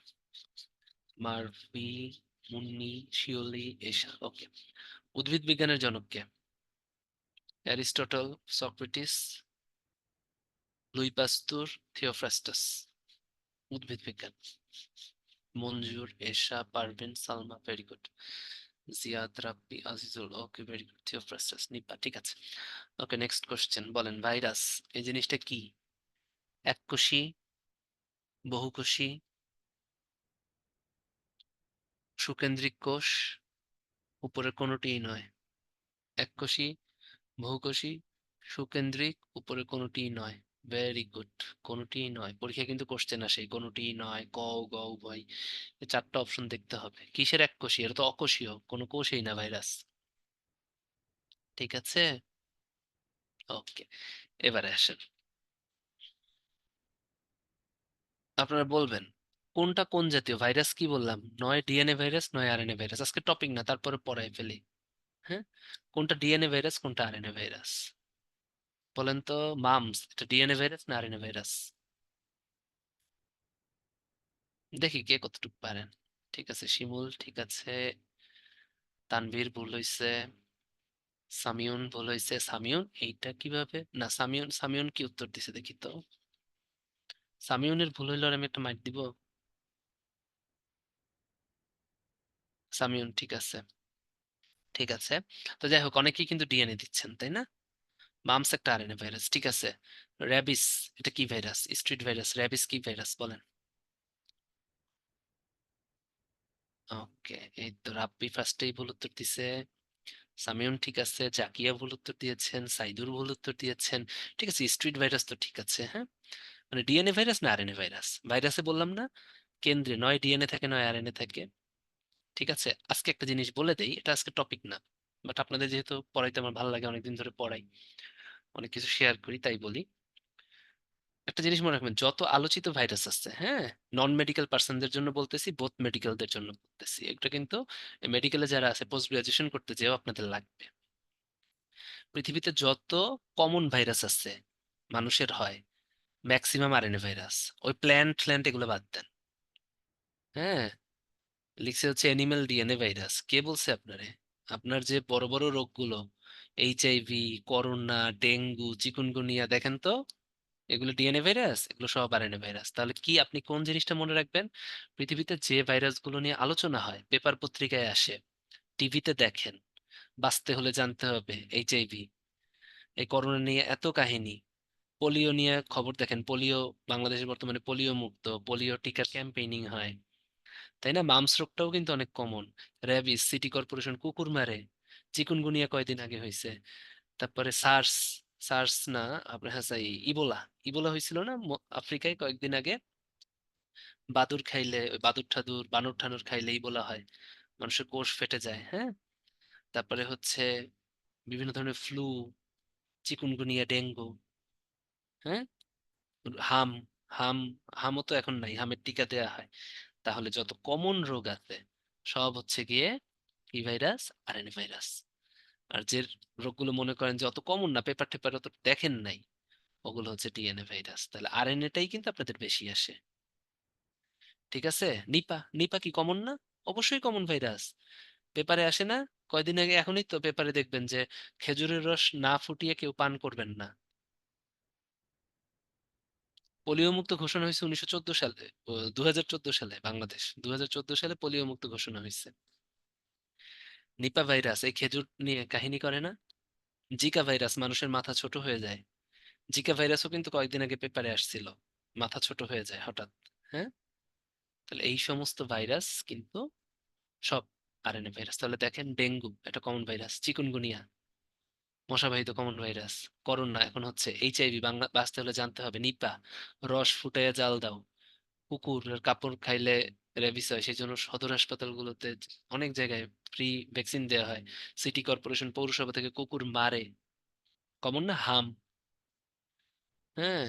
মার্ভি, মুন্নি, শিওলি, এশা। ওকে। উদ্ভিদ বিজ্ঞানের জনক কে? Aristotle, Socrates, Louis Pasteur, Theophrastus. উদ্ভিদ বিজ্ঞান। Manjur, Esha, Parvin, Salma. Very good. Ziad, Rabbi, Azizul. Okay, very good. Theophrastus, Nipa. ঠিক আছে। ওকে, নেক্সট কোশ্চেন, বলেন ভাইরাস এই জিনিসটা কি? এককোষী, বহুকোষী, সুকেন্দ্রিক কোষ, উপরের কোনোটিই নয়। এককোষী, বহুকোষী, সুকেন্দ্রিক, উপরে কোনোটিই নয়। Very good. কোনোটিই নয়, পরীক্ষায় কিন্তু কোশ্চেন আসে কোনোটিই নয়, ক গ উভয়। এই চারটা অপশন দেখতে হবে। কিসের এককোষী? এটা তো অকোষীয়, কোনো কোষই না ভাইরাস। ঠিক আছে। ওকে, এবারে আসেন, আপনারা বলবেন কোনটা কোন জাতীয় ভাইরাস। কি বললাম? নয় ডিএনএ ভাইরাস, নয় আরএনএ ভাইরাস। আজকে টপিক না, তারপরে পড়াই ফেলি। হ্যাঁ, কোনটা ডিএনএ ভাইরাস, কোনটা আরএনএ ভাইরাস? বলেন তো মামস, এটা ডিএনএ ভাইরাস না আরএনএ ভাইরাস? দেখি কে কতটুকু পারেন। ঠিক আছে, শিমুল ঠিক আছে, তানভীর ভুল হইছে, সামিউন ভুল হইছে। সামিউন এইটা কিভাবে না, সামিউন সামিউন কি উত্তর দিছে দেখি তো। সামিউনের ভুল হইলে ওর আমি একটা মাইর দিব। সামিউন ঠিক আছে। ঠিক আছে, তো যাই হোক, অনেকেই কিন্তু ডিএনএ দিচ্ছেন, তাই না? মামস একটা আরএনএ ভাইরাস, ঠিক আছে। র্যাবিস, এটা কি ভাইরাস? Street virus. র্যাবিস কি ভাইরাস বলেন? ওকে, এই তো রাব্বি ফার্স্টেই ভুল উত্তর দিছে। সামিউন ঠিক আছে, জাকিয়া ভুল উত্তর দিয়েছেন, সাইদুর ভুল উত্তর দিয়েছেন। ঠিক আছে, স্ট্রিট ভাইরাস তো ঠিক আছে, হ্যাঁ। মানে ডিএনএ ভাইরাস না আরএনএ ভাইরাস? ভাইরাসে বললাম না, কেন্দ্রে নয় ডিএনএ থাকে নয় আরএনএ থাকে। ঠিক আছে, আজকে একটা জিনিস বলে দেই, এটা আজকে টপিক না, বাট আপনাদের যেহেতু পড়াইতে আমার ভালো লাগে, অনেকদিন ধরে পড়াই, অনেক কিছু শেয়ার করি, তাই বলি। একটা জিনিস মনে রাখবেন, যত আলোচিত ভাইরাস আছে, হ্যাঁ, নন মেডিকেল পার্সনদের জন্য বলতেছি, বোথ মেডিকেলদের জন্য বলতেছি, এটা কিন্তু মেডিকেলে যারা আছে পোস্ট গ্রাজুয়েশন করতে যেও আপনাদের লাগবে। পৃথিবীতে যত কমন ভাইরাস আছে মানুষের হয়, ম্যাক্সিমাম আরএনএ ভাইরাস। ওই প্ল্যান্ট এগুলো বাদ দেন। হ্যাঁ, লিখছে হচ্ছে অ্যানিমেল ডিএনএ ভাইরাস। কে বলছে আপনারে? আপনার যে বড় বড় রোগগুলো, এইচআইভি, করোনা, ডেঙ্গু, চিকুনগুনিয়া, দেখেন তো, এগুলো ডিএনএ ভাইরাস, এগুলো সব আরএনএ ভাইরাস। তাহলে কি আপনি কোন জিনিসটা মনে রাখবেন? পৃথিবীতে যে ভাইরাসগুলো নিয়ে আলোচনা হয়, পেপার পত্রিকায় আসে, টিভিতে দেখেন, বাঁচতে হলে জানতে হবে, এইচআইভি, এই করোনা নিয়ে এত কাহিনী, পোলিও নিয়ে খবর দেখেন, পোলিও, বাংলাদেশে বর্তমানে পোলিও মুক্ত, পোলিও টিকার ক্যাম্পেইনিং হয়, তাই না? মামস রোগটাও কিন্তু অনেক কমন। র্যাবিস, সিটি কর্পোরেশন কুকুর মারে। চিকুনগুনিয়া কয়দিন আগে হয়েছে। তারপরে সার্স, সার্স না, আপনার হ্যাঁ ইবোলা, ইবোলা হয়েছিল না আফ্রিকায় কয়েকদিন আগে? বাদুর খাইলে, ওই বাদুর ঠাদুর বানর ঠানুর খাইলেই বলা হয়, মানুষের কোষ ফেটে যায়, হ্যাঁ। তারপরে হচ্ছে বিভিন্ন ধরনের ফ্লু, চিকুনগুনিয়া, ডেঙ্গু, হ্যাঁ, হাম, হাম, হামও তো এখন নাই, হামের টিকা দেয়া হয়। তাহলে যত কমন রোগ আছে সব হচ্ছে গিয়ে কি ভাইরাস? RNA virus. আর যে রোগগুলো মনে করেন যে অত কমন না, পেপার টেপার অত দেখেন নাই, ওগুলো হচ্ছে ডিএনএ ভাইরাস। তাহলে আরএনএটাই কিন্তু আপনাদের বেশি আসে। ঠিক আছে? নিপা, নিপা কি কমন না? অবশ্যই কমন ভাইরাস, পেপারে আসে না? কয়দিন আগে, এখনই তো পেপারে দেখবেন যে খেজুরের রস না ফুটিয়ে কেউ পান করবেন না। পোলিও মুক্ত ঘোষণা হয়েছে 1914 সালে, 2014 সালে, বাংলাদেশ 2014 সালে পোলিও মুক্ত ঘোষণা হয়েছে। নিপা ভাইরাস এই খেজুর নিয়ে কাহিনী করে না? জিকা ভাইরাস, মানুষের মাথা ছোট হয়ে যায়। জিকা ভাইরাসও কিন্তু কয়েকদিন আগে পেপারে আসছিল, মাথা ছোট হয়ে যায় হঠাৎ, হ্যাঁ। তাহলে এই সমস্ত ভাইরাস কিন্তু সব আরএনএ ভাইরাস। তাহলে দেখেন, ডেঙ্গু একটা কমন ভাইরাস, চিকুনগুনিয়া মশাবাহিত কমন ভাইরাস, করোনা এখন হচ্ছে এইচআইভি, বাংলা বাঁচতে হলে জানতে হবে, নিপা, রস ফুটাইয়া জাল দাও, কুকুরের কাপড় খাইলে রেবিস হয়, সেই জন্য সদর হাসপাতালগুলোতে অনেক জায়গায় ফ্রি ভ্যাকসিন দেওয়া হয়। সিটি কর্পোরেশন, পৌরসভা থেকে কুকুর মারে, কমন না? হাম, হ্যাঁ,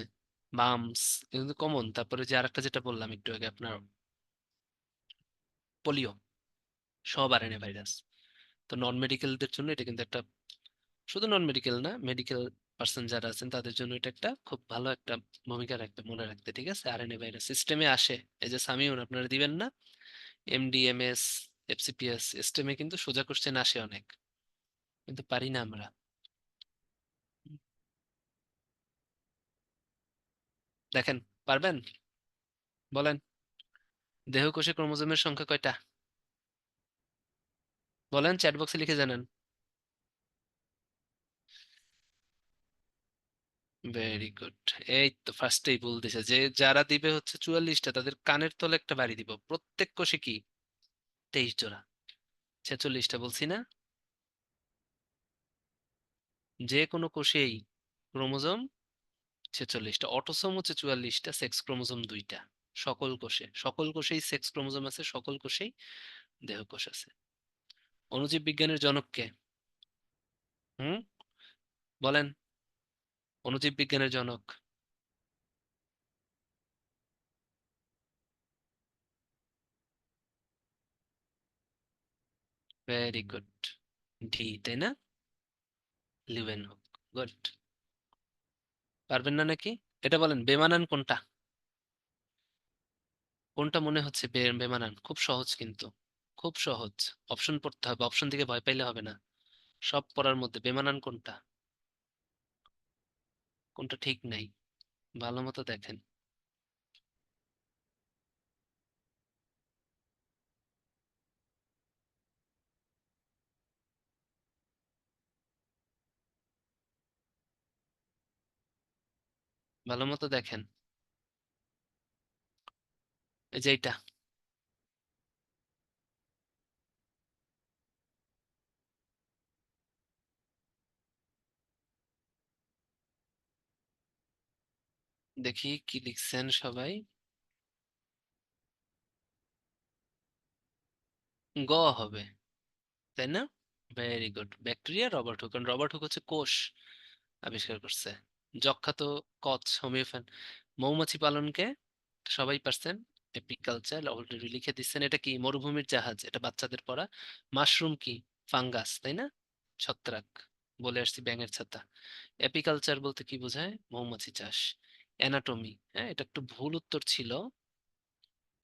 মামস, এগুলো কমন। তারপরে যে আরেকটা যেটা বললাম একটু আগে আপনার, পোলিও, সব আরএনএ ভাইরাস। তো নন মেডিকেলদের জন্য এটা কিন্তু একটা, শুধু নন মেডিকেল না, মেডিকেল পার্সন যারা আছেন তাদের জন্য এটা একটা খুব ভালো একটা ভূমিকা রাখবে, মনে রাখতে। ঠিক আছে? আরএনএ ভাইরাস সিস্টেমে আসে, এই যে সামিউন আপনারা দিবেন না, এমডিএমএস, এফসিপিএস, সিস্টেমে কিন্তু সোজা কোশ্চেন আসে অনেক, কিন্তু পারি না আমরা। দেখেন, পারবেন? বলেন, দেহকোষে ক্রোমোজোমের সংখ্যা কয়টা? বলেন, চ্যাট বক্সে লিখে জানান। Very good. এই তো ফার্স্টেই ভুল দিছে, যে যারা দিবে হচ্ছে 44টা, তাদের কানের তলে একটা বাড়ি দিব। প্রত্যেক কোষে কি 23 জোড়া, 46টা বলছি না? যে কোনো কোষেই ক্রোমোজোম 46টা, অটোসোম হচ্ছে 44টা, সেক্স ক্রোমোজোম 2টা। সকল কোষে, সকল কোষেই সেক্স ক্রোমোজোম আছে, সকল কোষেই দেহকোষ আছে। অণুজীব বিজ্ঞানের জনক কে? হুম, বলেন, অণুজীব বিজ্ঞানের জনক। ভেরি গুড, ডি, তাই না? লিউয়েনহক। গুড। পারবেন না নাকি? এটা বলেন, বেমানান কোনটা? কোনটা মনে হচ্ছে বেমানান? খুব সহজ কিন্তু, খুব সহজ। অপশন পড়তে হবে, অপশন থেকে ভয় পাইলে হবে না। সব পড়ার মধ্যে বেমানান কোনটা? কোনটা ঠিক নাই? ভালো মতো দেখেন। ভালো মতো দেখেন, এই যে এইটা। দেখি কি লিখছেন সবাই। গ হবে, তাই না? Very good, bacteria, Robert Hooke. কারণ রবার্ট হুক হচ্ছে কোষ আবিষ্কার করছে। যক্ষা তো কচ, হোমিওফ্যান। মৌমাছি পালনকে সবাই পারছেন, এপিকালচার অলরেডি লিখে দিচ্ছেন। এটা কি? মরুভূমির জাহাজ, এটা বাচ্চাদের পড়া। মাশরুম কি? ফাঙ্গাস, তাই না? ছত্রাক, বলে আসছি, ব্যাঙের ছাতা। এপিকালচার বলতে কি বোঝায়? মৌমাছি চাষ। অ্যানাটমি, হ্যাঁ, এটা একটু ভুল উত্তর ছিল,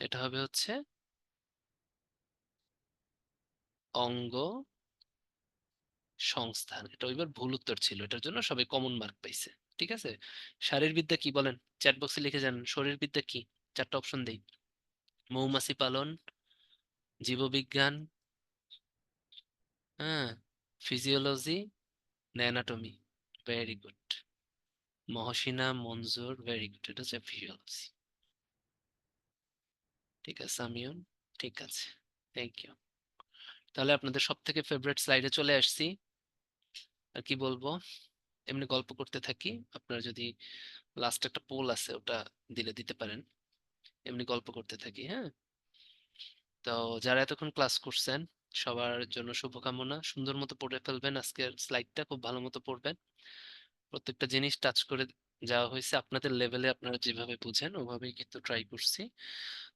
এটা হবে হচ্ছে অঙ্গ সংস্থান। এটা ওইবার ভুল উত্তর ছিল, এটার জন্য সবাই কমন মার্ক পাইছে। ঠিক আছে? শারীরবিদ্যা কি বলেন? চ্যাট বক্সে লিখে যান। শরীরবিদ্যা কি? চারটা অপশন দেই। মৌমাছি পালন, জীববিজ্ঞান, হ্যাঁ, ফিজিওলজি না anatomy? Very good. Mohsina Manjur, very good. এটা হচ্ছে ফিজিওলজি। ঠিক আছে আমিও। ঠিক আছে, থ্যাংক ইউ। তাহলে আপনাদের সব থেকে ফেভারিট স্লাইডে চলে আসছি। আর কি বলবো, এমনি গল্প করতে থাকি। আপনার যদি লাস্ট একটা পোল আছে ওটা দিলে দিতে পারেন। এমনি গল্প করতে থাকি, হ্যাঁ। তো যারা এতক্ষণ ক্লাস করছেন সবার জন্য শুভকামনা। সুন্দর মতো পড়ে ফেলবেন, আজকের স্লাইডটা খুব ভালো মতো পড়বেন। প্রত্যেকটা জিনিস টাচ করে যাওয়া হয়েছে আপনাদের লেভেলে, আপনারা যেভাবে বুঝেন ওভাবেই কিন্তু ট্রাই করছি।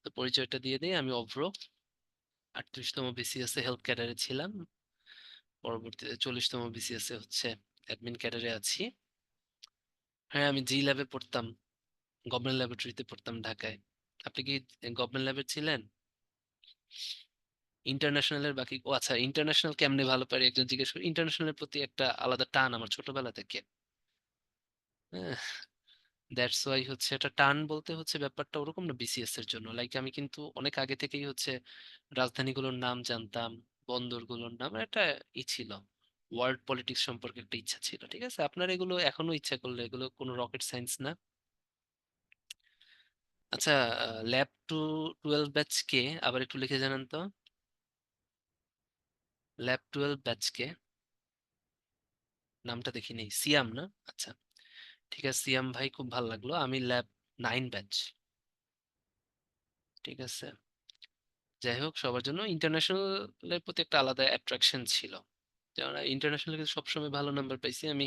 তো পরিচয়টা দিয়ে দিই, আমি অভ্র। 38তম বিসিএস এ হেলথ ক্যাডারে ছিলাম, পরবর্তীতে 40তম বিসিএস এ হচ্ছে অ্যাডমিন ক্যাডারে আছি। হ্যাঁ, আমি জি ল্যাবে পড়তাম, গভর্নমেন্ট ল্যাবরেটরিতে পড়তাম ঢাকায়। আপনি কি গভর্নমেন্ট ল্যাবে ছিলেন? ইন্টারন্যাশনালের বাকি, ও আচ্ছা, ইন্টারন্যাশনাল কেমনে ভালো পারি একজন জিজ্ঞেস করি। ইন্টারন্যাশনালের প্রতি একটা আলাদা টান আমার ছোটবেলা থেকে, হ্যাঁ। দ্যাটস ওয়াই হচ্ছে এটা টান বলতে হচ্ছে ব্যাপারটা ওরকম না বিসিএস এর জন্য। লাইক আমি কিন্তু অনেক আগে থেকেই হচ্ছে রাজধানীগুলোর নাম জানতাম, বন্দরগুলোর নাম, একটা ই ছিল, ওয়ার্ল্ড পলিটিক্স সম্পর্কে একটা ইচ্ছা ছিল। ঠিক আছে, আপনার এগুলো এখনো ইচ্ছা করলে, এগুলো কোনো রকেট সায়েন্স না। আচ্ছা, ল্যাব 12 ব্যাচ কে আবার একটু লিখে জানান তো। ল্যাব 12 ব্যাচ কে? নামটা দেখিনি, সিয়াম না? আচ্ছা, ঠিক আছে সিয়াম ভাই, খুব ভালো লাগলো। আমি ল্যাব 9 ব্যাচ। ঠিক আছে, যাই হোক, সবার জন্য ইন্টারন্যাশনালের প্রতি একটা আলাদা অ্যাট্রাকশন ছিল। যেমন ইন্টারন্যাশনাল কিন্তু সবসময় ভালো নাম্বার পাইছি আমি।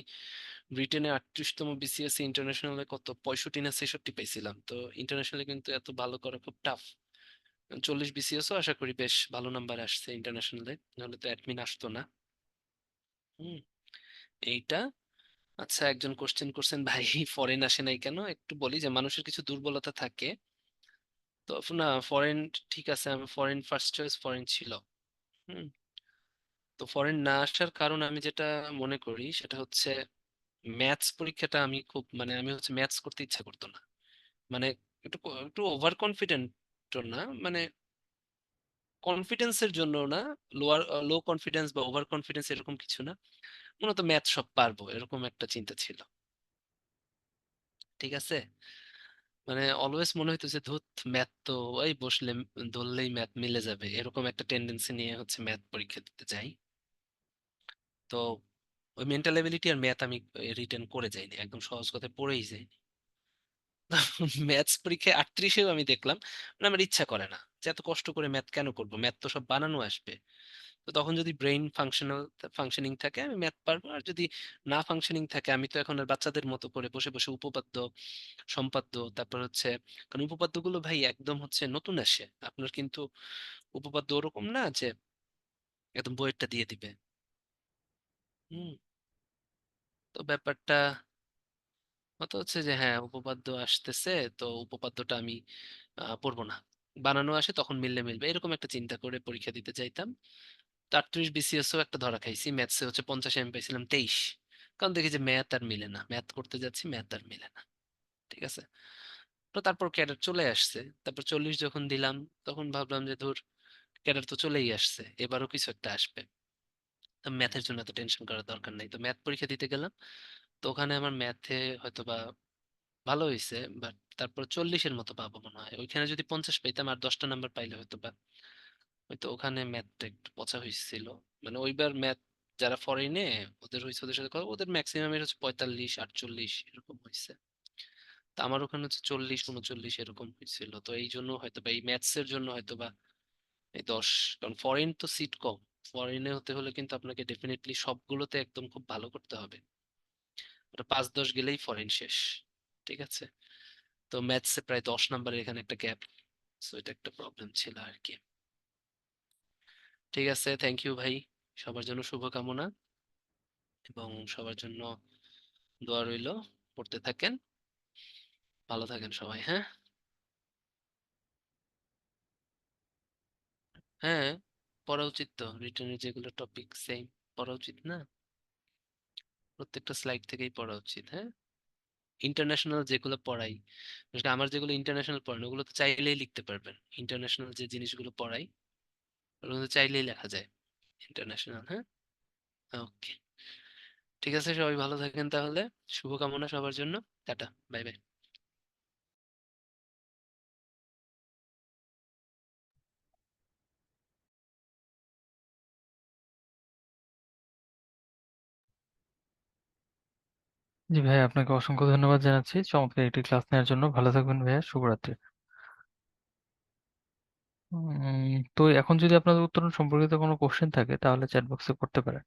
ব্রিটেনে 38তম বিসিএস ইন্টারন্যাশনালে কত 65 না 66 পাইছিলাম। তো ইন্টারন্যাশনালে কিন্তু এত ভালো করা খুব টাফ। 40 বিসিএসও আশা করি বেশ ভালো নাম্বার আসছে ইন্টারন্যাশনালে, নাহলে তো অ্যাডমিন আসতো না। হুম, এইটা। আচ্ছা, একজন কোশ্চেন করছেন ভাই ফরেন আসে নাই কেন, একটু বলি যে মানুষের কিছু দুর্বলতা থাকে। তো না, ফরেন, ঠিক আছে, আমি ফরেন ফার্স্ট চয়েস ফরেন ছিল। হুম, তো ফরেন না আসার কারণ আমি যেটা মনে করি সেটা হচ্ছে ম্যাথস পরীক্ষাটা আমি খুব, মানে আমি হচ্ছে ম্যাথস করতে ইচ্ছা করতো না। মানে একটু একটু ওভার কনফিডেন্ট না, মানে কনফিডেন্সের জন্য না, লোয়ার লো কনফিডেন্স বা ওভার কনফিডেন্স এরকম কিছু না, মূলত ম্যাথ সব পারবো এরকম একটা চিন্তা ছিল। ঠিক আছে, মানে অলওয়েজ মনে হইতো যে ধুত, ম্যাথ তো ওই বসলে ধরলেই ম্যাথ মিলে যাবে, এরকম একটা টেন্ডেন্সি নিয়ে হচ্ছে ম্যাথ পরীক্ষা দিতে যাই। তো ওই মেন্টাল এবিলিটি আর ম্যাথ আমি রিটেন করে যাইনি, একদম সহজ কথায় পড়েই যাই। ম্যাথস পরীক্ষায় 38এও আমি দেখলাম, মানে আমার ইচ্ছা করে না যে এত কষ্ট করে ম্যাথ কেন করবো, ম্যাথ তো সব বানানো আসবে। তো তখন যদি ব্রেইন ফাংশনিং থাকে আমি ম্যাথ পারবো, আর যদি না ফাংশনিং থাকে আমি তো এখন আর বাচ্চাদের মতো করে বসে বসে উপপাদ্য, সম্পাদ্য, তারপর হচ্ছে, কারণ উপপাদ্যগুলো ভাই একদম হচ্ছে নতুন আসে আপনার কিন্তু, উপপাদ্য ওরকম না যে একদম বইয়েরটা দিয়ে দিবে। হুম, তো ব্যাপারটা মতো হচ্ছে যে হ্যাঁ উপপাদ্য আসতেছে, তো উপপাদ্যটা আমি পড়বো না, বানানো আসে তখন মিললে মিলবে, এরকম একটা চিন্তা করে পরীক্ষা দিতে চাইতাম। তো 38 বিসিএসও একটা ধরা খাইছি, ম্যাথসে হচ্ছে 50 আমি পাইছিলাম 23। কারণ দেখি যে ম্যাথ আর মিলে না, ম্যাথ করতে যাচ্ছি ম্যাথ আর মিলে না। ঠিক আছে, তো তারপর ক্যাডার চলে আসছে, তারপর 40 যখন দিলাম তখন ভাবলাম যে ধুর, ক্যাডার তো চলেই আসছে, এবারও কিছু একটা আসবে, ম্যাথের জন্য এত টেনশন করার দরকার নাই। তো ম্যাথ পরীক্ষা দিতে গেলাম, তো ওখানে আমার ম্যাথে হয়তো বা ভালো হয়েছে, বাট তারপর 40-এর মতো পাবো মনে হয়। ওইখানে যদি 50 পাইতাম আর 10টা নাম্বার পাইলে হয়তো বা, হয়তো ওখানে ম্যাথটা একটু পচা হয়েছিল। মানে ওইবার ম্যাথ যারা ফরেনে, ওদের হয়েছে, ওদের সাথে কথা, ওদের ম্যাক্সিমাম হচ্ছে 45 48 এরকম হয়েছে। তো আমার ওখানে হচ্ছে 40 39 এরকম হয়েছিল। তো এই জন্য হয়তো বা এই ম্যাথস এর জন্য হয়তো বা এই 10, কারণ ফরেন তো সিট কম। ফরেনে হতে হলে কিন্তু আপনাকে ডেফিনেটলি সবগুলোতে একদম খুব ভালো করতে হবে, ওটা 5 10 গেলেই ফরেন শেষ। ঠিক আছে, তো ম্যাথসে প্রায় 10 নাম্বারের এখানে একটা গ্যাপ, সো এটা একটা প্রবলেম ছিল আর কি। ঠিক আছে, থ্যাংক ইউ ভাই, সবার জন্য শুভকামনা, এবং সবার জন্য দোয়া রইলো। পড়তে থাকেন, ভালো থাকেন সবাই, হ্যাঁ। হ্যাঁ, পড়া উচিত তো, রিটেনের যেগুলো টপিক সেম পড়া উচিত না, প্রত্যেকটা স্লাইড থেকেই পড়া উচিত, হ্যাঁ। ইন্টারন্যাশনাল যেগুলো পড়াই, বিশেষ করে আমার যেগুলো ইন্টারন্যাশনাল পড়ানো ওগুলো তো চাইলেই লিখতে পারবেন। ইন্টারন্যাশনাল যে জিনিসগুলো পড়াই ওগুলো তো চাইলেই লেখা যায় ইন্টারন্যাশনাল। হ্যাঁ, ওকে, ঠিক আছে, সবাই ভালো থাকেন তাহলে। শুভকামনা সবার জন্য। Tata, bye bye. জি ভাইয়া, আপনাকে অসংখ্য ধন্যবাদ জানাচ্ছি চমৎকার একটি ক্লাস নেওয়ার জন্য। ভালো থাকবেন ভাইয়া, শুভরাত্রি। তো এখন যদি আপনাদের উত্তরণ সম্পর্কিত কোনো কোশ্চেন থাকে তাহলে চ্যাট বক্সে করতে পারেন।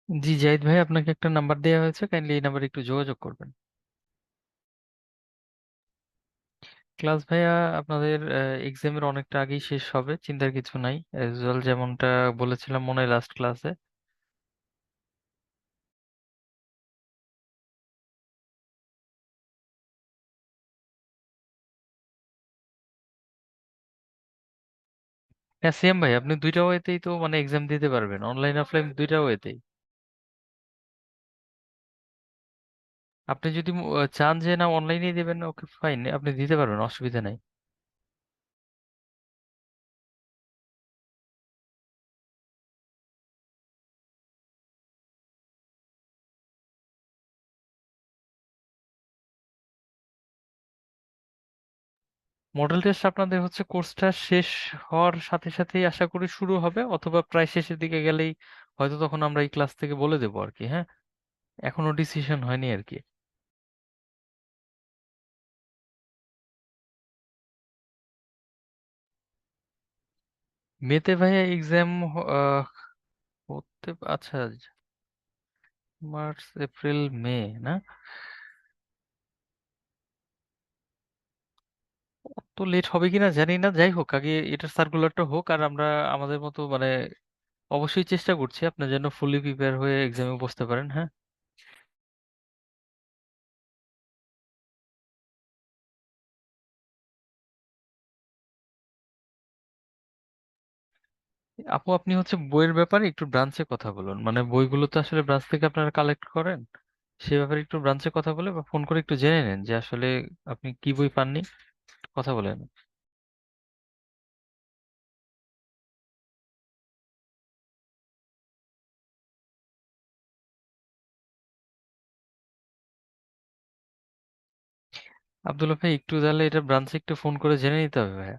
জি জাহিদ ভাই, আপনাকে একটা নাম্বার দেওয়া হয়েছে, কাইন্ডলি এই নাম্বারে একটু যোগাযোগ করবেন। ক্লাস ভাইয়া আপনাদের এক্সামের অনেকটা আগেই শেষ হবে, চিন্তার কিছু নাই। অ্যাজ ওয়েল যেমনটা বলেছিলাম মনে হয় লাস্ট ক্লাসে। হ্যাঁ সেম ভাই, আপনি দুইটা ওয়েতেই তো মানে এক্সাম দিতে পারবেন, অনলাইন অফলাইন দুইটা ওয়েতেই। আপনি যদি চান যে না অনলাইনেই দেবেন, ওকে ফাইন, আপনি দিতে পারবেন, অসুবিধা নাই। মডেল টেস্ট আপনাদের হচ্ছে কোর্সটা শেষ হওয়ার সাথে সাথেই আশা করি শুরু হবে, অথবা প্রায় শেষের দিকে গেলেই হয়তো তখন আমরা এই ক্লাস থেকে বলে দেবো আর কি। হ্যাঁ, এখনো ডিসিশন হয়নি আর কি। মেতে ভাইয়া এক্সাম হতে, আচ্ছা, মার্চ এপ্রিল মে না, তো লেট হবে কিনা জানি না। যাই হোক, আগে এটার সার্কুলারটা হোক, আর আমরা আমাদের মতো মানে অবশ্যই চেষ্টা করছি আপনার জন্য ফুলি প্রিপেয়ার হয়ে এক্সামে বসতে পারেন। হ্যাঁ, আপু আপনি হচ্ছে বইয়ের ব্যাপারে একটু ব্রাঞ্চে কথা বলুন, মানে বইগুলো তো আসলে ব্রাঞ্চ থেকে আপনারা কালেক্ট করেন, সে ব্যাপারে একটু ব্রাঞ্চে কথা বলে বা ফোন করে একটু জেনে নেন যে আসলে আপনি কি বই পাননি, কথা বলেন। আব্দুল্লাহ ভাই, একটু তাহলে এটা ব্রাঞ্চে একটু ফোন করে জেনে নিতে হবে ভাইয়া।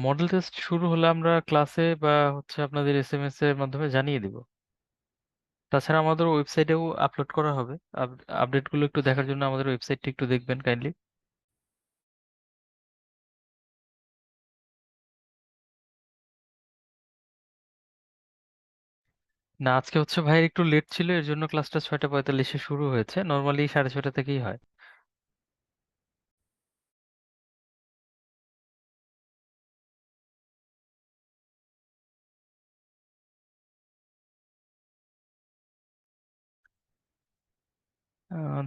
মডেল টেস্ট শুরু হলে আমরা ক্লাসে বা হচ্ছে আপনাদের এসএমএস এর মাধ্যমে জানিয়ে দিব। তাছাড়া আমাদের ওয়েবসাইটেও আপলোড করা হবে। আপডেটগুলো একটু দেখার জন্য আমাদের ওয়েবসাইটটা একটু দেখবেন কাইন্ডলি। না, আজকে হচ্ছে ভাইয়ের একটু লেট ছিল, এর জন্য ক্লাসটা 6:45-এ শুরু হয়েছে, নর্মালি 6:30 থেকেই হয়।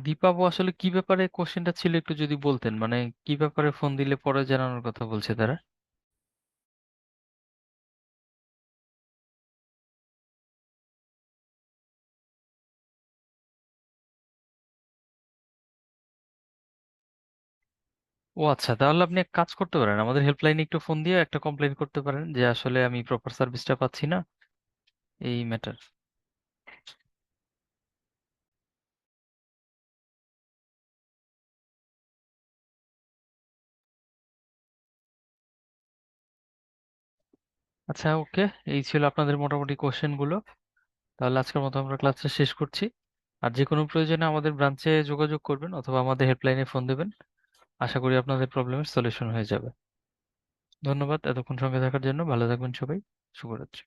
দীপাবু আসলে কি ব্যাপারে কোশ্চেনটা ছিল একটু যদি বলতেন, মানে কি ব্যাপারে ফোন দিলে পরে জানানোর কথা বলছে তারা। ও আচ্ছা, তাহলে আপনি এক কাজ করতে পারেন, আমাদের হেল্পলাইনে একটু ফোন দিয়ে একটা কমপ্লেইন করতে পারেন যে আসলে আমি প্রপার সার্ভিসটা পাচ্ছি না, এই ম্যাটার। আচ্ছা, ওকে, এই ছিল আপনাদের মোটামুটি কোশ্চেন গুলো। তাহলে আজকের মতো আমরা ক্লাসটা শেষ করছি। আর যে কোনো প্রয়োজনে আমাদের ব্রাঞ্চে যোগাযোগ করবেন অথবা আমাদের হেল্পলাইনে ফোন দেবেন। আশা করি আপনাদের প্রবলেমের সলিউশন হয়ে যাবে। ধন্যবাদ এতক্ষণ সঙ্গে থাকার জন্য। ভালো থাকবেন সবাই। শুভরাত্রি।